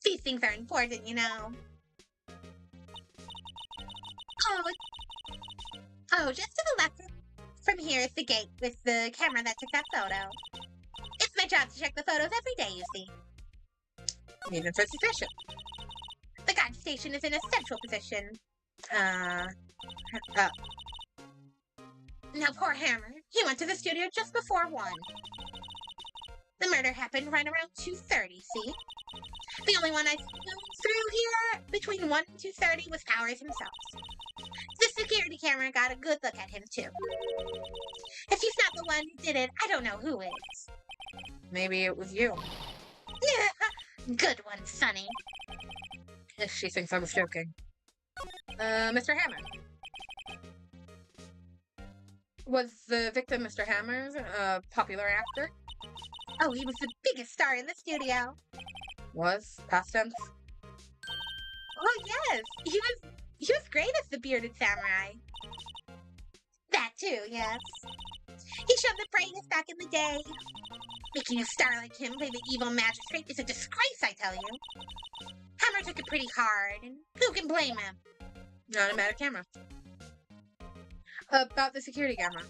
These things are important, you know. Oh, just to the left from here is the gate with the camera that took that photo. It's my job to check the photos every day, you see. Even for suspicion. The guard station is in a central position. Now, poor Hammer. He went to the studio just before 1. The murder happened right around 2:30, see? The only one I through here between 1 and 2:30 was Powers himself. The security camera got a good look at him, too. If he's not the one who did it, I don't know who is. Maybe it was you. Good one, Sonny. If she thinks I was joking. Mr. Hammer. Was the victim Mr. Hammer a popular actor? Oh, he was the biggest star in the studio. Was? Past tense? Oh, yes. He was great as the bearded samurai. That too, yes. He showed the brightest back in the day. Making a star like him play the evil magistrate is a disgrace, I tell you. Hammer took it pretty hard, and who can blame him? Automatic camera. About the security camera.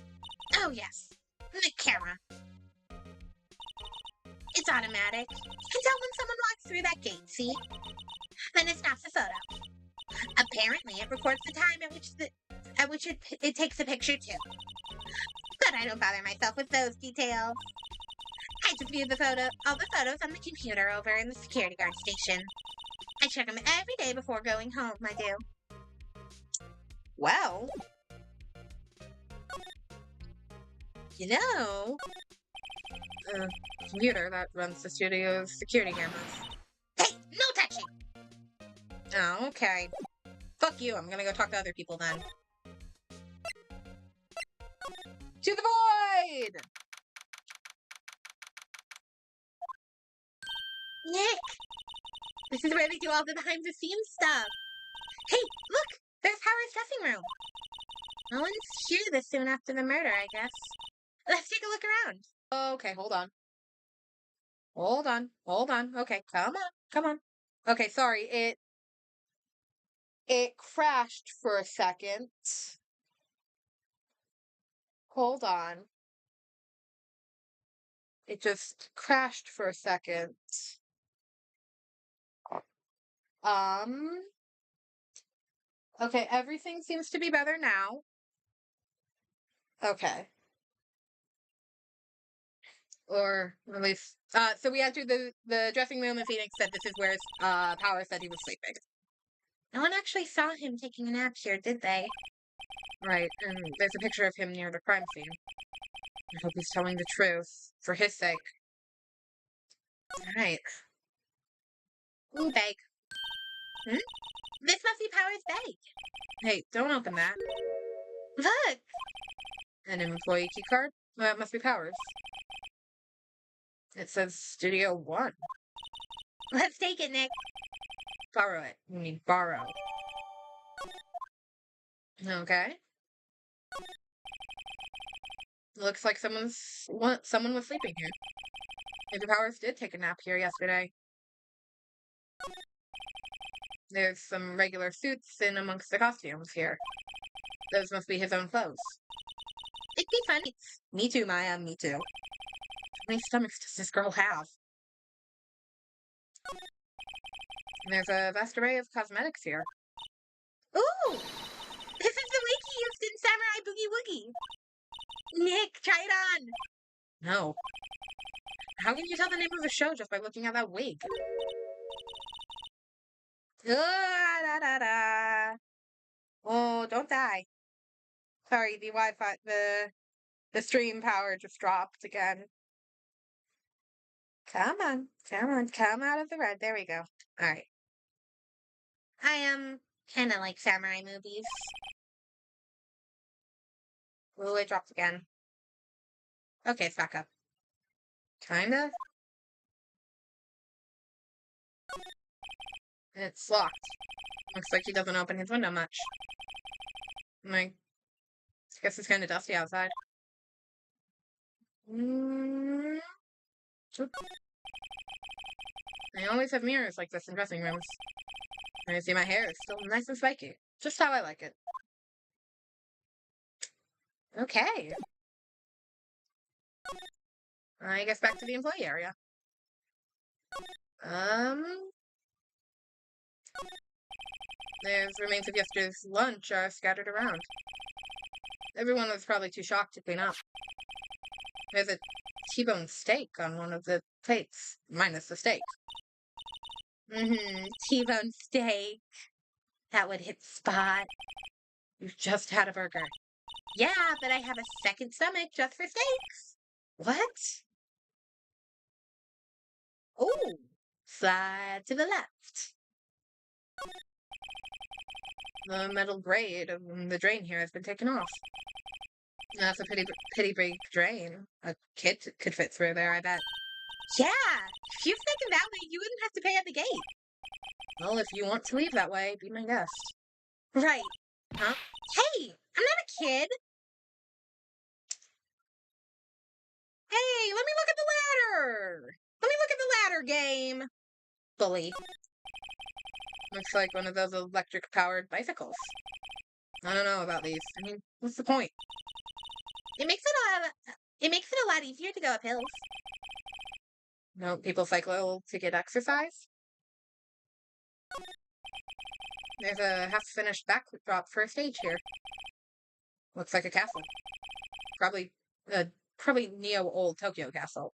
Oh, yes. The camera. It's automatic. You can tell when someone walks through that gate, see? Then it snaps a photo. Apparently, it records the time at which it takes a picture, too. But I don't bother myself with those details. I just view all the photos on the computer over in the security guard station. I check them every day before going home, I do. Well, you know, the computer that runs the studio's security cameras. Hey, no touching! Oh, okay. Fuck you, I'm gonna go talk to other people then. To the void! Nick! This is where they do all the behind-the-scenes stuff. Hey, look! There's Howard's dressing room. No one's here this soon after the murder, I guess. Let's take a look around. Okay, hold on. Hold on. Okay, come on. Okay, sorry, it crashed for a second. Hold on. It just crashed for a second. Okay, everything seems to be better now. Okay. Or at least, so we entered the dressing room and Phoenix said this is where, Power said he was sleeping. No one actually saw him taking a nap here, did they? Right, and there's a picture of him near the crime scene. I hope he's telling the truth, for his sake. Alright. Ooh, bag. This must be Power's bag. Hey, don't open that. Look! An employee key card? That must be Powers. It says Studio 1. Let's take it, Nick. Borrow it. You mean borrow. Okay. Looks like someone was sleeping here. Maybe Powers did take a nap here yesterday. There's some regular suits in amongst the costumes here. Those must be his own clothes. It'd be fun. Me too, Maya, me too. How many stomachs does this girl have? And there's a vast array of cosmetics here. Ooh! This is the wig he used in Samurai Boogie Woogie. Nick, try it on. No. How can you tell the name of the show just by looking at that wig? Da, da, da. Oh, don't die. Sorry, the Wi-Fi, the stream power just dropped again. Come on, come out of the red. There we go. All right. I kind of like samurai movies. Oh, it dropped again. Okay, it's back up. Kinda. It's locked. Looks like he doesn't open his window much. I guess it's kind of dusty outside. I always have mirrors like this in dressing rooms. And I see my hair is still nice and spiky. Just how I like it. Okay. I guess back to the employee area. There's remains of yesterday's lunch are scattered around. Everyone was probably too shocked to clean up. There's a T-bone steak on one of the plates, minus the steak. T-bone steak. That would hit spot. You've just had a burger. Yeah, but I have a second stomach just for steaks. What? Oh, slide to the left. The metal grate of the drain here has been taken off. That's a pretty big drain. A kid could fit through there, I bet. Yeah, if you stepped in that way, you wouldn't have to pay at the gate. Well, if you want to leave that way, be my guest. Right. Huh? Hey, I'm not a kid. Hey, let me look at the ladder. Let me look at the ladder game. Bully. Looks like one of those electric-powered bicycles. I don't know about these. I mean, what's the point? It makes it a lot easier to go up hills. No, people cycle to get exercise? There's a half-finished backdrop for a stage here. Looks like a castle. Probably neo-old Tokyo castle.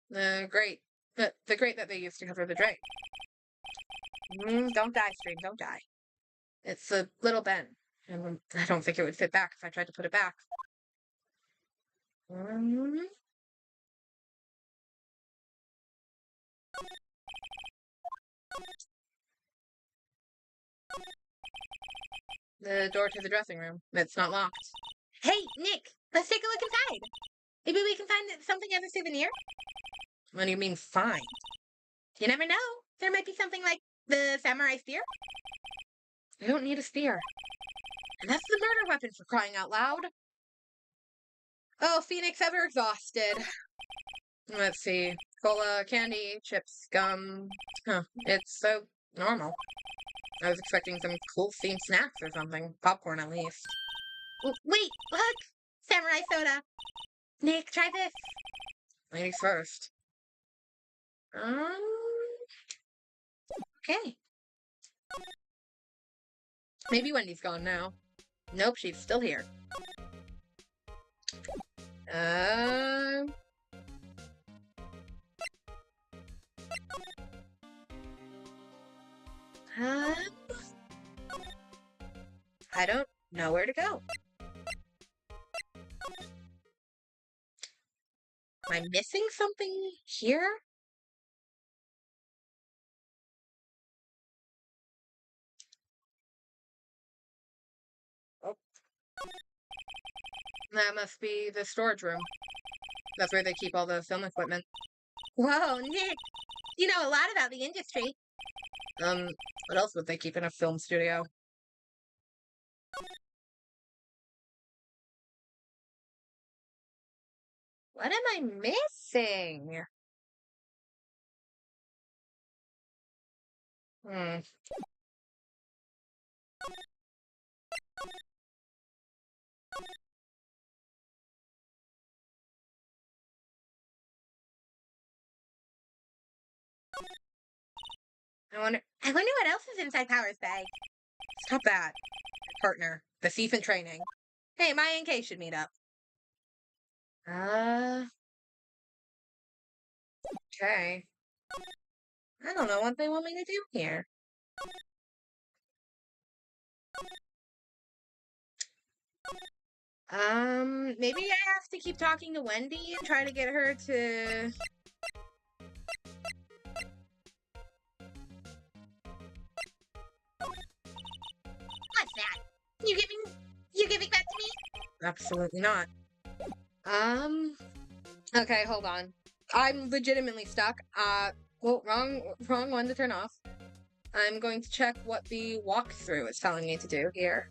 The grate that they used to cover the drain. Don't die, stream, don't die. It's a little bent, and I don't think it would fit back if I tried to put it back. The door to the dressing room. It's not locked. Hey, Nick, let's take a look inside. Maybe we can find something as a souvenir. What do you mean, find? You never know. There might be something like the samurai spear. I don't need a spear. And that's the murder weapon, for crying out loud. Oh, Phoenix ever exhausted. Let's see. Cola, candy, chips, gum. Huh. It's so normal. I was expecting some cool themed snacks or something. Popcorn, at least. Wait, look! Samurai soda. Nick, try this. Ladies first. Okay. Maybe Wendy's gone now. Nope, she's still here. I don't know where to go. Am I missing something here? Oh. That must be the storage room. That's where they keep all the film equipment. Whoa, Nick! You know a lot about the industry. What else would they keep in a film studio? What am I missing? Hmm. I wonder what else is inside Power's bag. Stop that. Partner, the thief in training. Hey, Maya and Kay should meet up. Okay. I don't know what they want me to do here. Maybe I have to keep talking to Wendy and try to get her to... What's that? You giving that to me? Absolutely not. Okay, hold on. I'm legitimately stuck. Well, wrong one to turn off. I'm going to check what the walkthrough is telling me to do here.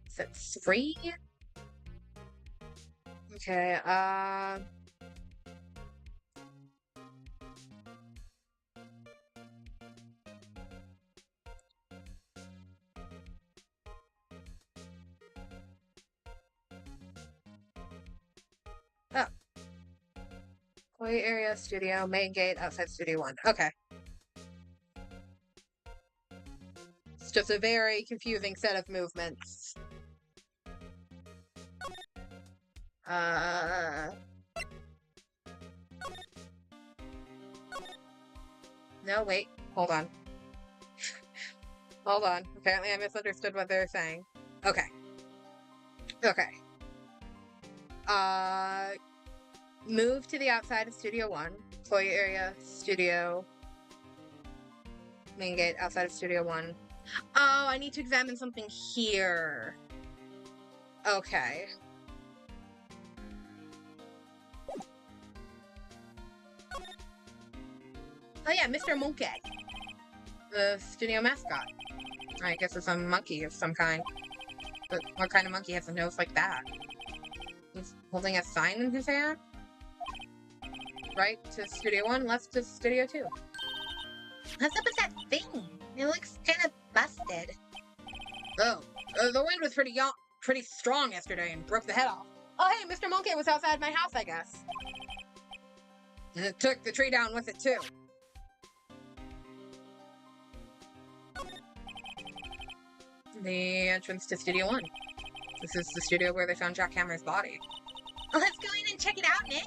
Is it 3? Okay, oh. Play area, studio, main gate, outside studio 1. Okay. It's just a very confusing set of movements. No, wait. Hold on. Hold on. Apparently I misunderstood what they were saying. Okay. Okay. Move to the outside of Studio 1. Employee area, studio. Main gate, outside of Studio 1. Oh, I need to examine something here. Okay. Oh yeah, Mr. Monkey. The studio mascot. I guess it's a monkey of some kind. But what kind of monkey has a nose like that? He's holding a sign in his hand? Right to Studio 1, left to Studio 2. What's up with that thing? It looks kind of busted. Oh, the wind was pretty strong yesterday and broke the head off. Oh hey, Mr. Monkey was outside my house, I guess. And it took the tree down with it too. The entrance to Studio 1. This is the studio where they found Jack Hammer's body. Well, let's go in and check it out, Nick.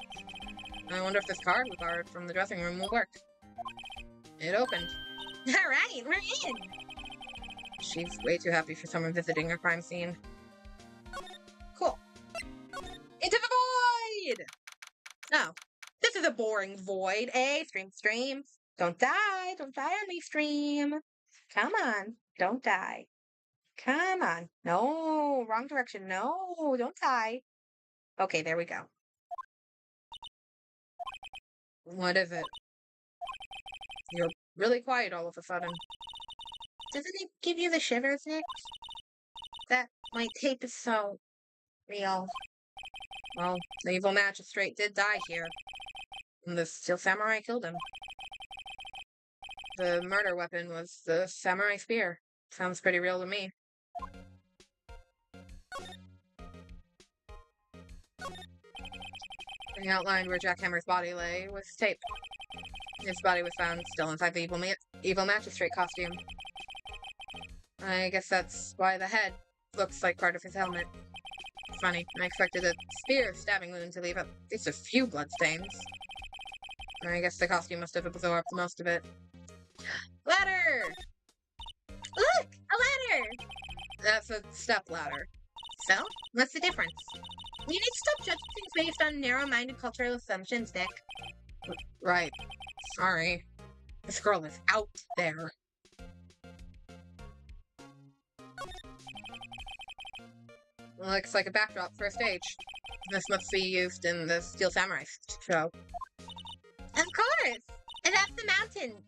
I wonder if this card we borrowed from the dressing room will work. It opened. Alright, we're in. She's way too happy for someone visiting a crime scene. Cool. Into the void! Oh, this is a boring void, eh? Stream. Don't die on me, stream. Come on, don't die. Come on. No, wrong direction. No, don't die. Okay, there we go. What is it? You're really quiet all of a sudden. Doesn't it give you the shivers, Nick? That my tape is so real. Well, the evil magistrate did die here. And the Steel Samurai killed him. The murder weapon was the samurai spear. Sounds pretty real to me. The outline where Jack Hammer's body lay was tape. His body was found still inside the evil magistrate costume. I guess that's why the head looks like part of his helmet. Funny, I expected a spear stabbing wound to leave at least a few bloodstains. I guess the costume must have absorbed most of it. Ladder! Look! A ladder! That's a step ladder. So? What's the difference? You need to stop judging things based on narrow-minded cultural assumptions, Nick. Right. Sorry. This girl is out there. Looks like a backdrop for a stage. This must be used in the Steel Samurai show. Of course! And that's the mountain.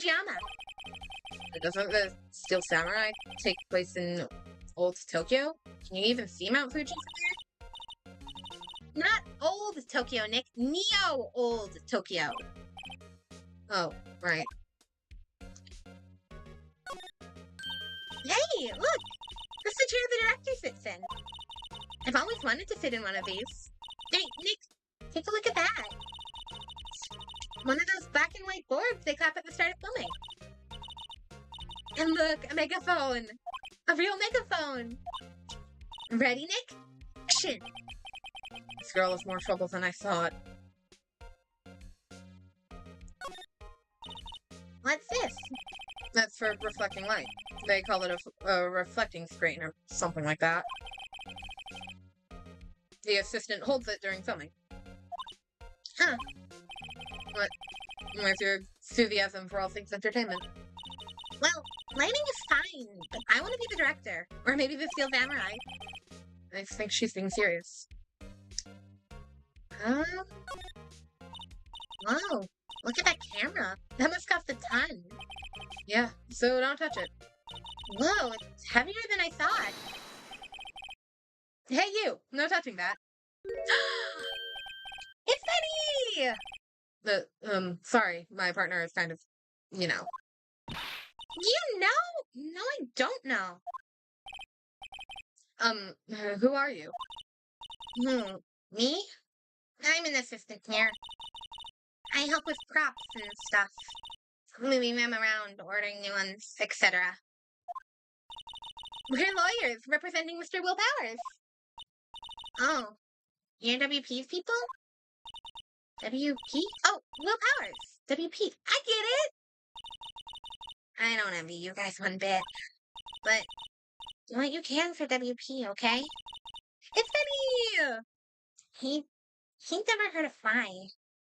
Fujiyama. Doesn't the Steel Samurai take place in old Tokyo? Can you even see Mount Fuji from there? Not old Tokyo, Nick. Neo old Tokyo. Oh, right. Hey, look! That's the chair the director sits in. I've always wanted to sit in one of these. Hey, Nick, take a look at that. One of those black and white boards they clap at the start of filming. And look, a megaphone. A real megaphone. Ready, Nick? Action. This girl is more trouble than I thought. What's this? That's for reflecting light. They call it a reflecting screen or something like that. The assistant holds it during filming. Huh. What? Where's your enthusiasm for all things entertainment? Well, lighting is fine, but I want to be the director. Or maybe the Steel Samurai. I think she's being serious. Whoa, look at that camera. That must cost a ton. Yeah, so don't touch it. Whoa, it's heavier than I thought. Hey, you! No touching that. It's Betty! Sorry, my partner is kind of, you know. You know? No, I don't know. Who are you? Me? I'm an assistant here. I help with props and stuff. Moving them around, ordering new ones, etc. We're lawyers representing Mr. Will Powers. Oh, you're WP's people? WP? Oh, Will Powers. WP. I get it! I don't envy you guys one bit. But do what you can for WP, okay? It's Betty! He's never heard of fly.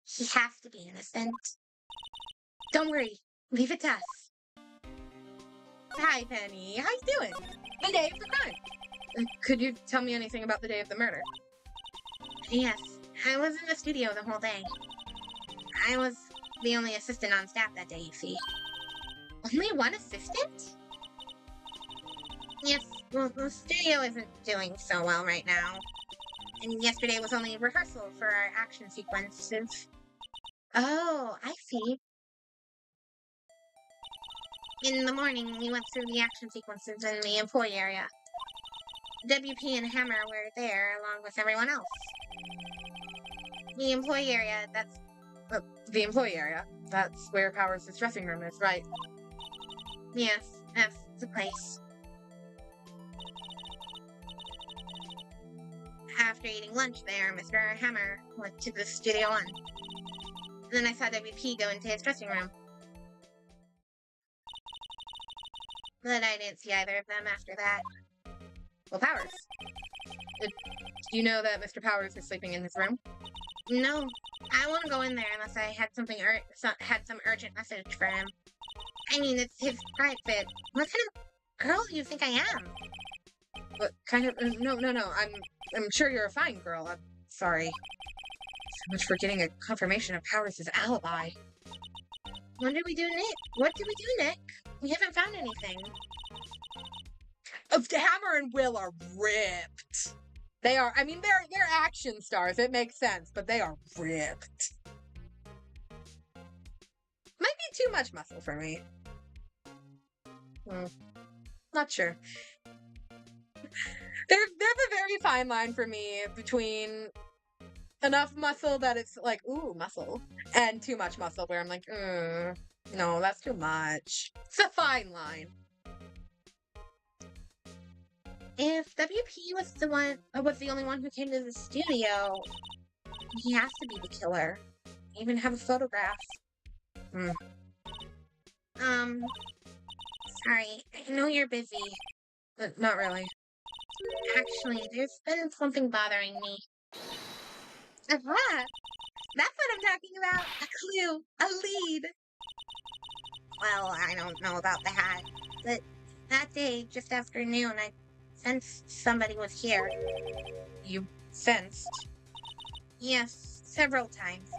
He has to be innocent. Don't worry. Leave it to us. Hi, Penny. How you doing? The day of the crime. Could you tell me anything about the day of the murder? Yes, I was in the studio the whole day. I was the only assistant on staff that day, you see. Only one assistant? Yes, well, the studio isn't doing so well right now. And yesterday was only rehearsal for our action sequences. Oh, I see. In the morning, we went through the action sequences in the employee area. WP and Hammer were there along with everyone else. The employee area, that's... The employee area. That's where Powers' dressing room is, right? Yes, that's the place. After eating lunch there, Mr. Hammer went to the Studio One. And then I saw WP go into his dressing room. But I didn't see either of them after that. Well, Powers. Do you know that Mr. Powers is sleeping in his room? No, I won't go in there unless I had some urgent message for him. I mean, it's his private. What kind of girl do you think I am? What kind of? No. I'm sure you're a fine girl. I'm sorry. So much for getting a confirmation of Powers' alibi. What did we do, Nick? What did we do, Nick? We haven't found anything. Hammer and Will are ripped. They are. I mean, they're action stars. It makes sense, but they are ripped. Might be too much muscle for me. Not sure. There's a very fine line for me between enough muscle that it's like, ooh, muscle, and too much muscle where I'm like, no, that's too much. It's a fine line. If WP was the only one who came to the studio, he has to be the killer. I even have a photograph. Sorry, I know you're busy. Not really. Actually, there's been something bothering me. What? That's what I'm talking about. A clue. A lead. Well, I don't know about that. But that day, just after noon, I sensed somebody was here. You sensed? Yes, several times.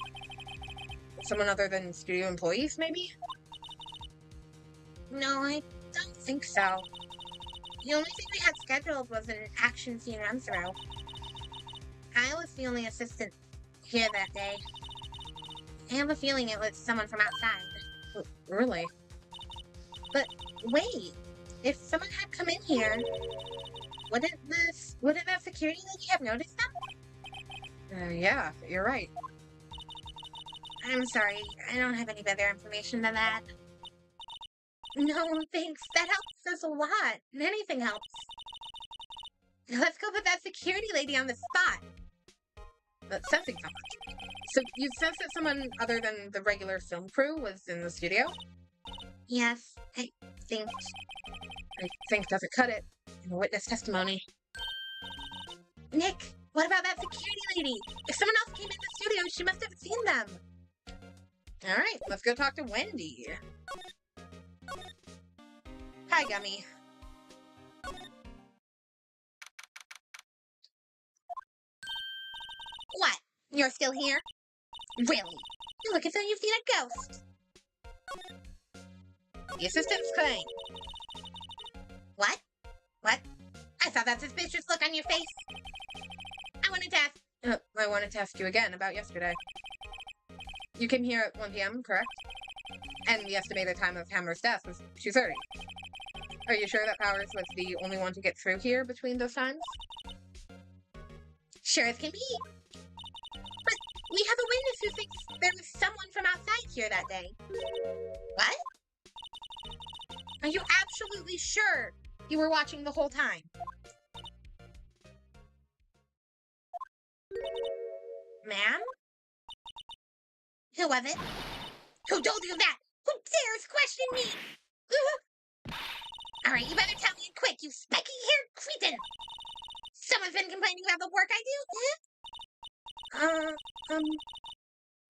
Someone other than studio employees, maybe? No, I don't think so. The only thing we had scheduled was an action scene run-through. I was the only assistant here that day. I have a feeling it was someone from outside. Really? But wait, if someone had come in here, wouldn't that security lady have noticed them? Yeah, you're right. I'm sorry, I don't have any better information than that. No, thanks. That helps us a lot. Anything helps. Let's go put that security lady on the spot. That's sensing so much. So you sense that someone other than the regular film crew was in the studio? Yes, I think. I think doesn't cut it in the witness testimony. Nick, what about that security lady? If someone else came in the studio, she must have seen them. All right, let's go talk to Wendy. Hi, Gummy. What? You're still here? Really? You look as though you've seen a ghost. The assistant's claim. What? What? I saw that suspicious look on your face. I wanted to ask. I wanted to ask you again about yesterday. You came here at 1 p.m., correct? And the estimated time of Hammer's death was 2:30. Are you sure that Powers was the only one to get through here between those times? Sure as can be. But we have a witness who thinks there was someone from outside here that day. What? Are you absolutely sure you were watching the whole time? Ma'am? Who was it? Who told you that? Who dares question me? All right, you better tell me quick, you spiky-haired cretin! Someone's been complaining about the work I do?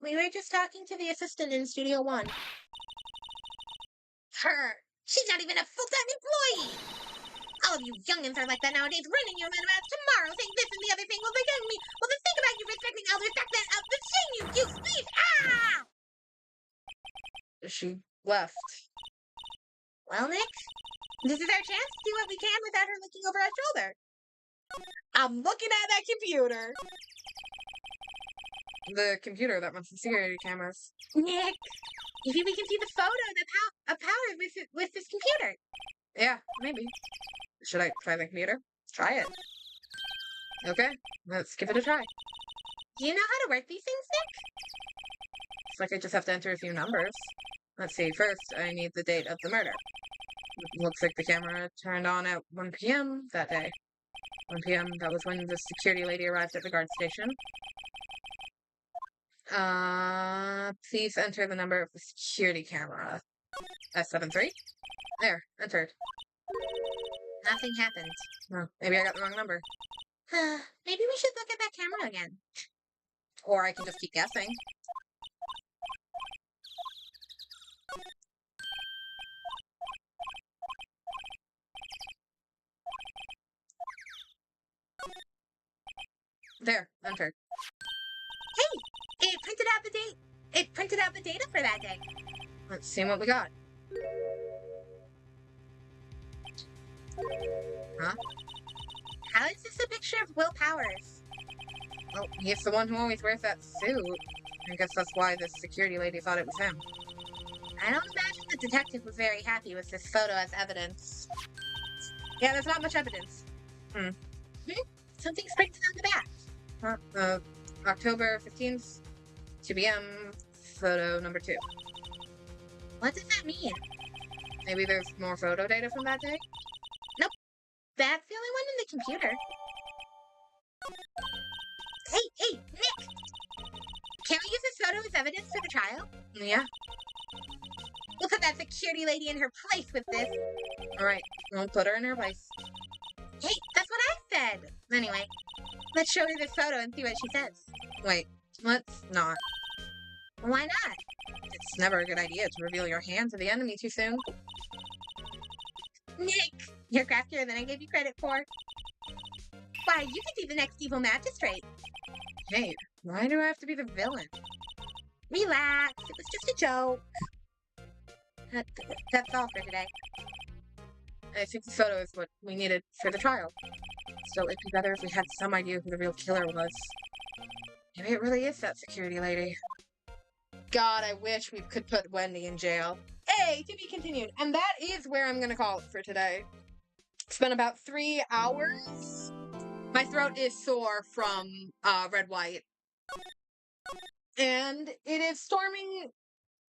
We were just talking to the assistant in Studio One. Her! She's not even a full-time employee! All of you youngins are like that nowadays, running your mouth tomorrow, saying this and the other thing will begin me. Well, then think about you respecting elders back then. The shame you use, please! Ah! She left. Well, Nick, this is our chance to do what we can without her looking over our shoulder. I'm looking at that computer. The computer that runs the security cameras. Nick, maybe we can see the photo of Powers with this computer. Yeah, maybe. Should I try the computer? Try it. Okay, let's give it a try. Do you know how to work these things, Nick? It's like I just have to enter a few numbers. Let's see, first I need the date of the murder. Looks like the camera turned on at 1 p.m. that day. 1 p.m., that was when the security lady arrived at the guard station. Please enter the number of the security camera. S73? There, entered. Nothing happened. Oh, maybe I got the wrong number. Maybe we should look at that camera again. Or I can just keep guessing. There, entered. Hey, it printed out the date. It printed out the data for that day. Let's see what we got. Huh? How is this a picture of Will Powers? Oh, he's the one who always wears that suit. I guess that's why the security lady thought it was him. I don't imagine the detective was very happy with this photo as evidence. Yeah, there's not much evidence. Something's printed on the back. October 15th, 2 p.m., photo number 2. What does that mean? Maybe there's more photo data from that day? That's the only one in the computer. Hey, Nick! Can we use this photo as evidence for the trial? Yeah. We'll put that security lady in her place with this. Alright, we'll put her in her place. Hey, that's what I said! Anyway, let's show her this photo and see what she says. Wait, let's not. Why not? It's never a good idea to reveal your hand to the enemy too soon. Nick, you're craftier than I gave you credit for. Why, you could be the next evil magistrate. Hey, why do I have to be the villain? Relax, it was just a joke. That's all for today. I think the photo is what we needed for the trial. Still, it'd be better if we had some idea who the real killer was. Maybe it really is that security lady. God, I wish we could put Wendy in jail. Hey, to be continued. And that is where I'm gonna call it for today. It's been about 3 hours. My throat is sore from red white. And it is storming.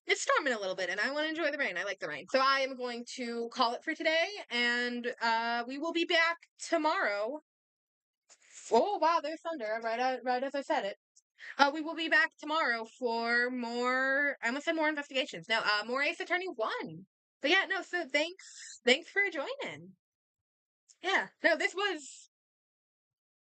It's storming a little bit, and I want to enjoy the rain. I like the rain. So I am going to call it for today, and we will be back tomorrow. Oh, wow, there's thunder right as I said it. We will be back tomorrow for more, I almost said more investigations. No, more Ace Attorney 1. But yeah, no, so thanks for joining. Yeah, no, this was